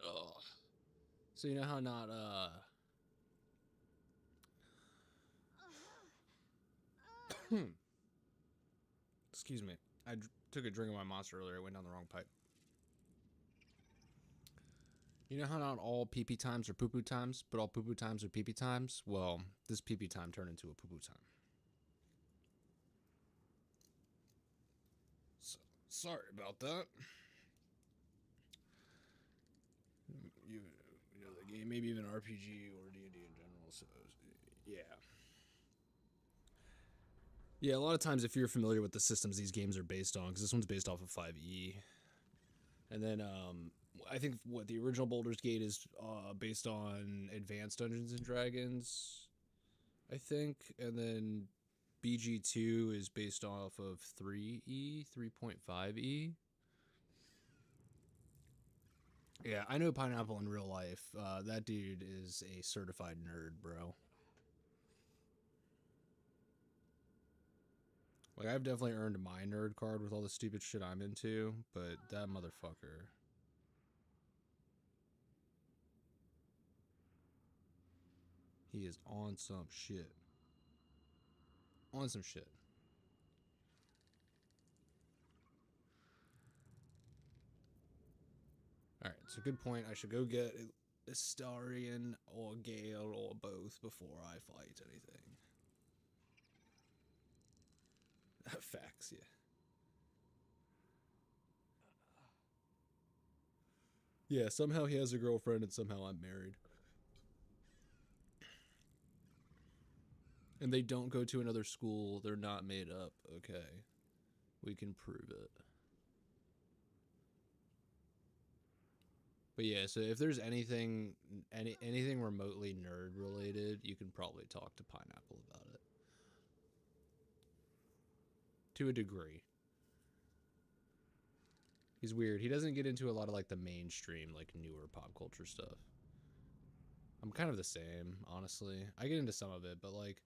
Oh. So you know how not excuse me. I took a drink of my monster earlier. It went down the wrong pipe. You know how not all pee-pee times are poo-poo times, but all poo-poo times are pee-pee times? Well, this pee-pee time turned into a poo-poo time. So, sorry about that. You know the game, maybe even RPG or D&D in general. So yeah. Yeah, a lot of times if you're familiar with the systems these games are based on, because this one's based off of 5e, and then I think what the original Baldur's Gate is based on Advanced Dungeons and Dragons, I think, and then BG2 is based off of 3e, 3.5e. Yeah, I know Pineapple in real life. That dude is a certified nerd, bro. Like, I've definitely earned my nerd card with all the stupid shit I'm into, but that motherfucker. He is on some shit. On some shit. Alright, so good point. I should go get Astarion or Gale or both before I fight anything. Facts, yeah. Yeah, somehow he has a girlfriend and somehow I'm married. And they don't go to another school. They're not made up. Okay. We can prove it. But yeah, so if there's anything remotely nerd related, you can probably talk to Pineapple about it. To a degree. He's weird. He doesn't get into a lot of like the mainstream, like newer pop culture stuff. I'm kind of the same, honestly. I get into some of it, but like,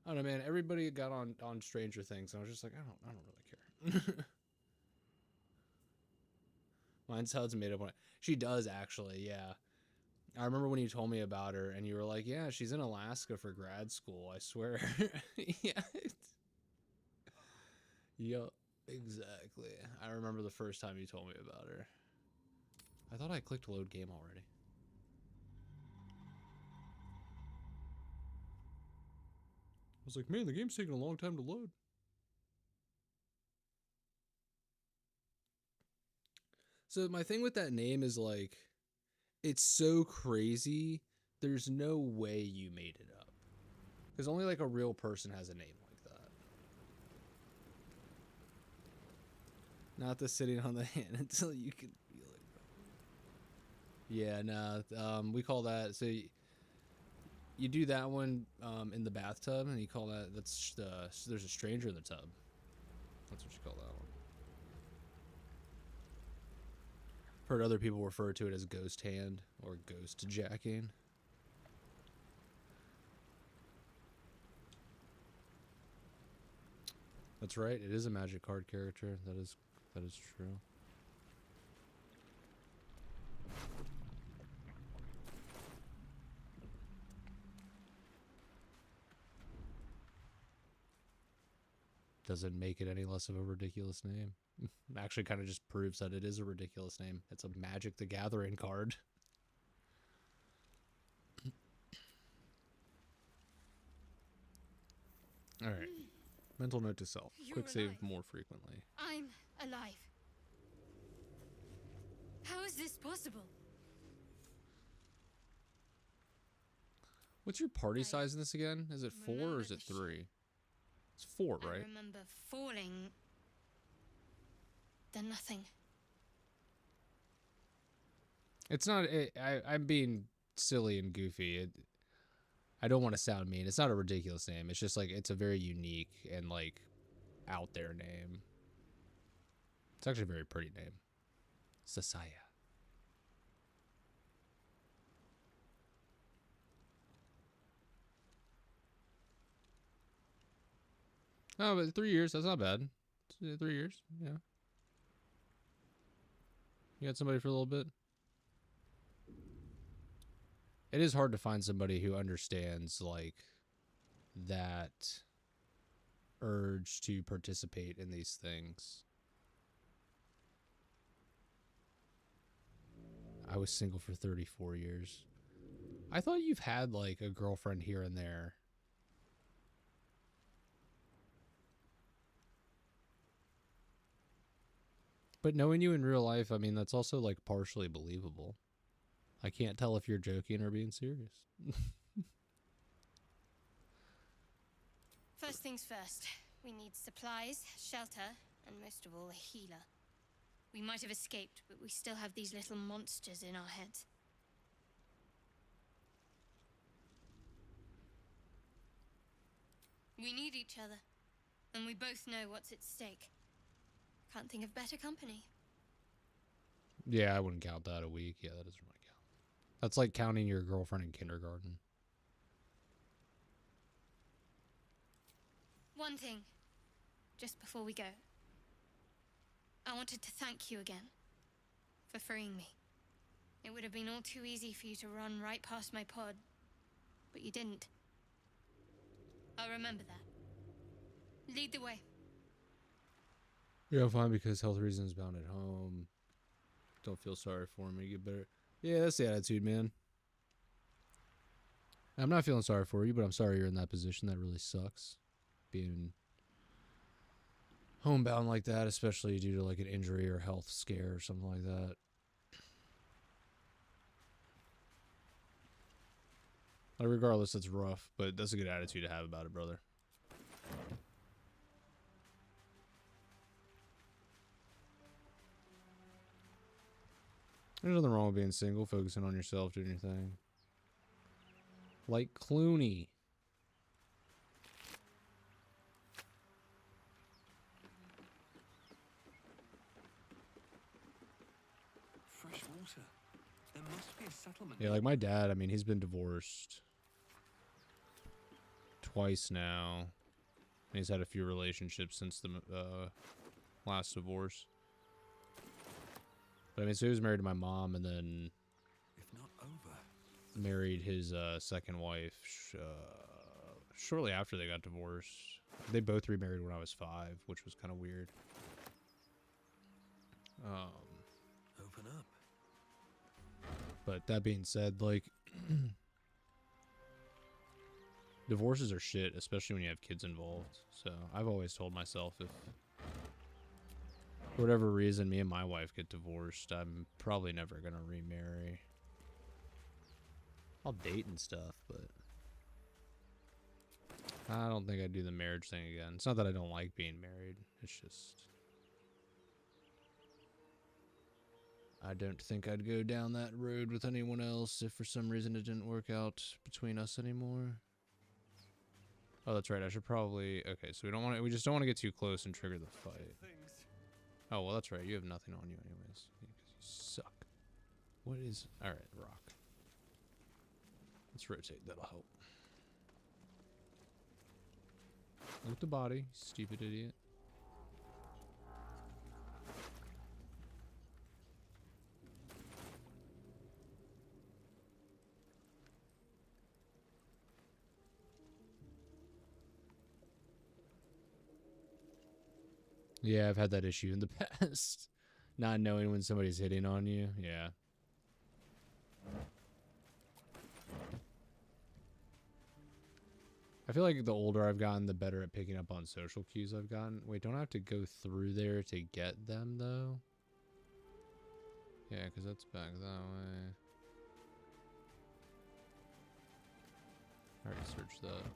I don't know, man. Everybody got on Stranger Things, and I was just like, I don't really care. Mine sounds made up. She does actually, yeah. I remember when you told me about her, and you were like, "Yeah, she's in Alaska for grad school." I swear. Yeah. Yup. Exactly. I remember the first time you told me about her. I thought I clicked load game already. I was like, man, the game's taking a long time to load. So my thing with that name is like, it's so crazy. There's no way you made it up. Because only like a real person has a name like that. Not the sitting on the hand until you can feel it. Yeah, nah. We call that, so you do that one in the bathtub, and you call that, there's a stranger in the tub. That's what you call that one. Heard other people refer to it as ghost hand or ghost jacking. That's right. It is a magic card character. That is true. Doesn't make it any less of a ridiculous name. Actually kind of just proves that it is a ridiculous name. It's a Magic the Gathering card. Alright. Mental note to self. Quick save more frequently. I'm alive. How is this possible? What's your party size in this again? Is it 4 or is it 3? It's 4, right? I remember falling. Then nothing. It's not. I'm being silly and goofy. I don't want to sound mean. It's not a ridiculous name. It's just like it's a very unique and like out there name. It's actually a very pretty name. Sasaya. Oh, but 3 years. That's not bad. 3 years. Yeah. You had somebody for a little bit? It is hard to find somebody who understands, like, that urge to participate in these things. I was single for 34 years. I thought you've had, like, a girlfriend here and there. But knowing you in real life, I mean, that's also, like, partially believable. I can't tell if you're joking or being serious. First things first. We need supplies, shelter, and most of all, a healer. We might have escaped, but we still have these little monsters in our heads. We need each other, and we both know what's at stake. Can't think of better company. Yeah, I wouldn't count that a week. Yeah, that doesn't really count. That's like counting your girlfriend in kindergarten. One thing, just before we go. I wanted to thank you again for freeing me. It would have been all too easy for you to run right past my pod, but you didn't. I'll remember that. Lead the way. Yeah, fine, because health reasons bound at home. Don't feel sorry for me. Get better. Yeah, that's the attitude, man. I'm not feeling sorry for you, but I'm sorry you're in that position. That really sucks. Being homebound like that, especially due to like an injury or health scare or something like that. Like, regardless, it's rough, but that's a good attitude to have about it, brother. There's nothing wrong with being single, focusing on yourself, doing your thing. Like Clooney. Fresh water. There must be a settlement. Yeah, like my dad, I mean, he's been divorced twice now. And he's had a few relationships since the last divorce. But I mean, so he was married to my mom and then If not over. married his second wife shortly after they got divorced. They both remarried when I was 5, which was kind of weird. Open up. But that being said, like, divorces are shit, especially when you have kids involved. So I've always told myself if, for whatever reason, me and my wife get divorced, I'm probably never going to remarry. I'll date and stuff, but I don't think I'd do the marriage thing again. It's not that I don't like being married. It's just I don't think I'd go down that road with anyone else if for some reason it didn't work out between us anymore. Oh, that's right. I should probably... Okay, so we just don't want to get too close and trigger the fight. Things. Oh, well, that's right. You have nothing on you anyways. Because you suck. What is... Alright, rock. Let's rotate. That'll help. Look at the body, stupid idiot. Yeah, I've had that issue in the past. Not knowing when somebody's hitting on you. Yeah. I feel like the older I've gotten, the better at picking up on social cues I've gotten. Wait, don't I have to go through there to get them, though? Yeah, because that's back that way. I already searched that.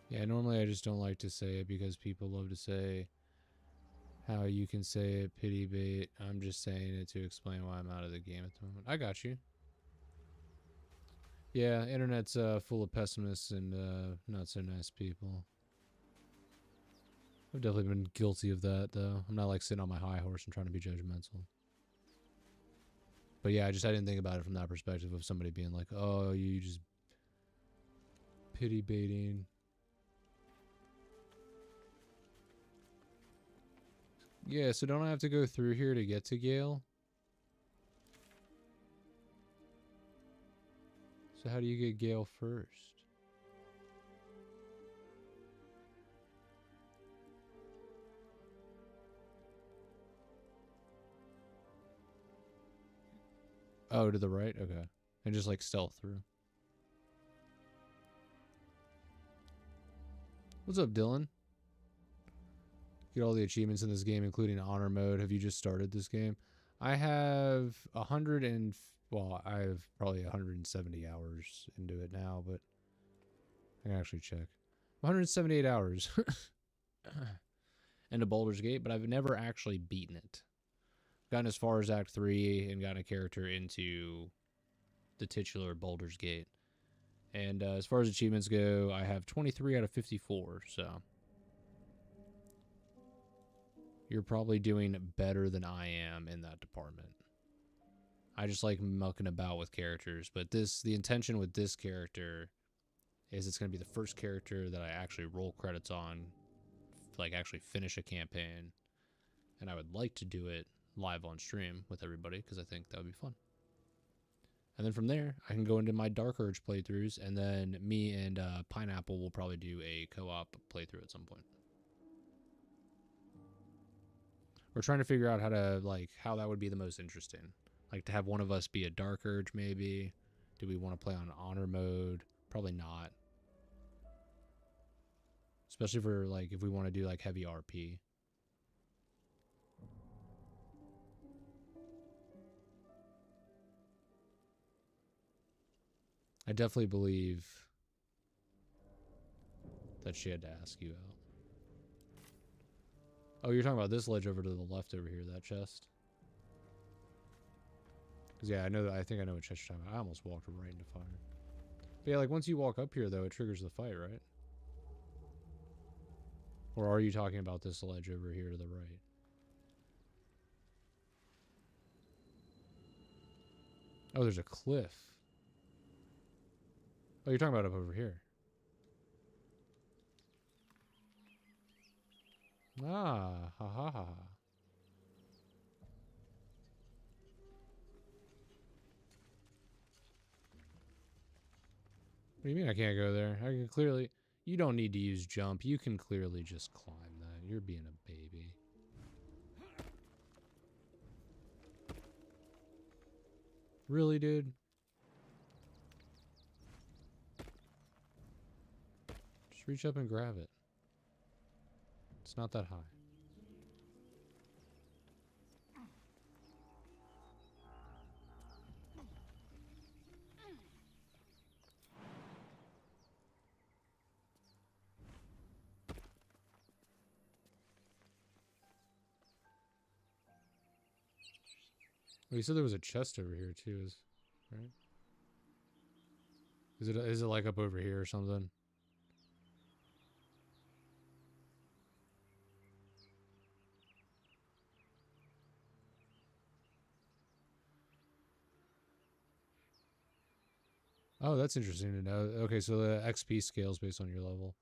Yeah, normally I just don't like to say it because people love to say how you can say it, pity bait. I'm just saying it to explain why I'm out of the game at the moment. I got you. Yeah, internet's full of pessimists and not so nice people. I've definitely been guilty of that, though. I'm not like sitting on my high horse and trying to be judgmental. But yeah, I didn't think about it from that perspective of somebody being like, oh, you just pity baiting. Yeah, so don't I have to go through here to get to Gale? So how do you get Gale first? Oh, to the right? Okay. And just like stealth through. What's up, Dylan? Get all the achievements in this game, including honor mode. Have you just started this game? I have 100 and... Well, I have probably 170 hours into it now, but I can actually check. 178 hours into Baldur's Gate, but I've never actually beaten it. Gotten as far as Act 3 and gotten a character into the titular Baldur's Gate. And as far as achievements go, I have 23 out of 54, so... You're probably doing better than I am in that department. I just like mucking about with characters, but the intention with this character is it's going to be the first character that I actually roll credits on, like actually finish a campaign, and I would like to do it live on stream with everybody because I think that would be fun. And then from there, I can go into my Dark Urge playthroughs, and then me and Pineapple will probably do a co-op playthrough at some point. We're trying to figure out how that would be the most interesting. Like to have one of us be a Dark Urge, maybe. Do we want to play on honor mode? Probably not. Especially for like if we want to do like heavy RP. I definitely believe that she had to ask you out. Oh, you're talking about this ledge over to the left over here, that chest? Because, yeah, I think I know what chest you're talking about. I almost walked right into fire. But, yeah, like, once you walk up here, though, it triggers the fight, right? Or are you talking about this ledge over here to the right? Oh, there's a cliff. Oh, you're talking about up over here. Ah, ha ha ha. What do you mean I can't go there? I can clearly... You don't need to use jump. You can clearly just climb that. You're being a baby. Really, dude? Just reach up and grab it. It's not that high. Well, you said there was a chest over here too, right? Is it like up over here or something? Oh, that's interesting to know. Okay, so the XP scales based on your level.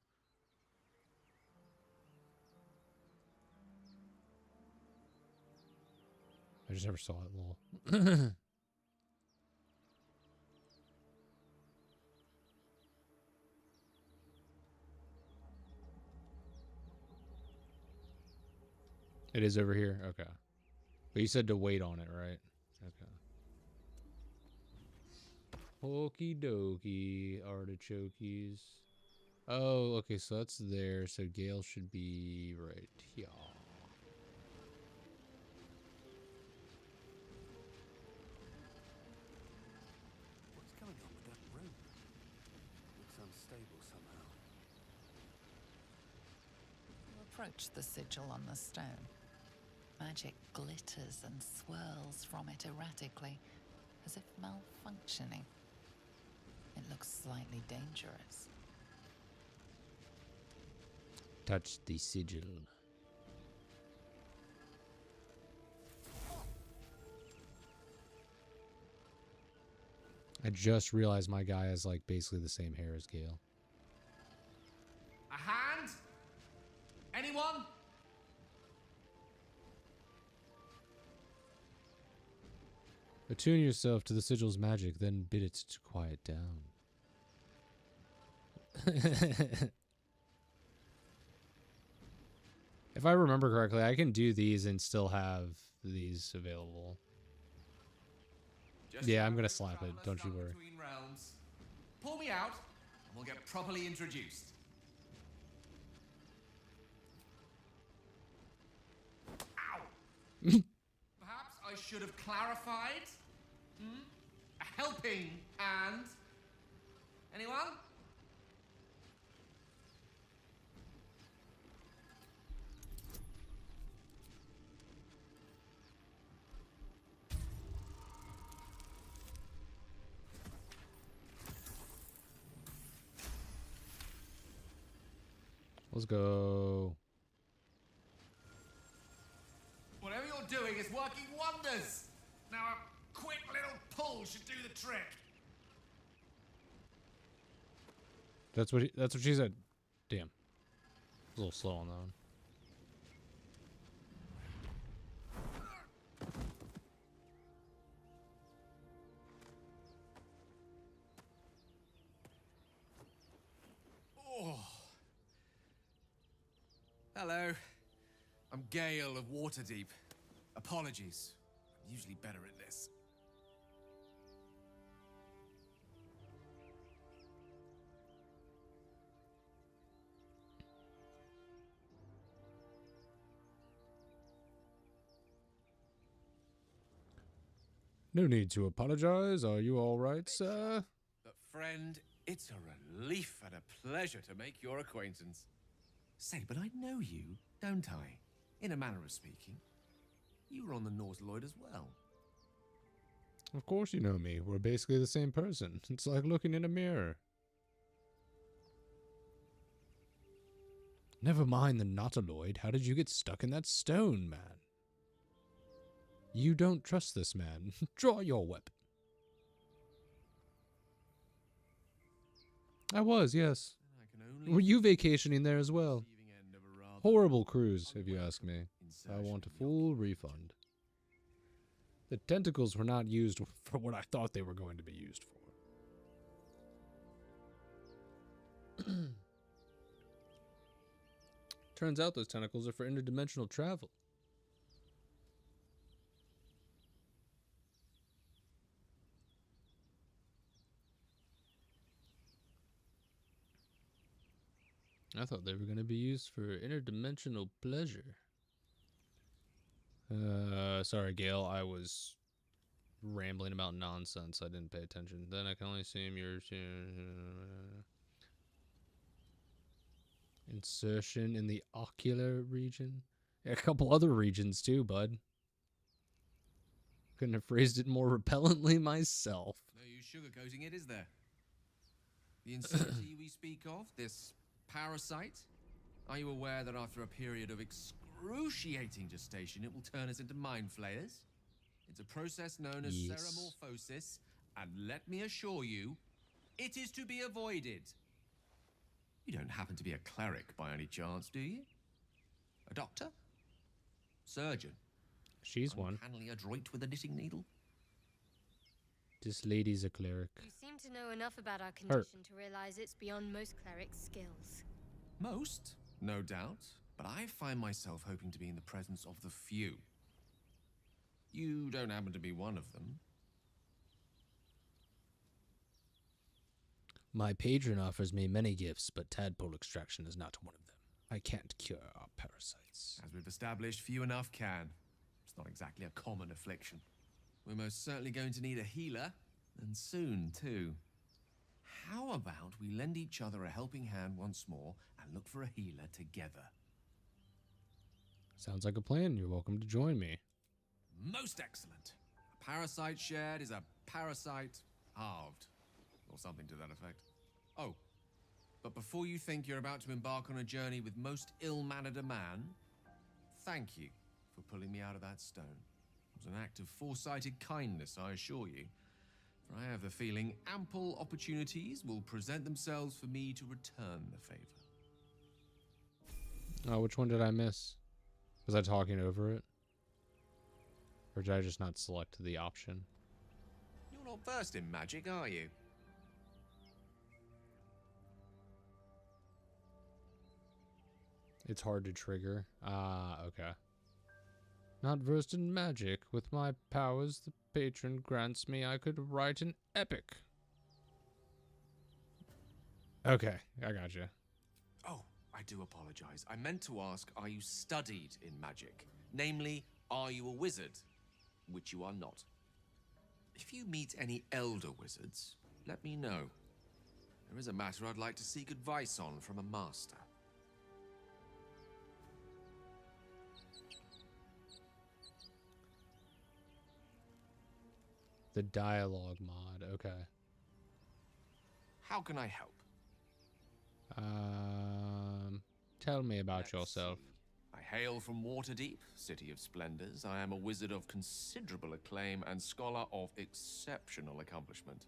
I just never saw it, lol. It is over here? Okay. But you said to wait on it, right? Okay. Okie dokie, artichokes. Oh, okay, so that's there. So Gale should be right here. What's going on with that room? Looks unstable somehow. You approach the sigil on the stone. Magic glitters and swirls from it erratically, as if malfunctioning. It looks slightly dangerous. Touch the sigil. I just realized my guy has like basically the same hair as Gale. Anyone? Attune yourself to the sigil's magic, then bid it to quiet down. If I remember correctly, I can do these and still have these available. Just Yeah, I'm have gonna a slap it, traveler don't you stuck worry. between realms. Pull me out, and we'll get properly introduced. Ow! Perhaps I should have clarified. A helping hand. Anyone? Let's go. Whatever you're doing is working wonders. Now a quick little pull should do the trick. That's what she said. Damn. A little slow on that one. Oh. Hello. I'm Gale of Waterdeep. Apologies. I'm usually better at this. No need to apologize. Are you all right, sir? But friend, it's a relief and a pleasure to make your acquaintance. Say, but I know you, don't I? In a manner of speaking. You were on the Norse Lloyd as well. Of course you know me. We're basically the same person. It's like looking in a mirror. Never mind the Nautiloid. How did you get stuck in that stone, man? You don't trust this man. Draw your weapon. I was, yes. I can only Were you vacationing there as well? receiving end of a rather Horrible cruise, if you ask me. I insertion want a in the full refund. The tentacles were not used for what I thought they were going to be used for. Turns out those tentacles are for interdimensional travel. I thought they were going to be used for interdimensional pleasure. Sorry, Gale. I was rambling about nonsense. I didn't pay attention. Then I can only assume you're... Insertion in the ocular region? A couple other regions too, bud. Couldn't have phrased it more repellently myself. No use sugarcoating it, is there? The insanity we speak of, this parasite, are you aware that after a period of excruciating gestation, it will turn us into mind flayers? It's a process known as Yes. ceramorphosis, and let me assure you, it is to be avoided. You don't happen to be a cleric by any chance, do you? A doctor? Surgeon? She's one. Uncannily adroit with a knitting needle? This lady's a cleric. You seem to know enough about our condition to realize it's beyond most clerics' skills. Most, no doubt, but I find myself hoping to be in the presence of the few. You don't happen to be one of them. My patron offers me many gifts, but tadpole extraction is not one of them. I can't cure our parasites. As we've established, few enough can. It's not exactly a common affliction. We're most certainly going to need a healer, and soon, too. How about we lend each other a helping hand once more and look for a healer together? Sounds like a plan. You're welcome to join me. Most excellent. A parasite shared is a parasite halved. Or something to that effect. Oh, but before you think you're about to embark on a journey with most ill-mannered a man, thank you for pulling me out of that stone. It was an act of foresighted kindness, I assure you. For I have the feeling ample opportunities will present themselves for me to return the favor. Oh, which one did I miss? Was I talking over it? Or did I just not select the option? You're not versed in magic, are you? It's hard to trigger. Ah, okay. Not versed in magic. With my powers the patron grants me, I could write an epic. Okay, I got you. Oh, I do apologize. I meant to ask, are you studied in magic? Namely, are you a wizard? Which you are not. If you meet any elder wizards, let me know. There is a matter I'd like to seek advice on from a master. The dialogue mod, okay. How can I help? Tell me about Let's yourself. see. I hail from Waterdeep, city of splendors. I am a wizard of considerable acclaim and scholar of exceptional accomplishment.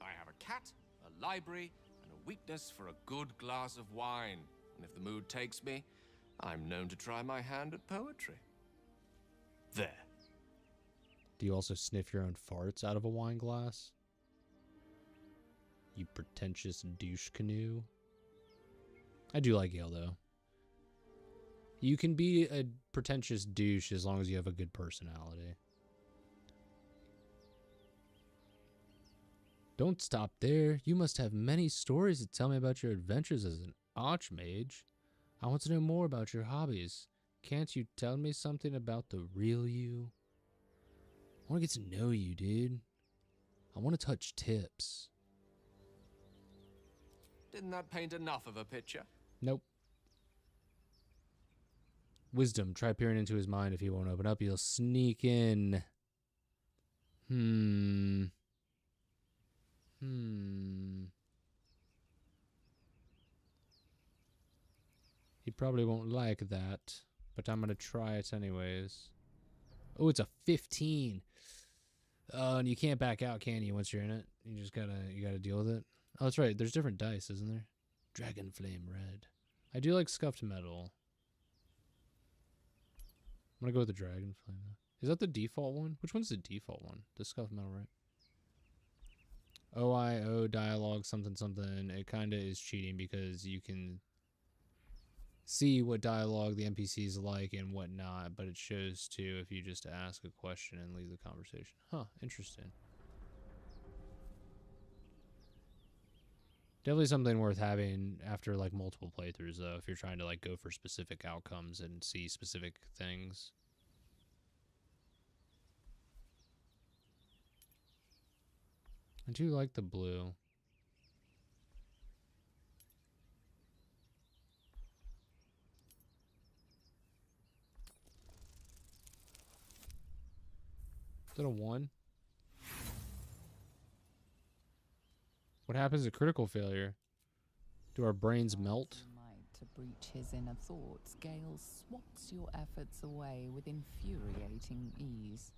I have a cat, a library, and a weakness for a good glass of wine. And if the mood takes me, I'm known to try my hand at poetry. There. Do you also sniff your own farts out of a wine glass? You pretentious douche canoe. I do like ale, though. You can be a pretentious douche as long as you have a good personality. Don't stop there. You must have many stories to tell me about your adventures as an archmage. I want to know more about your hobbies. Can't you tell me something about the real you? I want to get to know you, dude. I want to touch tips. Didn't that paint enough of a picture? Nope. Wisdom. Try peering into his mind. If he won't open up, you'll sneak in. He probably won't like that, but I'm going to try it anyways. Oh, it's a 15. And you can't back out, can you, once you're in it? You just gotta deal with it. Oh, that's right. There's different dice, isn't there? Dragon Flame Red. I do like Scuffed Metal. I'm gonna go with the Dragon Flame. Is that the default one? Which one's the default one? The Scuffed Metal, right? OIO dialogue something something. It kind of is cheating because you can see what dialogue the NPCs like and what not, but it shows too if you just ask a question and leave the conversation. Huh, interesting. Definitely something worth having after like multiple playthroughs though, if you're trying to like go for specific outcomes and see specific things. I do like the blue. Is that a 1? What happens at critical failure? Do our brains melt? Might to breach his inner thoughts, Gale swats your efforts away with infuriating ease.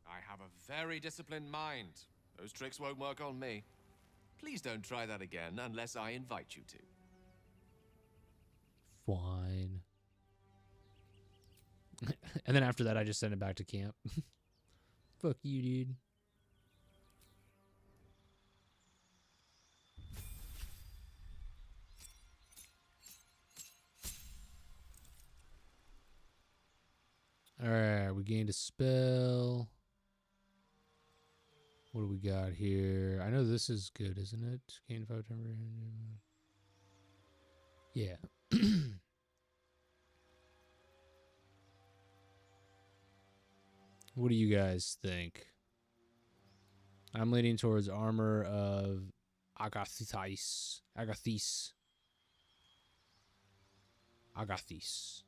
I have a very disciplined mind. Those tricks won't work on me. Please don't try that again unless I invite you to. Fine. And then after that, I just send it back to camp. Fuck you, dude. Alright, we gained a spell. What do we got here? I know this is good, isn't it? Gain 5 temporary. Yeah. What do you guys think? I'm leaning towards armor of Agathis. Agathis. Agathis.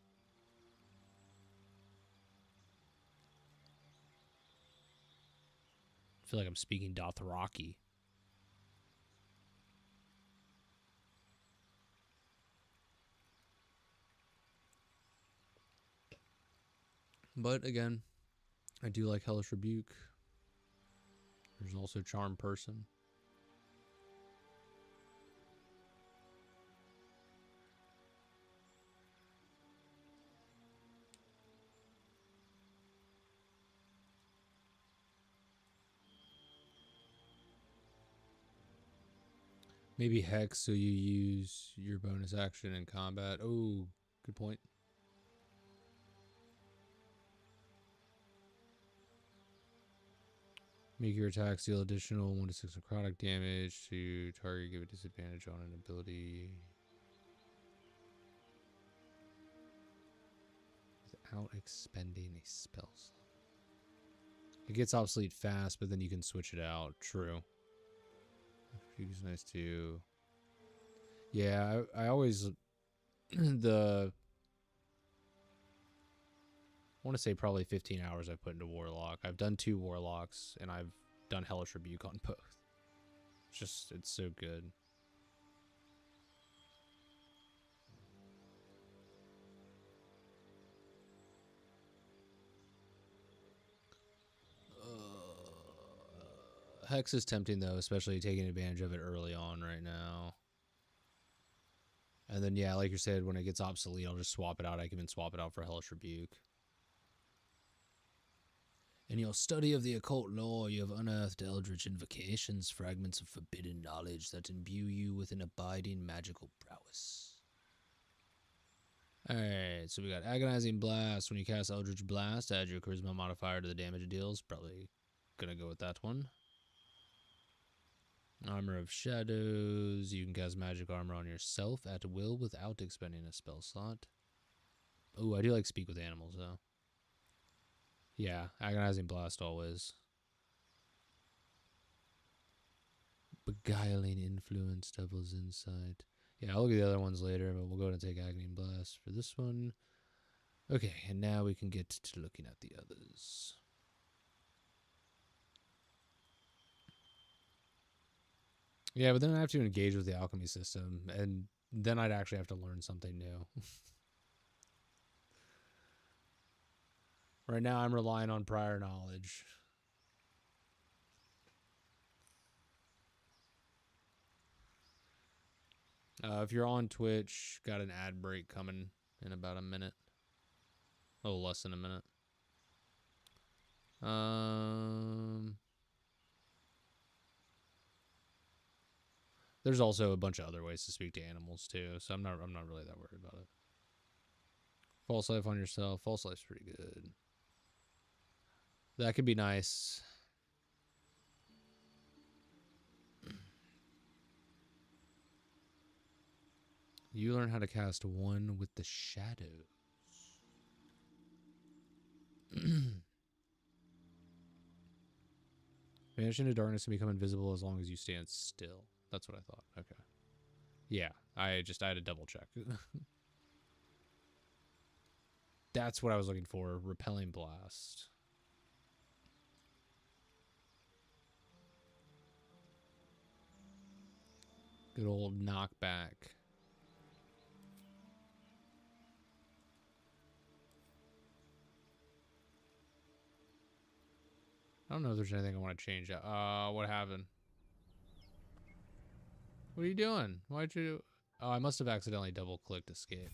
I feel like I'm speaking Dothraki. But again, I do like Hellish Rebuke. There's also Charm Person. Maybe Hex, so you use your bonus action in combat. Oh, good point. Make your attacks deal additional 1 to 6 necrotic damage to target, give a disadvantage on an ability. Without expending a spell slot. It gets obsolete fast, but then you can switch it out. True. Fugue's nice too. Yeah, I always I want to say probably 15 hours I've put into Warlock. I've done 2 Warlocks, and I've done Hellish Rebuke on both. It's so good. Hex is tempting, though, especially taking advantage of it early on right now. And then, yeah, like you said, when it gets obsolete, I'll just swap it out. I can even swap it out for Hellish Rebuke. In your study of the occult lore, you have unearthed eldritch invocations, fragments of forbidden knowledge that imbue you with an abiding magical prowess. Alright, so we got Agonizing Blast. When you cast Eldritch Blast, add your Charisma modifier to the damage it deals. Probably gonna go with that one. Armor of Shadows. You can cast magic armor on yourself at will without expending a spell slot. Oh, I do like Speak with Animals, though. Yeah, Agonizing Blast always. Beguiling Influence, Devil's Insight. Yeah, I'll look at the other ones later, but we'll go ahead and take Agonizing Blast for this one. Okay, and now we can get to looking at the others. Yeah, but then I have to engage with the alchemy system, and then I'd actually have to learn something new. Right now, I'm relying on prior knowledge. If you're on Twitch, got an ad break coming in about a minute. A little less than a minute. There's also a bunch of other ways to speak to animals too, so I'm not really that worried about it. False life on yourself. False life's pretty good. That could be nice. You learn how to cast one with the shadows. Vanish into darkness and become invisible as long as you stand still. That's what I thought. Okay. Yeah, I had to double check. That's what I was looking for. Repelling Blast. Good old knockback. I don't know if there's anything I want to change. What happened? What are you doing? Why'd you... Oh, I must have accidentally double-clicked escape.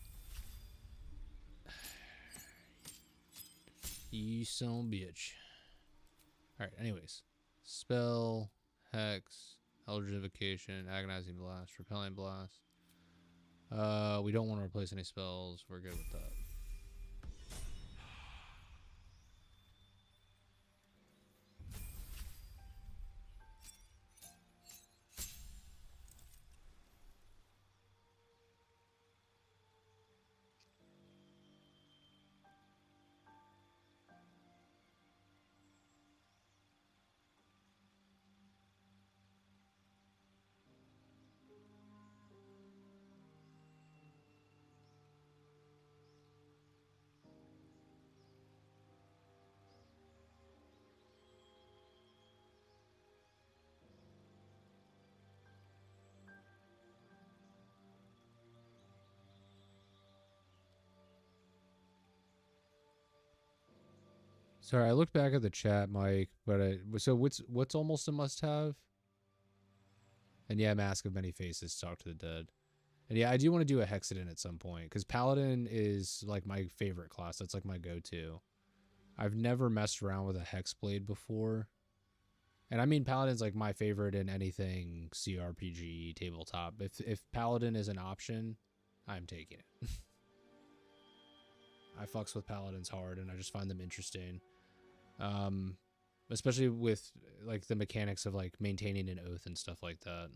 You son of a bitch. Alright, anyways. Spell, Hex, Eldritch Invocation, Agonizing Blast, Repelling Blast. We don't want to replace any spells. We're good with that. Sorry, I looked back at the chat, Mike, but so what's almost a must-have? And yeah, Mask of Many Faces, Talk to the Dead. And yeah, I do want to do a Hexadin at some point, because Paladin is like my favorite class. That's like my go-to. I've never messed around with a Hexblade before. And I mean, Paladin's like my favorite in anything CRPG tabletop. If Paladin is an option, I'm taking it. I fucks with Paladins hard, and I just find them interesting. Especially with like the mechanics of like maintaining an oath and stuff like that.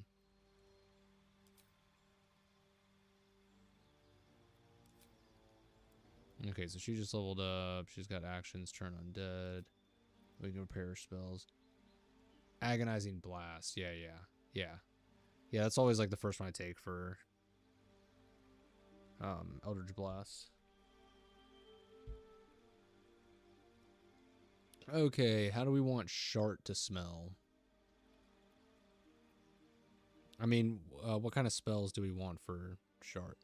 Okay, so she just leveled up. She's got actions, turn undead. We can repair her spells. Agonizing Blast. Yeah. Yeah, that's always like the first one I take for Eldritch Blast. Okay, how do we want Shart to smell? I mean, what kind of spells do we want for Shart?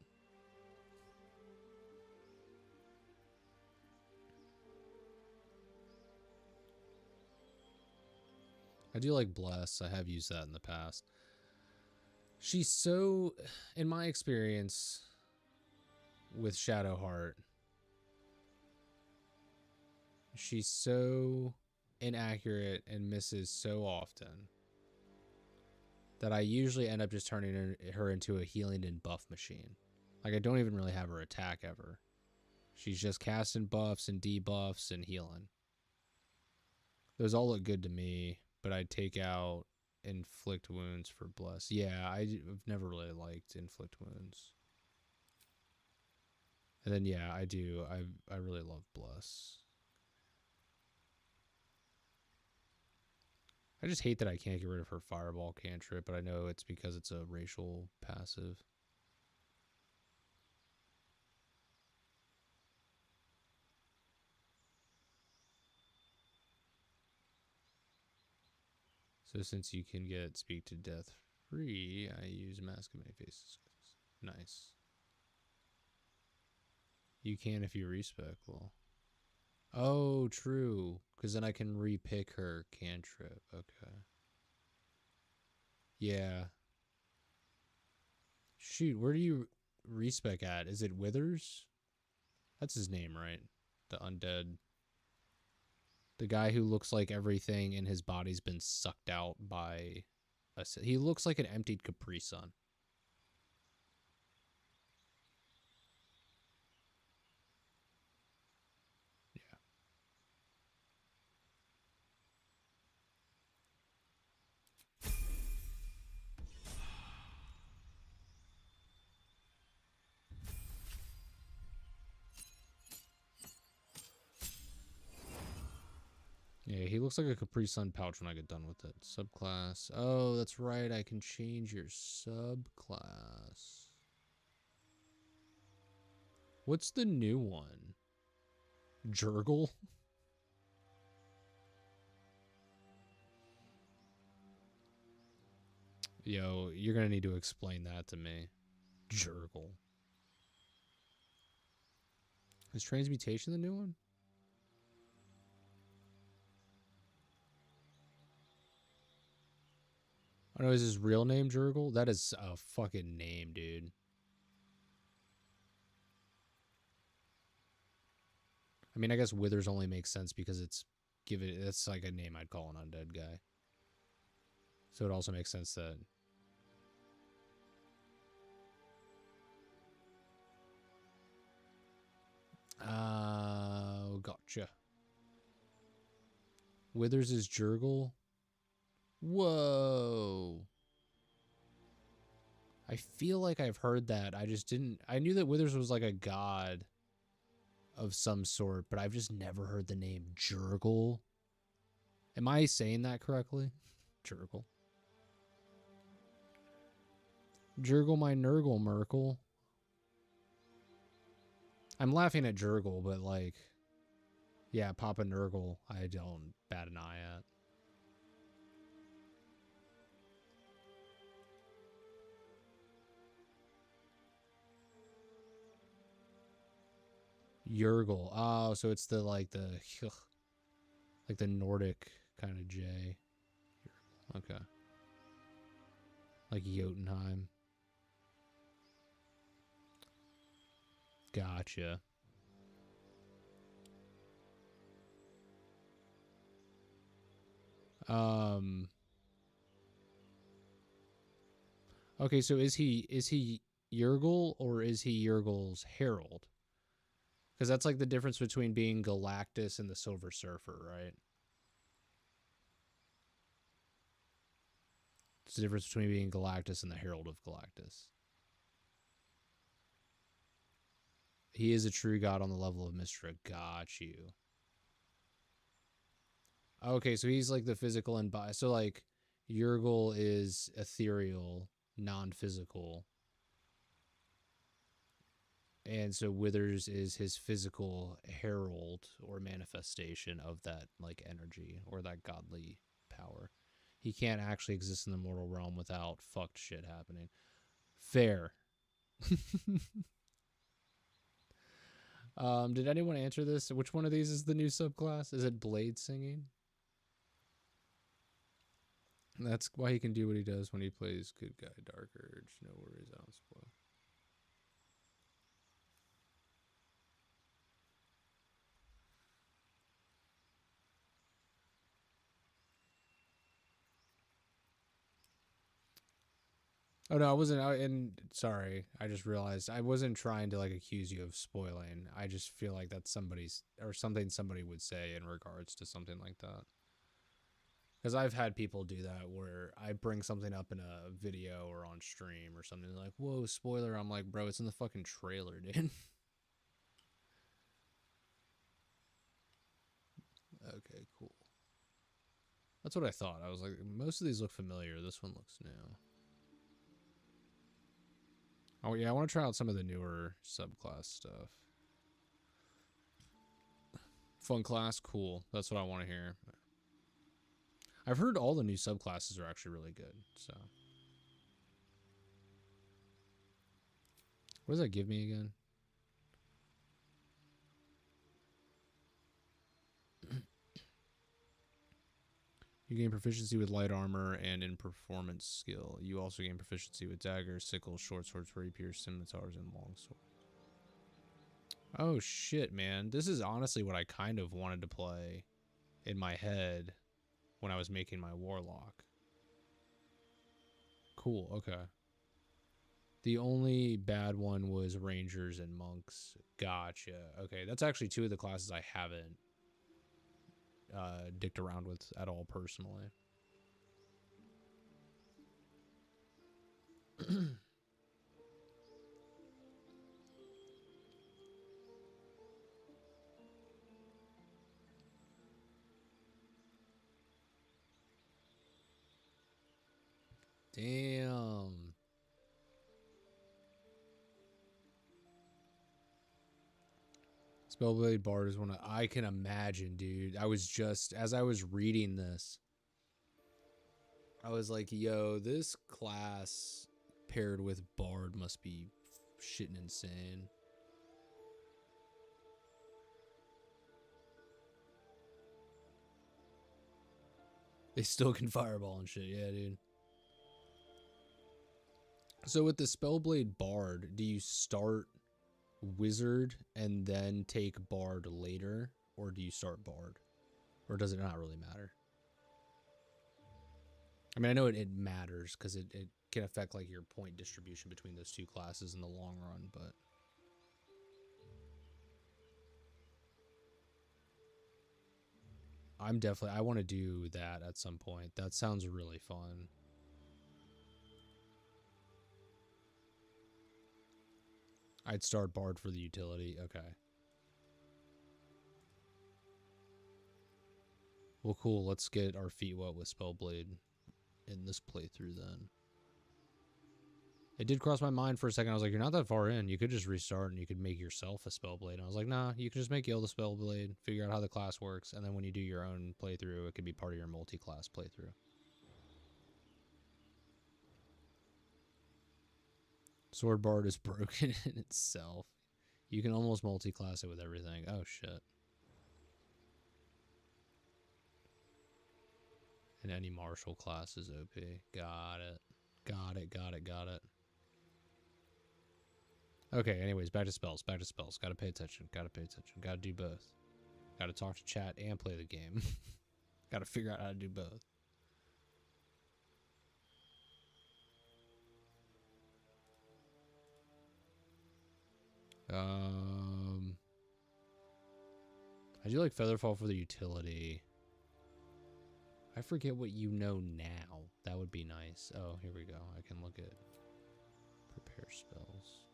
I do like Bless. I have used that in the past. She's so, in my experience with Shadowheart, she's so inaccurate and misses so often that I usually end up just turning her into a healing and buff machine. Like, I don't even really have her attack ever. She's just casting buffs and debuffs and healing. Those all look good to me, but I'd take out Inflict Wounds for Bless. Yeah, I've never really liked Inflict Wounds. And then, yeah, I do. I really love Bless. I just hate that I can't get rid of her Fireball cantrip, but I know it's because it's a racial passive. So since you can get Speak to Death free, I use Mask of Many Faces. Nice. You can if you respec. Well. Oh, true. Because then I can repick her cantrip. Okay. Yeah. Shoot, where do you respec at? Is it Withers? That's his name, right? The undead. The guy who looks like everything in his body's been sucked out by he looks like an emptied Capri Sun. Yeah. Yeah, he looks like a Capri Sun pouch when I get done with it. Subclass. Oh, that's right. I can change your subclass. What's the new one? Jurgle? Yo, you're gonna need to explain that to me. Jurgle. Is Transmutation the new one? I know, is his real name Jurgle? That is a fucking name, dude. I mean, I guess Withers only makes sense because it's like a name I'd call an undead guy. So it also makes sense that gotcha. Withers is Jurgle. Whoa. I feel like I've heard that. I just didn't. I knew that Withers was like a god of some sort, but I've just never heard the name Jurgle. Am I saying that correctly? Jurgle. Jurgle my Nurgle, Merkel. I'm laughing at Jurgle, but like, yeah, Papa Nurgle, I don't bat an eye at. Jurgle. Oh, so it's the like the Nordic kind of J. Okay. Like Jotunheim. Gotcha. Okay, so is he Yergul or is he Yergul's herald? Because that's like the difference between being Galactus and the Silver Surfer, right? It's the difference between being Galactus and the Herald of Galactus. He is a true god on the level of Mystra. Got you. Okay, so he's like the physical and bi. So like Yergul is ethereal, non-physical. And so Withers is his physical herald or manifestation of that like energy or that godly power. He can't actually exist in the mortal realm without fucked shit happening. Fair. Did anyone answer this? Which one of these is the new subclass? Is it Blade Singing? That's why he can do what he does when he plays Good Guy Dark Urge. No worries, I don't spoil. Oh no, I wasn't. And sorry, I just realized I wasn't trying to like accuse you of spoiling. I just feel like that's somebody's or something somebody would say in regards to something like that. Because I've had people do that where I bring something up in a video or on stream or something like, "Whoa, spoiler!" I'm like, "Bro, it's in the fucking trailer, dude." Okay, cool. That's what I thought. I was like, most of these look familiar. This one looks new. Oh yeah, I want to try out some of the newer subclass stuff. Fun class, cool. That's what I want to hear. I've heard all the new subclasses are actually really good, so. What does that give me again? You gain proficiency with light armor and in performance skill. You also gain proficiency with daggers, sickles, short swords, rapiers, scimitars, and long swords. Oh shit, man. This is honestly what I kind of wanted to play in my head when I was making my Warlock. Cool, okay. The only bad one was Rangers and Monks. Gotcha. Okay, that's actually two of the classes I haven't dicked around with at all personally. Damn. Spellblade Bard is one I can imagine, dude. I was just, as I was reading this, I was like, yo, this class paired with Bard must be shitting insane. They still can fireball and shit, yeah, dude. So with the Spellblade Bard, do you start Wizard and then take Bard later? Or do you start Bard? Or does it not really matter? I mean, I know it matters because it can affect like your point distribution between those two classes in the long run, but... I want to do that at some point. That sounds really fun. I'd start Bard for the utility. Okay. Well, cool. Let's get our feet wet with Spellblade in this playthrough then. It did cross my mind for a second. I was like, you're not that far in. You could just restart and you could make yourself a Spellblade. And I was like, nah, you can just make Yale the Spellblade, figure out how the class works, and then when you do your own playthrough, it could be part of your multi-class playthrough. Sword Bard is broken in itself. You can almost multi-class it with everything. Oh, shit. And any martial class is OP. Got it. Got it, got it, got it. Okay, anyways, back to spells, back to spells. Gotta pay attention, gotta pay attention. Gotta do both. Gotta talk to chat and play the game. Gotta figure out how to do both. I do like Featherfall for the utility. I forget what you know now. That would be nice. Oh, here we go. I can look at prepare spells.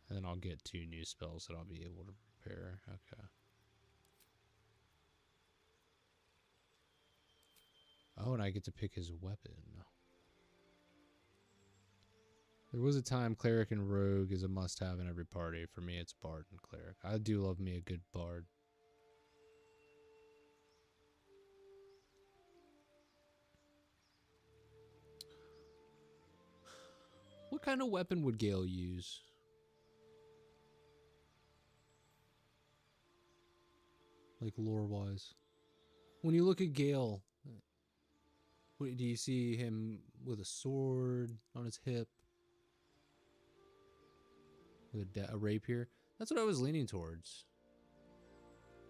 And then I'll get 2 new spells that I'll be able to prepare. Okay. Oh, and I get to pick his weapon. There was a time Cleric and Rogue is a must-have in every party. For me, it's Bard and Cleric. I do love me a good Bard. What kind of weapon would Gale use? Like lore-wise. When you look at Gale, do you see him with a sword on his hip? With a rapier? That's what I was leaning towards.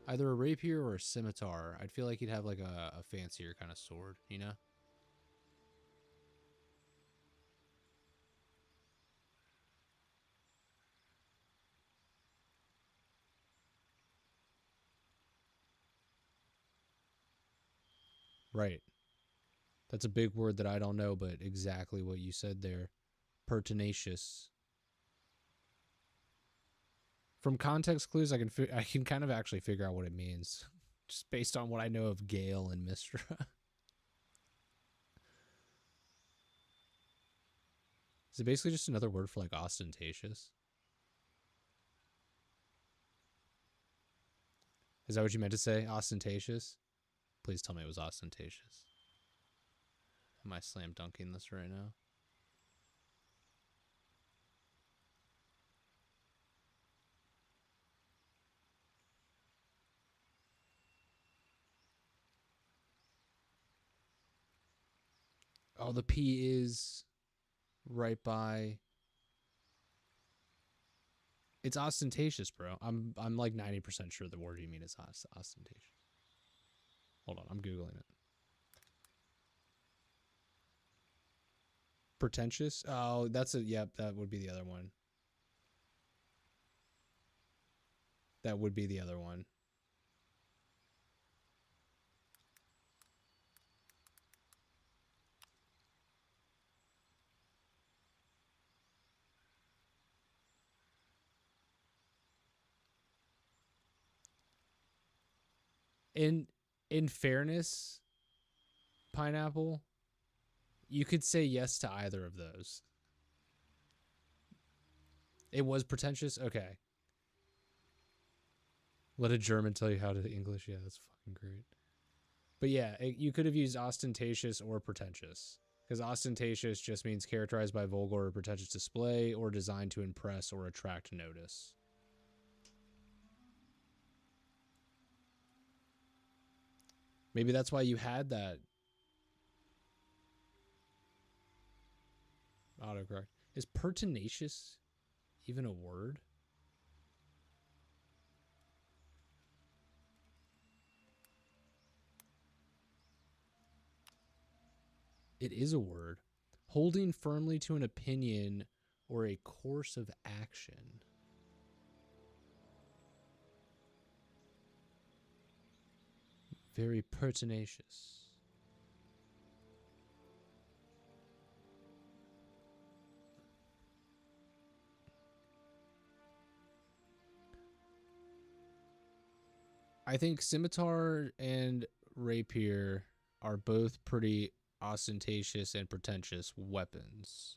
Either a rapier or a scimitar. I'd feel like he'd have like a fancier kind of sword, you know? Right. That's a big word that I don't know, but exactly what you said there. Pertinacious. From context clues, I can kind of actually figure out what it means, just based on what I know of Gale and Mystra. Is it basically just another word for like ostentatious? Is that what you meant to say? Ostentatious? Please tell me it was ostentatious. Am I slam dunking this right now? Oh, the P is right by. It's ostentatious, bro. I'm like 90% sure the word you mean is ostentatious. Hold on, I'm Googling it. Pretentious? Oh, that's a, yep, that would be the other one. That would be the other one. In fairness, Pineapple, you could say yes to either of those. It was pretentious? Okay. Let a German tell you how to English. Yeah, that's fucking great. But yeah, you could have used ostentatious or pretentious. Because ostentatious just means characterized by vulgar or pretentious display or designed to impress or attract notice. Maybe that's why you had that autocorrect. Is pertinacious even a word? It is a word. Holding firmly to an opinion or a course of action. Very pertinacious. I think scimitar and rapier are both pretty ostentatious and pretentious weapons.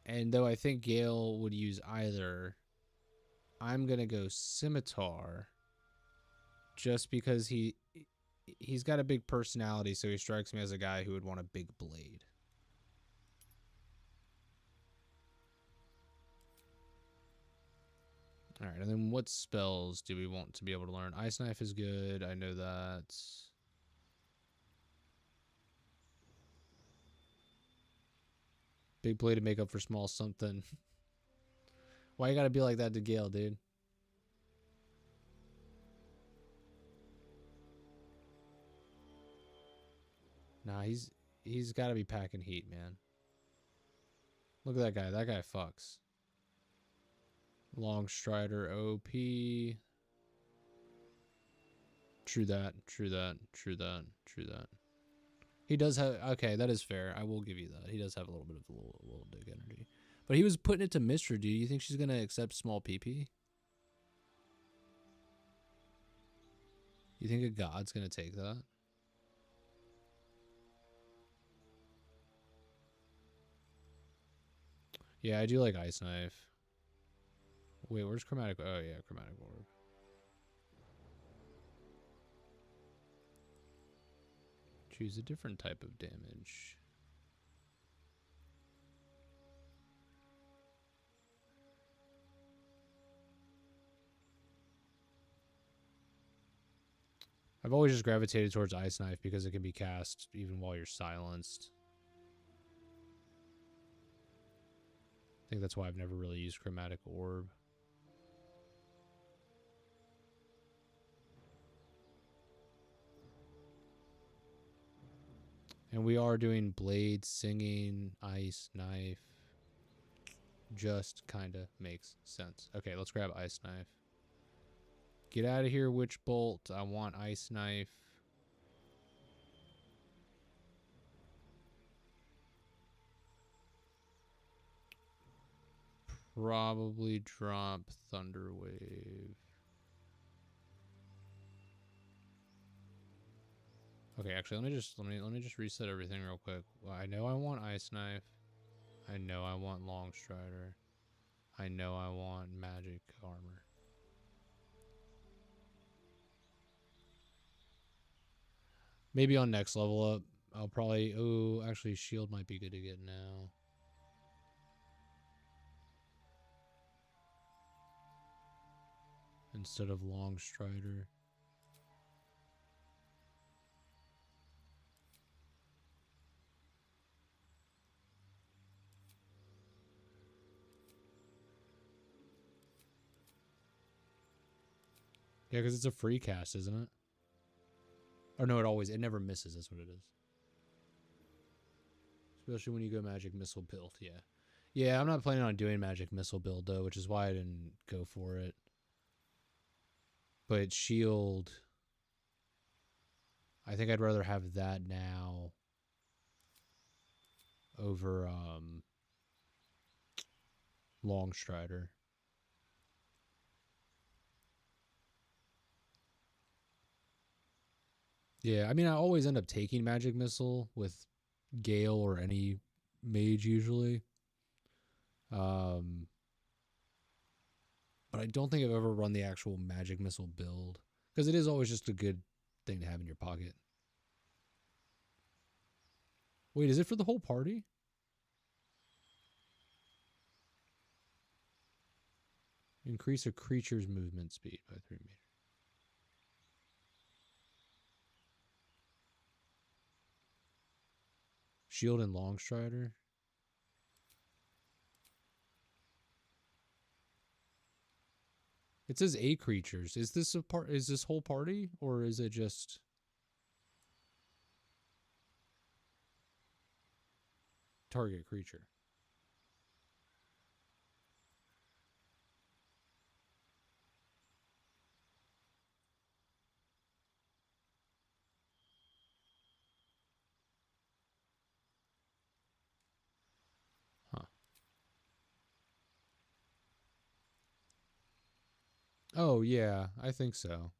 And though I think Gale would use either, I'm going to go scimitar just because he's got a big personality, so he strikes me as a guy who would want a big blade. All right, and then what spells do we want to be able to learn? Ice Knife is good. I know that. Big blade to make up for small something. Why you gotta be like that to Gale, dude? Nah, he's got to be packing heat, man. Look at that guy. That guy fucks. Long Strider OP. True that. True that. True that. True that. He does have... Okay, that is fair. I will give you that. He does have a little bit of a little dick energy. But he was putting it to Mr. Do you think she's going to accept small PP? You think a god's going to take that? Yeah, I do like Ice Knife. Wait, where's Chromatic? Oh, yeah, Chromatic Orb. Choose a different type of damage. I've always just gravitated towards Ice Knife because it can be cast even while you're silenced. I think that's why I've never really used Chromatic Orb. And we are doing Blade, Singing, Ice Knife. Just kind of makes sense. Okay, let's grab Ice Knife. Get out of here, Witch Bolt. I want Ice Knife. Probably drop Thunder Wave. Okay, actually, let me just reset everything real quick. Well, I know I want Ice Knife. I know I want Long Strider. I know I want Magic Armor. Maybe on next level up, I'll probably... Oh, actually, Shield might be good to get now. Instead of Long Strider. Yeah, because it's a free cast, isn't it? Or no, it never misses. That's what it is. Especially when you go Magic Missile build, yeah. Yeah, I'm not planning on doing Magic Missile build, though, which is why I didn't go for it. But Shield... I think I'd rather have that now over Long Strider. Yeah, I mean, I always end up taking Magic Missile with Gale or any mage usually. But I don't think I've ever run the actual Magic Missile build. Because it is always just a good thing to have in your pocket. Wait, is it for the whole party? Increase a creature's movement speed by 3 meters. Shield and Long Strider. It says 8 creatures. Is this is this whole party or is it just target creature? Huh. Oh, yeah, I think so.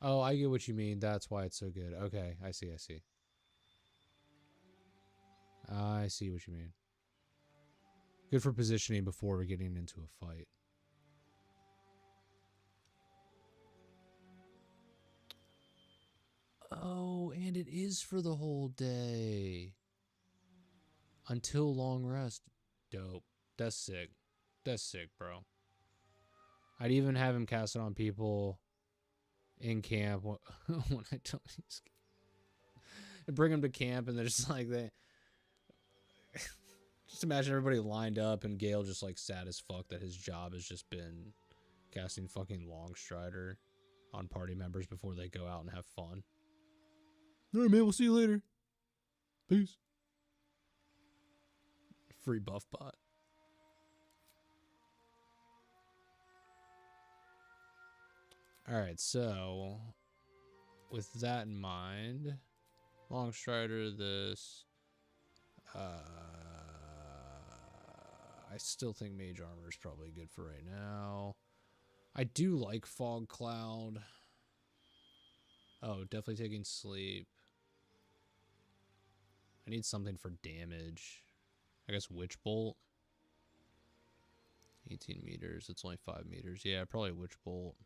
Oh, I get what you mean. That's why it's so good. Okay, I see, I see. I see what you mean. Good for positioning before we're getting into a fight. Oh, and it is for the whole day. Until long rest. Dope. That's sick. That's sick, bro. I'd even have him cast it on people in camp when I don't bring him to camp and they're just like they just imagine everybody lined up and Gale just like sad as fuck that his job has just been casting fucking Long Strider on party members before they go out and have fun. Alright, man, we'll see you later. Peace. Free buff bot. Alright, so with that in mind, Long Strider, this. I still think Mage Armor is probably good for right now. I do like Fog Cloud. Oh, definitely taking Sleep. I need something for damage. I guess Witch Bolt. 18 meters. It's only 5 meters. Yeah, probably Witch Bolt.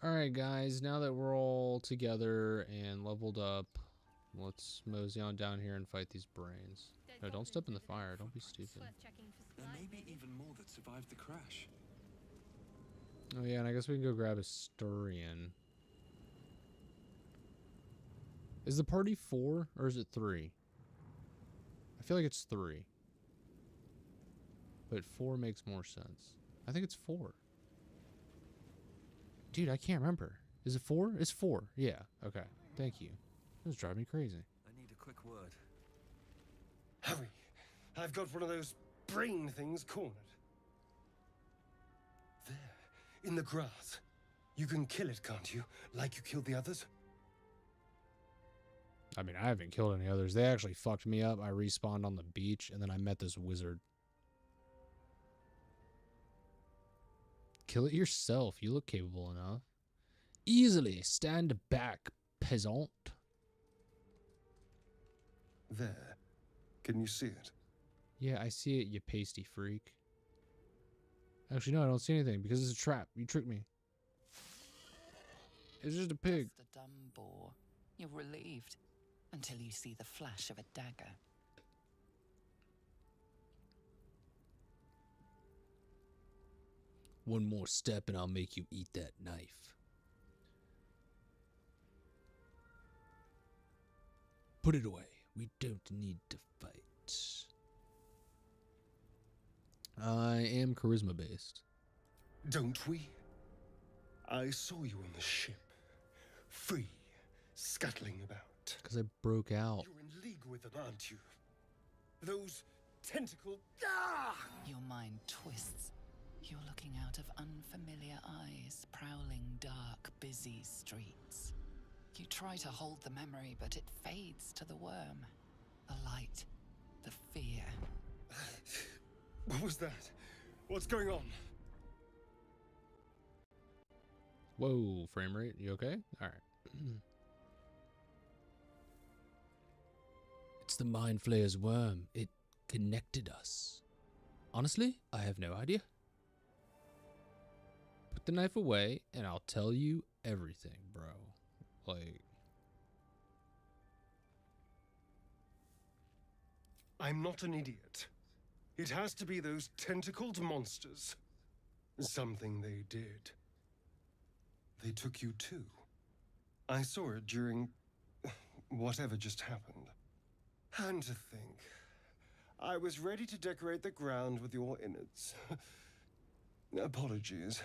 Alright guys, now that we're all together and leveled up, let's mosey on down here and fight these brains. No, don't step in the fire, don't be stupid. There may be even more that survived the crash. Oh yeah, and I guess we can go grab a Sturian. Is the party 4 or is it 3? I feel like it's 3. But 4 makes more sense. I think it's 4. Dude, I can't remember. Is it 4? It's 4. Yeah. Okay. Thank you. This is driving me crazy. I need a quick word. Hurry! I've got one of those brain things cornered. There, in the grass. You can kill it, can't you? Like you killed the others? I mean, I haven't killed any others. They actually fucked me up. I respawned on the beach, and then I met this wizard. Kill it yourself. You look capable enough. Easily. Stand back, peasant. There. Can you see it? Yeah, I see it, you pasty freak. Actually, no, I don't see anything because it's a trap. You tricked me. It's just a pig. Just a dumb boar. You're relieved until you see the flash of a dagger. One more step and I'll make you eat that knife. Put it away. We don't need to fight. I am charisma based. Don't we? I saw you on the ship. Free. Scuttling about. Because I broke out. You're in league with them, aren't you? Those tentacle... Ah! Your mind twists. You're looking out of unfamiliar eyes, prowling dark, busy streets. You try to hold the memory, but it fades to the worm. The light, the fear. What was that? What's going on? Whoa, frame rate. You okay? All right. It's the Mind Flayer's worm. It connected us. Honestly, I have no idea. Put the knife away, and I'll tell you everything, bro. Like... I'm not an idiot. It has to be those tentacled monsters. Something they did. They took you too. I saw it during... whatever just happened. And to think, I was ready to decorate the ground with your innards. Apologies.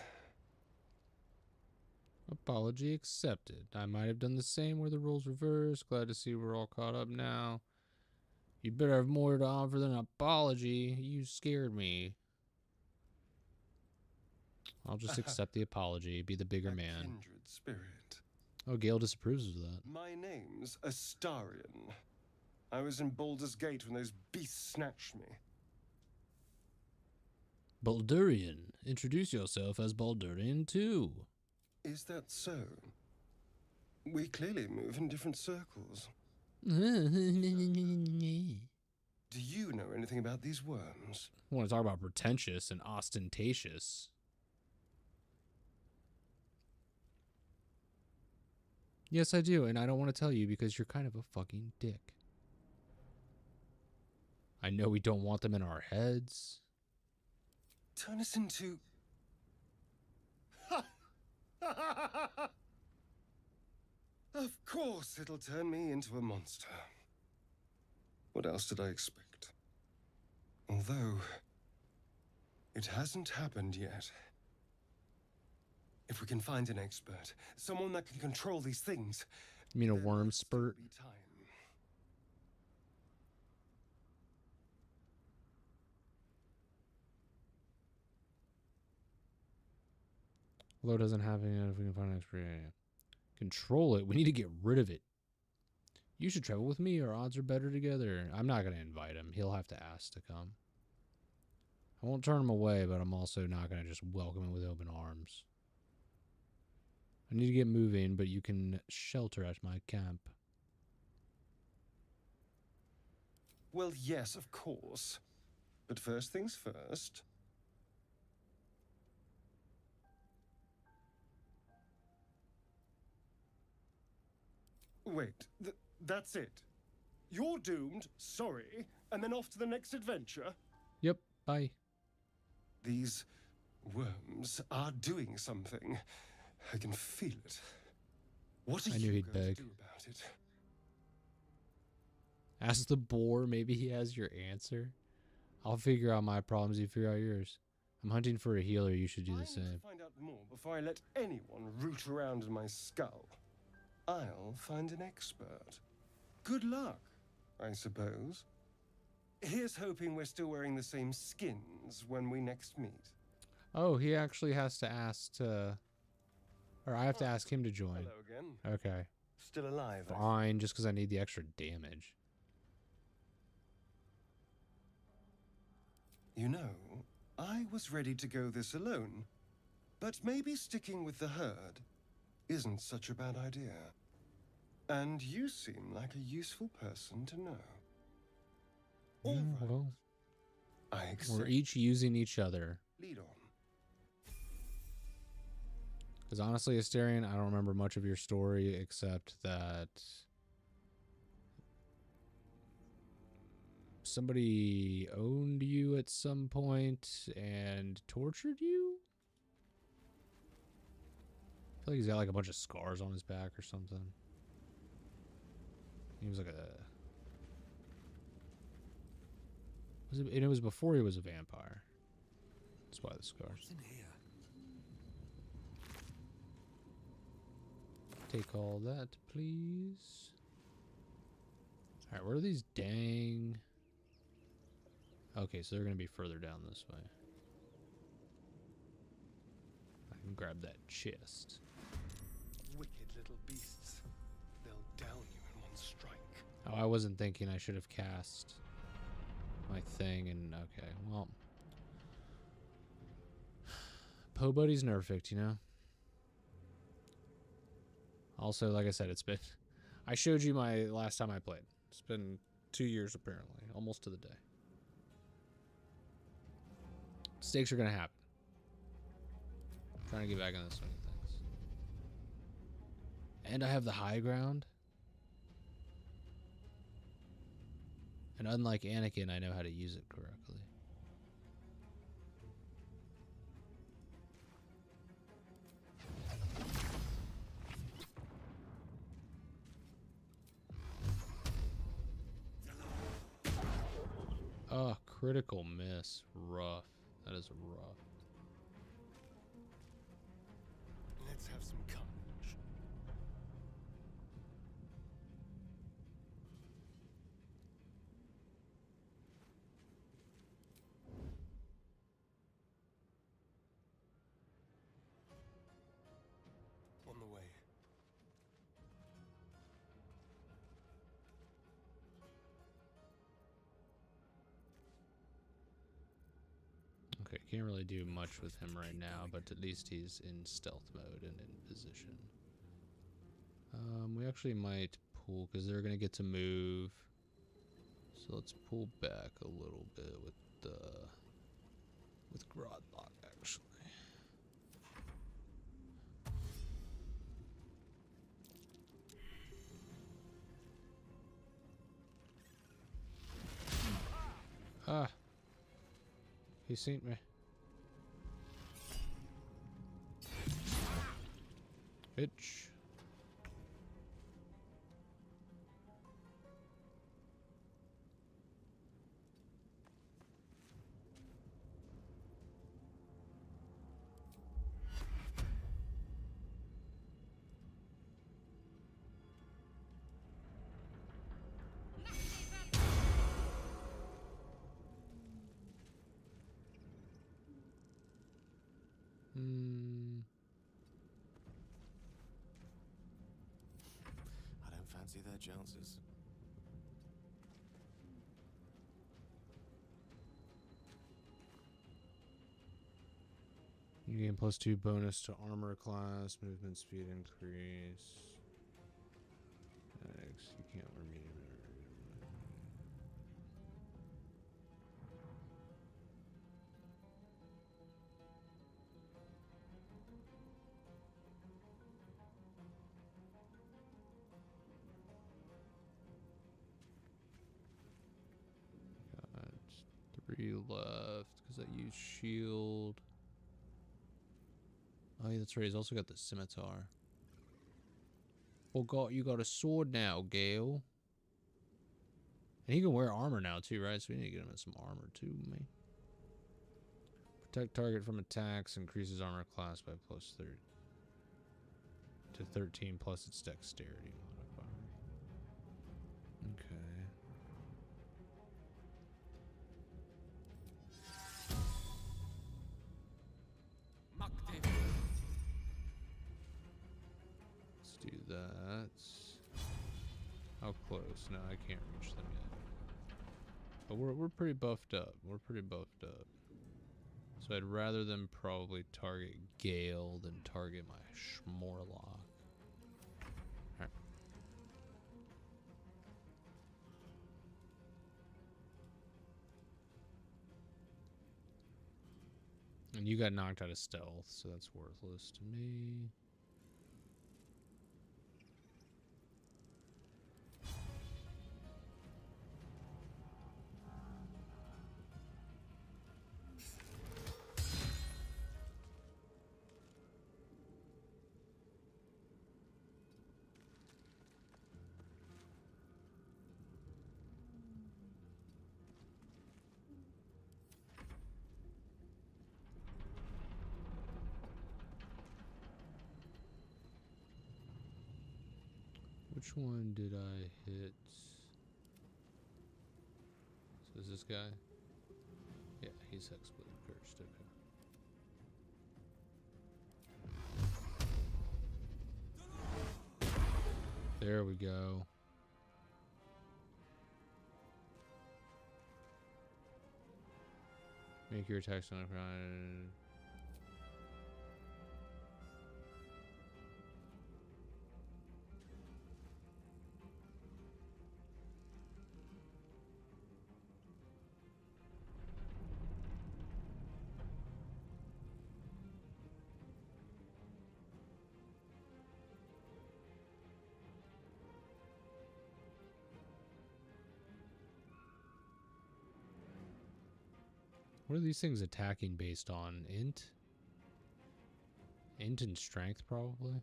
Apology accepted. I might have done the same where the roles reversed. Glad to see we're all caught up now. You better have more to offer than an apology. You scared me. I'll just accept the apology. Be the bigger man. Kindred spirit. Oh, Gale disapproves of that. My name's Astarion. I was in Baldur's Gate when those beasts snatched me. Baldurian. Introduce yourself as Baldurian too. Is that so? We clearly move in different circles. Do you know anything about these worms? I want to talk about pretentious and ostentatious. Yes, I do, and I don't want to tell you because you're kind of a fucking dick. I know we don't want them in our heads. Turn us into... Of course it'll turn me into a monster. What else did I expect? Although, it hasn't happened yet. If we can find an expert, someone that can control these things, You mean a there worm might still spurt? be time. Although it doesn't have any, if we can find an expert. Yeah. Control it. We need to get rid of it. You should travel with me. Our odds are better together. I'm not going to invite him. He'll have to ask to come. I won't turn him away, but I'm also not going to just welcome him with open arms. I need to get moving, but you can shelter at my camp. Well, yes, of course. But first things first. Wait, that's it. You're doomed, sorry, and then off to the next adventure? Yep, bye. These worms are doing something. I can feel it. What are I knew you he'd going beg. to do about it? Ask the boar. Maybe he has your answer. I'll figure out my problems. You figure out yours. I'm hunting for a healer. You should do the I same. want to find out more before I let anyone root around in my skull. I'll find an expert. Good luck, I suppose. Here's hoping we're still wearing the same skins when we next meet. Oh, he actually has to ask to... Or I have to ask him to join. Hello again. Okay. Still alive. I Fine, just because I need the extra damage. You know, I was ready to go this alone, but maybe sticking with the herd isn't such a bad idea. And you seem like a useful person to know. All Yeah, right. well, I accept. we're each using each other. Lead on. Because honestly, Asterion, I don't remember much of your story except that somebody owned you at some point and tortured you? I feel like he's got like a bunch of scars on his back or something. He was like a... and it was before he was a vampire. That's why the scars. What's in here? Take all that, please. Alright, where are these dang... Okay, so they're going to be further down this way. I can grab that chest. Wicked little beasts. They'll down you in one strike. Oh, I wasn't thinking I should have cast my thing and... Okay, well... Po Buddy's nerfed, you know? Also, like I said, it's been... I showed you my last time I played. It's been 2 years, apparently. Almost to the day. Mistakes are going to happen. I'm trying to get back on the swing of things. And I have the high ground. And unlike Anakin, I know how to use it correctly. Oh, critical miss. Rough. That is rough. Let's have some courage. On the way. Okay, can't really do much with him right now, but at least he's in stealth mode and in position. We actually might pull, because they're going to get to move. So let's pull back a little bit with Grodlock, actually. Ah. He seen me. Bitch. chances. You gain +2 bonus to armor class, movement speed increase. X, you can't wear medium. Got 3 left because I used shield. Oh yeah, that's right. He's also got the scimitar. Oh god, you got a sword now, Gale. And he can wear armor now too, right? So we need to get him some armor too, man. Protect target from attacks, increases armor class by +3 to 13 plus its dexterity modifier. Okay. Let's do that. How close? No, I can't reach them yet. But we're pretty buffed up. We're pretty buffed up. So I'd rather them probably target Gale than target my Schmorlock. Alright. And you got knocked out of stealth, so that's worthless to me. Which one did I hit? So is this guy? Yeah, he's Hexblade cursed. Okay. There we go. Make your attacks on the ground. What are these things attacking based on? Int? Int and strength, probably?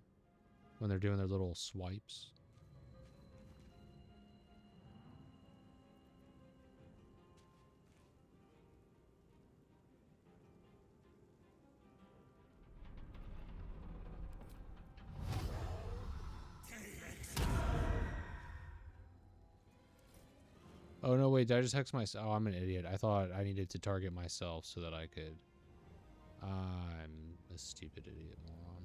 When they're doing their little swipes. Oh no, wait, did I just hex myself? Oh, I'm an idiot. I thought I needed to target myself so that I could... I'm a stupid idiot moron.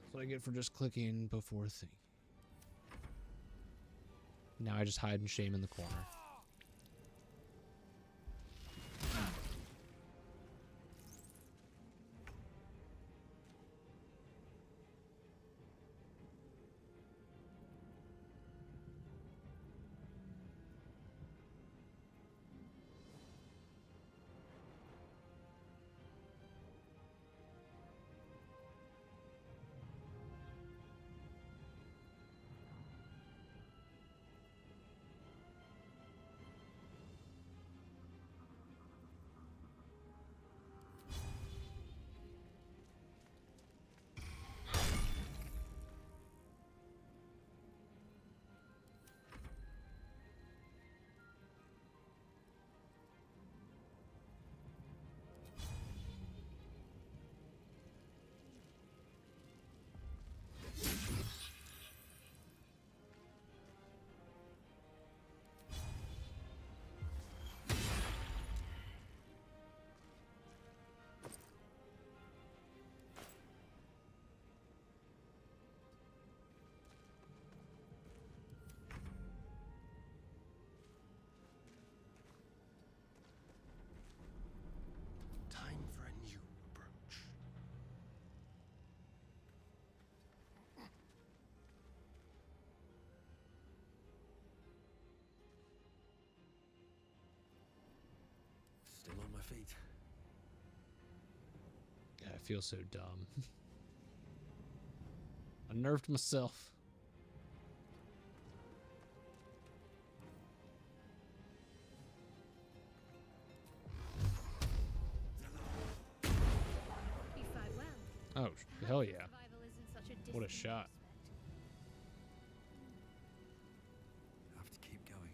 That's what I get for just clicking before thing. Now I just hide in shame in the corner. feet. God, I feel so dumb. I nerfed myself. You fight well. Oh, hell yeah. Survival isn't such a What a distant shot. prospect. Have to keep going.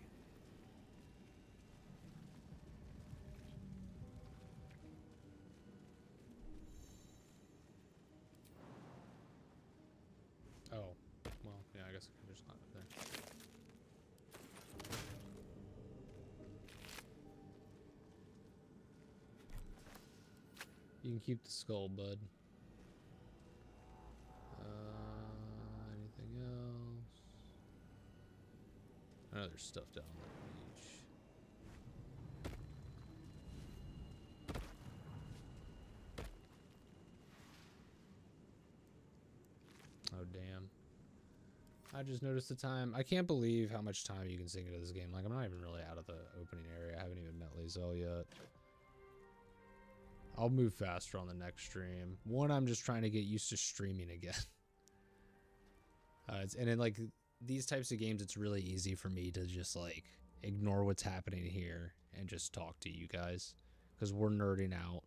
Oh, well, yeah, I guess I could just climb up there. You can keep the skull, bud. Anything else? I know there's stuff down on the beach. Oh, damn. I just noticed the time. I can't believe how much time you can sink into this game. Like, I'm not even really out of the opening area. I haven't even met Lae'zel yet. I'll move faster on the next stream. One, I'm just trying to get used to streaming again. And in, like, these types of games, it's really easy for me to just, like, ignore what's happening here and just talk to you guys. Because we're nerding out.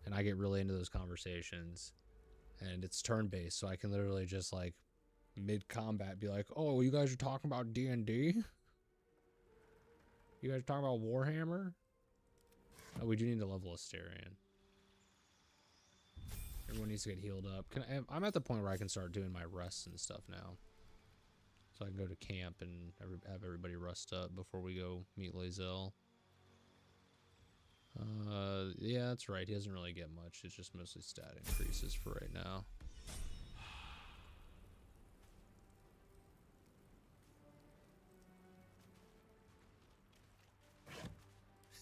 And I get really into those conversations. And it's turn-based, so I can literally just, like, mid-combat be like, oh, you guys are talking about D&D? You guys are talking about Warhammer? Oh, we do need to level Asterion. Everyone needs to get healed up. I'm at the point where I can start doing my rests and stuff now. So I can go to camp and have everybody rest up before we go meet Lae'zel. Yeah, that's right. He doesn't really get much. It's just mostly stat increases for right now.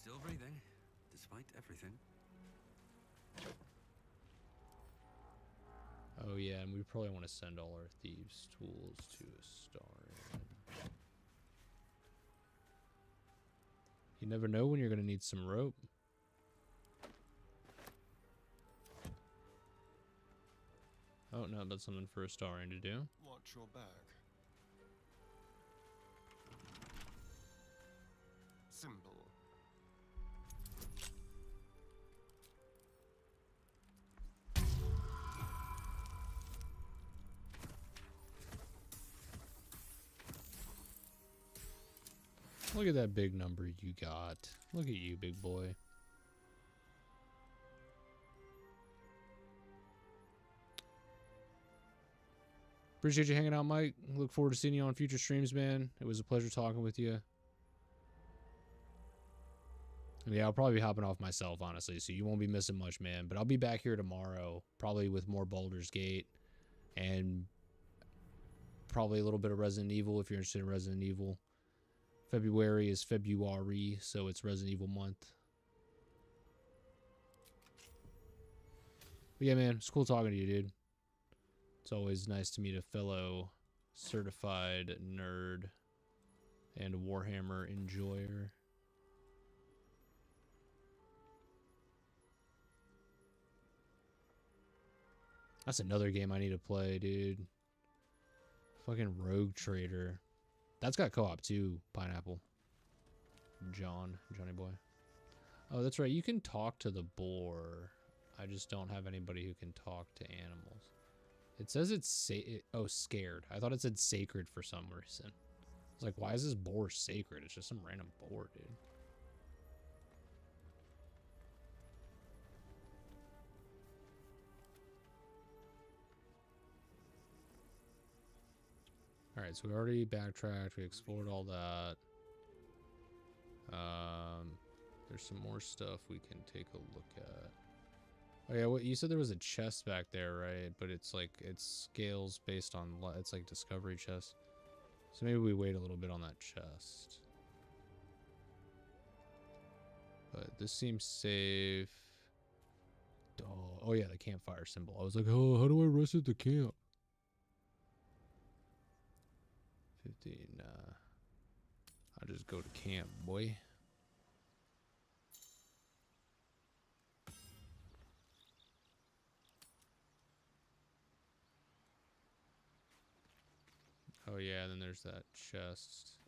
Still breathing, despite everything. Oh yeah, and we probably want to send all our thieves' tools to Astarion. You never know when you're going to need some rope. Oh no, that's something for Astarion to do. Watch your back. Simple. Look at that big number you got. Look at you, big boy. Appreciate you hanging out, Mike. Look forward to seeing you on future streams, man. It was a pleasure talking with you. Yeah, I'll probably be hopping off myself, honestly, so you won't be missing much, man. But I'll be back here tomorrow, probably with more Baldur's Gate, and probably a little bit of Resident Evil if you're interested in Resident Evil. February is February, so it's Resident Evil month. But yeah, man, it's cool talking to you, dude. It's always nice to meet a fellow certified nerd and Warhammer enjoyer. That's another game I need to play, dude. Fucking Rogue Trader. That's got co-op too, Pineapple. Johnny boy. Oh, that's right. You can talk to the boar. I just don't have anybody who can talk to animals. It says it's scared. I thought it said sacred for some reason. I was like, why is this boar sacred? It's just some random boar, dude. Alright, so we already backtracked, we explored all that. There's some more stuff we can take a look at. Oh yeah, what you said there was a chest back there, right? But it's like, it scales based on, it's like discovery chest. So maybe we wait a little bit on that chest. But this seems safe. Oh yeah, the campfire symbol. I was like, oh, how do I rest at the camp? 15, I'll just go to camp, boy. there's that chest.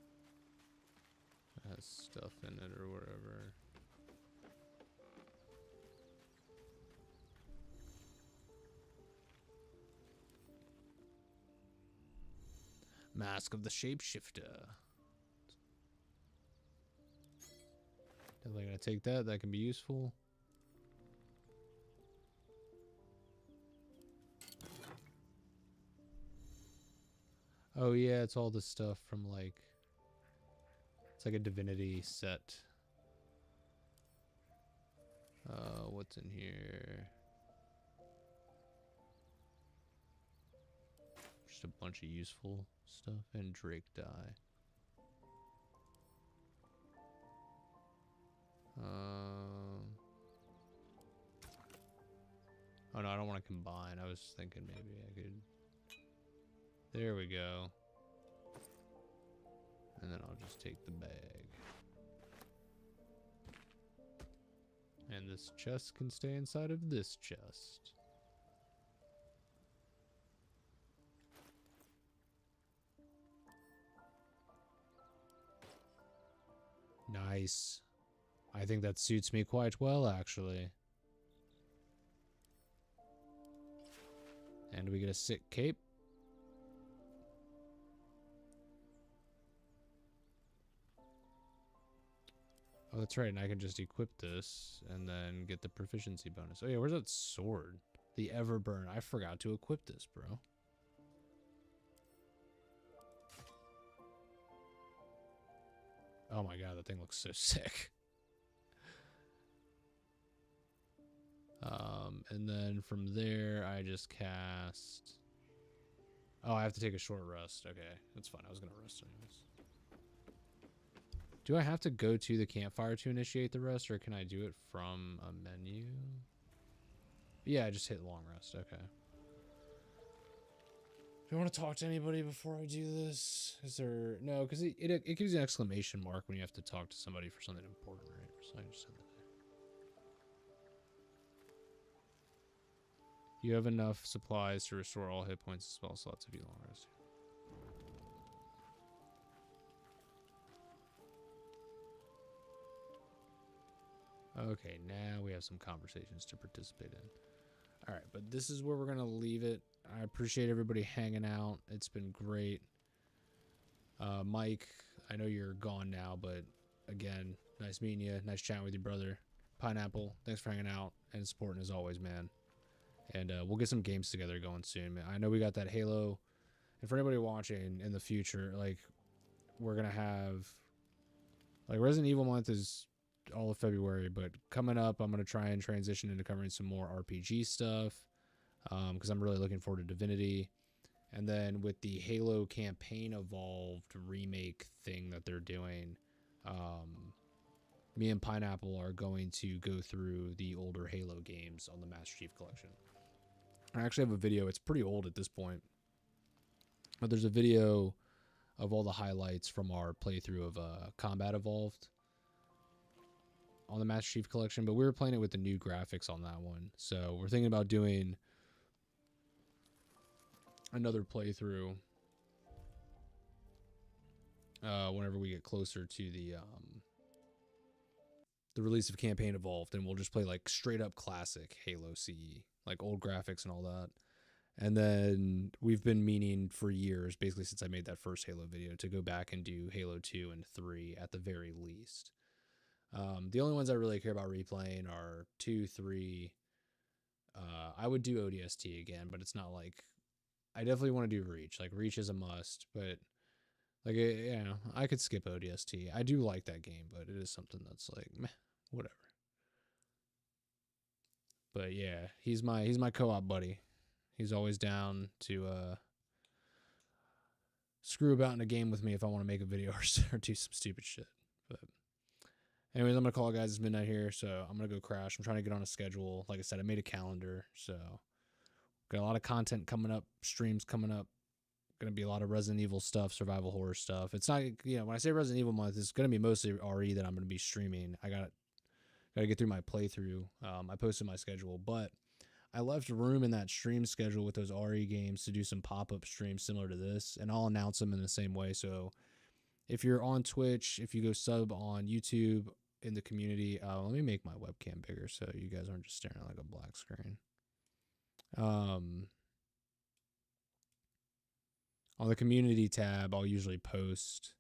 It has stuff in it or whatever. Mask of the Shapeshifter. Definitely gonna take that. That can be useful. Oh yeah, it's all the stuff from like, it's like a divinity set. What's in here? Just a bunch of useful stuff and Drake die. Oh no, I don't want to combine. I was thinking maybe I could. There we go. And then I'll just take the bag. And this chest can stay inside of this chest. Nice. I think that suits me quite well, actually. And we get a sick cape. Oh, that's right, and I can just equip this and then get the proficiency bonus. Oh yeah, where's that sword? The Everburn. I forgot to equip this, bro. Oh my god, that thing looks so sick. And then from there, I just cast... Oh, I have to take a short rest. Okay, that's fine. I was going to rest anyways. Do I have to go to the campfire to initiate the rest, or can I do it from a menu? Yeah, I just hit long rest. Okay. Do I want to talk to anybody before I do this? Is there... No, because it gives you an exclamation mark when you have to talk to somebody for something important, right? So I just said that. You have enough supplies to restore all hit points and spell slots if you long rest. Okay, now we have some conversations to participate in. All right, but this is where we're going to leave it. I appreciate everybody hanging out. It's been great. Mike, I know you're gone now, but again, nice meeting you. Nice chatting with you, brother. Pineapple, thanks for hanging out and supporting as always, man. And we'll get some games together going soon. I know we got that Halo. And for anybody watching in the future, like, we're going to have... Like, Resident Evil month is all of February, but coming up, I'm going to try and transition into covering some more RPG stuff. Because I'm really looking forward to Divinity. And then with the Halo campaign evolved remake thing that they're doing, me and Pineapple are going to go through the older Halo games on the Master Chief Collection. I actually have a video. It's pretty old at this point. But there's a video of all the highlights from our playthrough of Combat Evolved on the Master Chief Collection. But we were playing it with the new graphics on that one. So we're thinking about doing another playthrough whenever we get closer to the release of Campaign Evolved, and we'll just play like straight up classic Halo CE, like old graphics and all that. And then we've been meaning for years, basically since I made that first Halo video, to go back and do Halo 2 and 3 at the very least. The only ones I really care about replaying are 2, 3. I would do ODST again, but it's not like... I definitely want to do Reach. Like, Reach is a must, but... Like, you know, I could skip ODST. I do like that game, but it is something that's like, meh, whatever. But yeah, he's my co-op buddy. He's always down to screw about in a game with me if I want to make a video or do some stupid shit. But anyways, I'm gonna call it, guys. It's midnight here, so I'm gonna go crash. I'm trying to get on a schedule. Like I said, I made a calendar, so got a lot of content coming up, streams coming up. Gonna be a lot of Resident Evil stuff, survival horror stuff. It's not, you know, when I say Resident Evil month, it's gonna be mostly RE that I'm gonna be streaming. I gotta get through my playthrough. I posted my schedule, but I left room in that stream schedule with those RE games to do some pop-up streams similar to this, and I'll announce them in the same way. So if you're on Twitch, if you go sub on YouTube in the community, let me make my webcam bigger so you guys aren't just staring at like a black screen. On the community tab, I'll usually post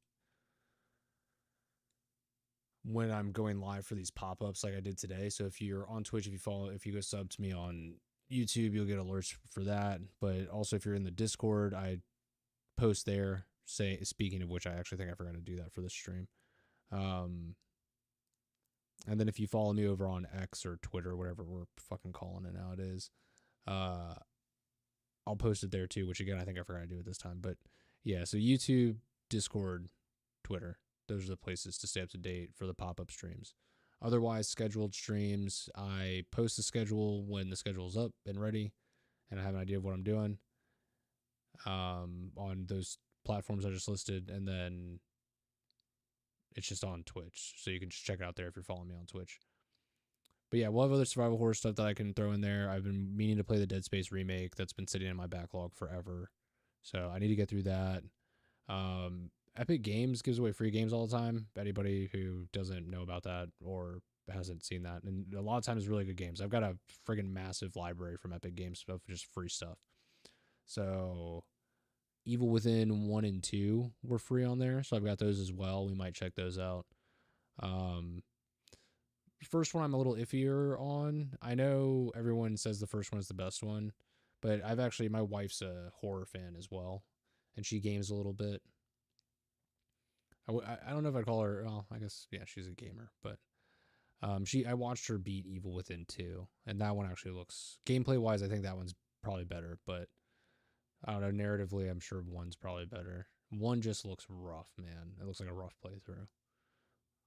when I'm going live for these pop-ups like I did today. So if you're on Twitch, if you go sub to me on YouTube, you'll get alerts for that. But also if you're in the Discord, I post there. Speaking of which, I actually think I forgot to do that for this stream. And then if you follow me over on X or Twitter, whatever we're fucking calling it nowadays, I'll post it there too, which again, I think I forgot to do it this time. But yeah, so YouTube, Discord, Twitter, those are the places to stay up to date for the pop-up streams. Otherwise, scheduled streams, I post the schedule when the schedule's up and ready, and I have an idea of what I'm doing on those platforms I just listed, and then it's just on Twitch, so you can just check it out there if you're following me on Twitch. But yeah, we'll have other survival horror stuff that I can throw in there. I've been meaning to play the Dead Space remake that's been sitting in my backlog forever, so I need to get through that. Epic Games gives away free games all the time. Anybody who doesn't know about that or hasn't seen that, and a lot of times really good games. I've got a friggin' massive library from Epic Games of just free stuff. So Evil Within 1 and 2 were free on there, so I've got those as well. We might check those out. First one I'm a little iffier on. I know everyone says the first one is the best one, but my wife's a horror fan as well, and she games a little bit. I don't know if I'd call her, well, I guess, yeah, she's a gamer, but I watched her beat Evil Within 2, and that one actually looks, gameplay-wise, I think that one's probably better, but I don't know, narratively, I'm sure one's probably better. One just looks rough, man. It looks like a rough playthrough.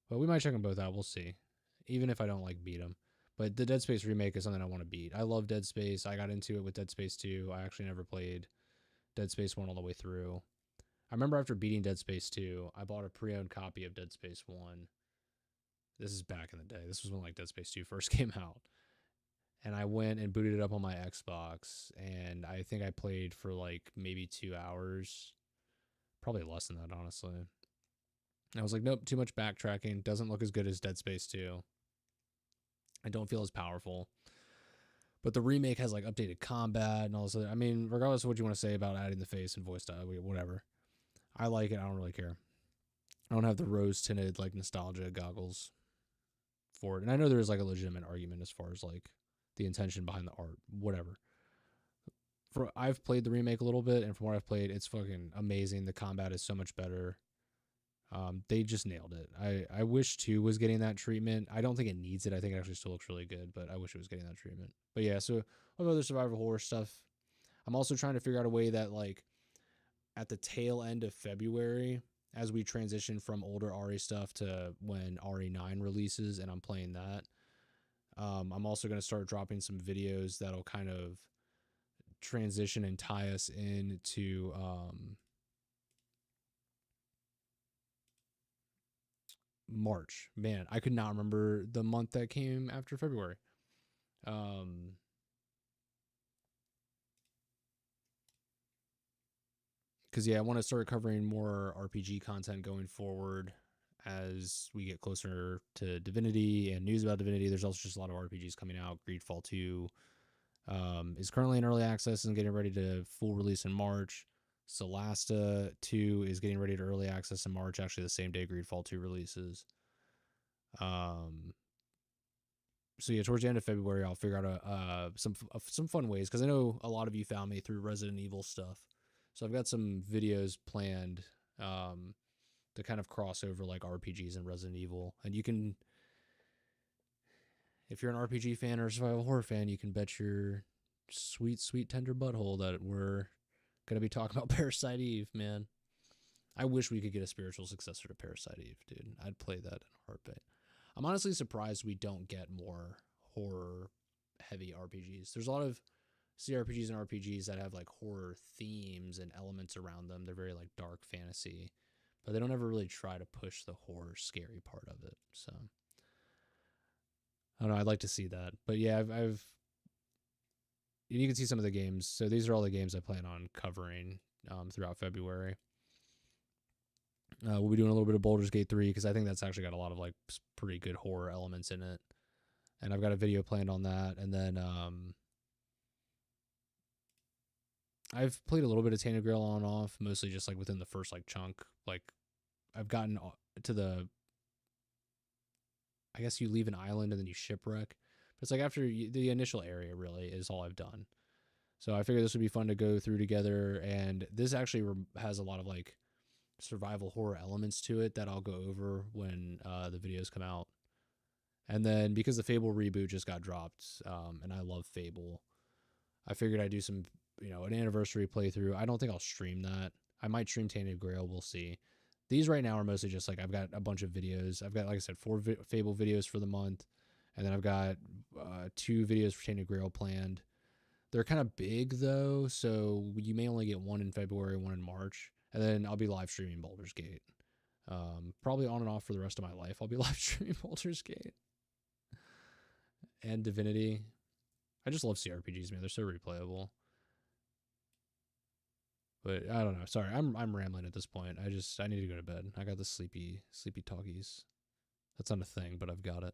But we might check them both out, we'll see. Even if I don't, like, beat them. But the Dead Space remake is something I want to beat. I love Dead Space. I got into it with Dead Space 2. I actually never played Dead Space 1 all the way through. I remember after beating Dead Space 2, I bought a pre-owned copy of Dead Space 1. This is back in the day. This was when like Dead Space 2 first came out. And I went and booted it up on my Xbox, and I think I played for like maybe 2 hours. Probably less than that, honestly. And I was like, nope, too much backtracking. Doesn't look as good as Dead Space 2. I don't feel as powerful. But the remake has like updated combat and all this other, I mean, regardless of what you want to say about adding the face and voice style, whatever. I like it. I don't really care. I don't have the rose-tinted like nostalgia goggles for it. And I know there's like a legitimate argument as far as like the intention behind the art, whatever. I've played the remake a little bit, and from what I've played, it's fucking amazing. The combat is so much better. They just nailed it. I wish 2 was getting that treatment. I don't think it needs it. I think it actually still looks really good, but I wish it was getting that treatment. But yeah, so all the other survival horror stuff. I'm also trying to figure out a way that like at the tail end of February, as we transition from older RE stuff to when RE9 releases and I'm playing that, I'm also going to start dropping some videos that'll kind of transition and tie us into March. Man, I could not remember the month that came after February. Because yeah, I want to start covering more RPG content going forward as we get closer to Divinity and news about Divinity. There's also just a lot of RPGs coming out. Greedfall 2 is currently in early access and getting ready to full release in March. Solasta 2 is getting ready to early access in March, actually the same day Greedfall 2 releases. So yeah, towards the end of February, I'll figure out some fun ways, because I know a lot of you found me through Resident Evil stuff. So I've got some videos planned to kind of cross over like RPGs and Resident Evil. And you can, if you're an RPG fan or a survival horror fan, you can bet your sweet, sweet tender butthole that we're going to be talking about Parasite Eve, man. I wish we could get a spiritual successor to Parasite Eve, dude. I'd play that in a heartbeat. I'm honestly surprised we don't get more horror-heavy RPGs. There's a lot of CRPGs and RPGs that have like horror themes and elements around them. They're very like dark fantasy, but they don't ever really try to push the horror scary part of it. So I don't know, I'd like to see that. But yeah, I've you can see some of the games. So these are all the games I plan on covering throughout February. We'll be doing a little bit of Baldur's Gate 3 because I think that's actually got a lot of like pretty good horror elements in it. And I've got a video planned on that. And then I've played a little bit of Tainted Grail on and off, mostly just like within the first like chunk. Like I've gotten to the, I guess you leave an island and then you shipwreck. But it's like after the initial area really is all I've done. So I figured this would be fun to go through together. And this actually has a lot of like survival horror elements to it that I'll go over when the videos come out. And then because the Fable reboot just got dropped, and I love Fable, I figured I'd do some, an anniversary playthrough. I don't think I'll stream that. I might stream Tainted Grail. We'll see. These right now are mostly just like I've got a bunch of videos. I've got, like I said, 4 Fable videos for the month. And then I've got 2 videos for Tainted Grail planned. They're kind of big though, so you may only get 1 in February, 1 in March. And then I'll be live streaming Baldur's Gate. Probably on and off for the rest of my life. I'll be live streaming Baldur's Gate. And Divinity. I just love CRPGs, man. They're so replayable. But I don't know. Sorry, I'm rambling at this point. I need to go to bed. I got the sleepy talkies. That's not a thing, but I've got it.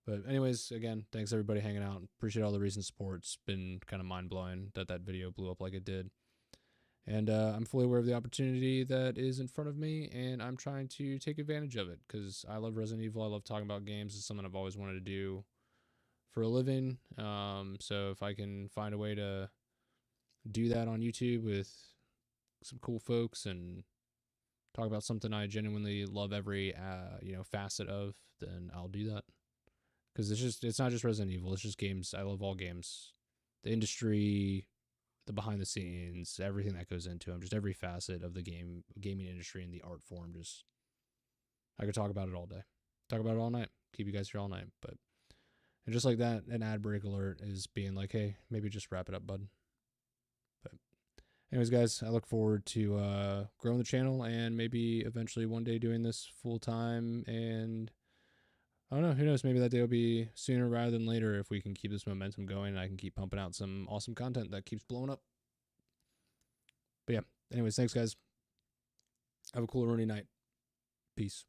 But anyways, again, thanks everybody hanging out. Appreciate all the recent support. It's been kind of mind-blowing that video blew up like it did. And I'm fully aware of the opportunity that is in front of me, and I'm trying to take advantage of it because I love Resident Evil. I love talking about games. It's something I've always wanted to do for a living. So if I can find a way to do that on YouTube with some cool folks and talk about something I genuinely love every facet of, then I'll do that. Because it's not just Resident Evil, it's just games. I love all games. The industry, the behind the scenes, everything that goes into them, just every facet of the gaming industry and the art form. Just I could talk about it all day. Talk about it all night. Keep you guys here all night. And just like that, an ad break alert is being like, hey, maybe just wrap it up, bud. But anyways, guys, I look forward to growing the channel and maybe eventually one day doing this full time. And I don't know, who knows, maybe that day will be sooner rather than later if we can keep this momentum going and I can keep pumping out some awesome content that keeps blowing up. But yeah, anyways, thanks guys. Have a cool rainy night. Peace.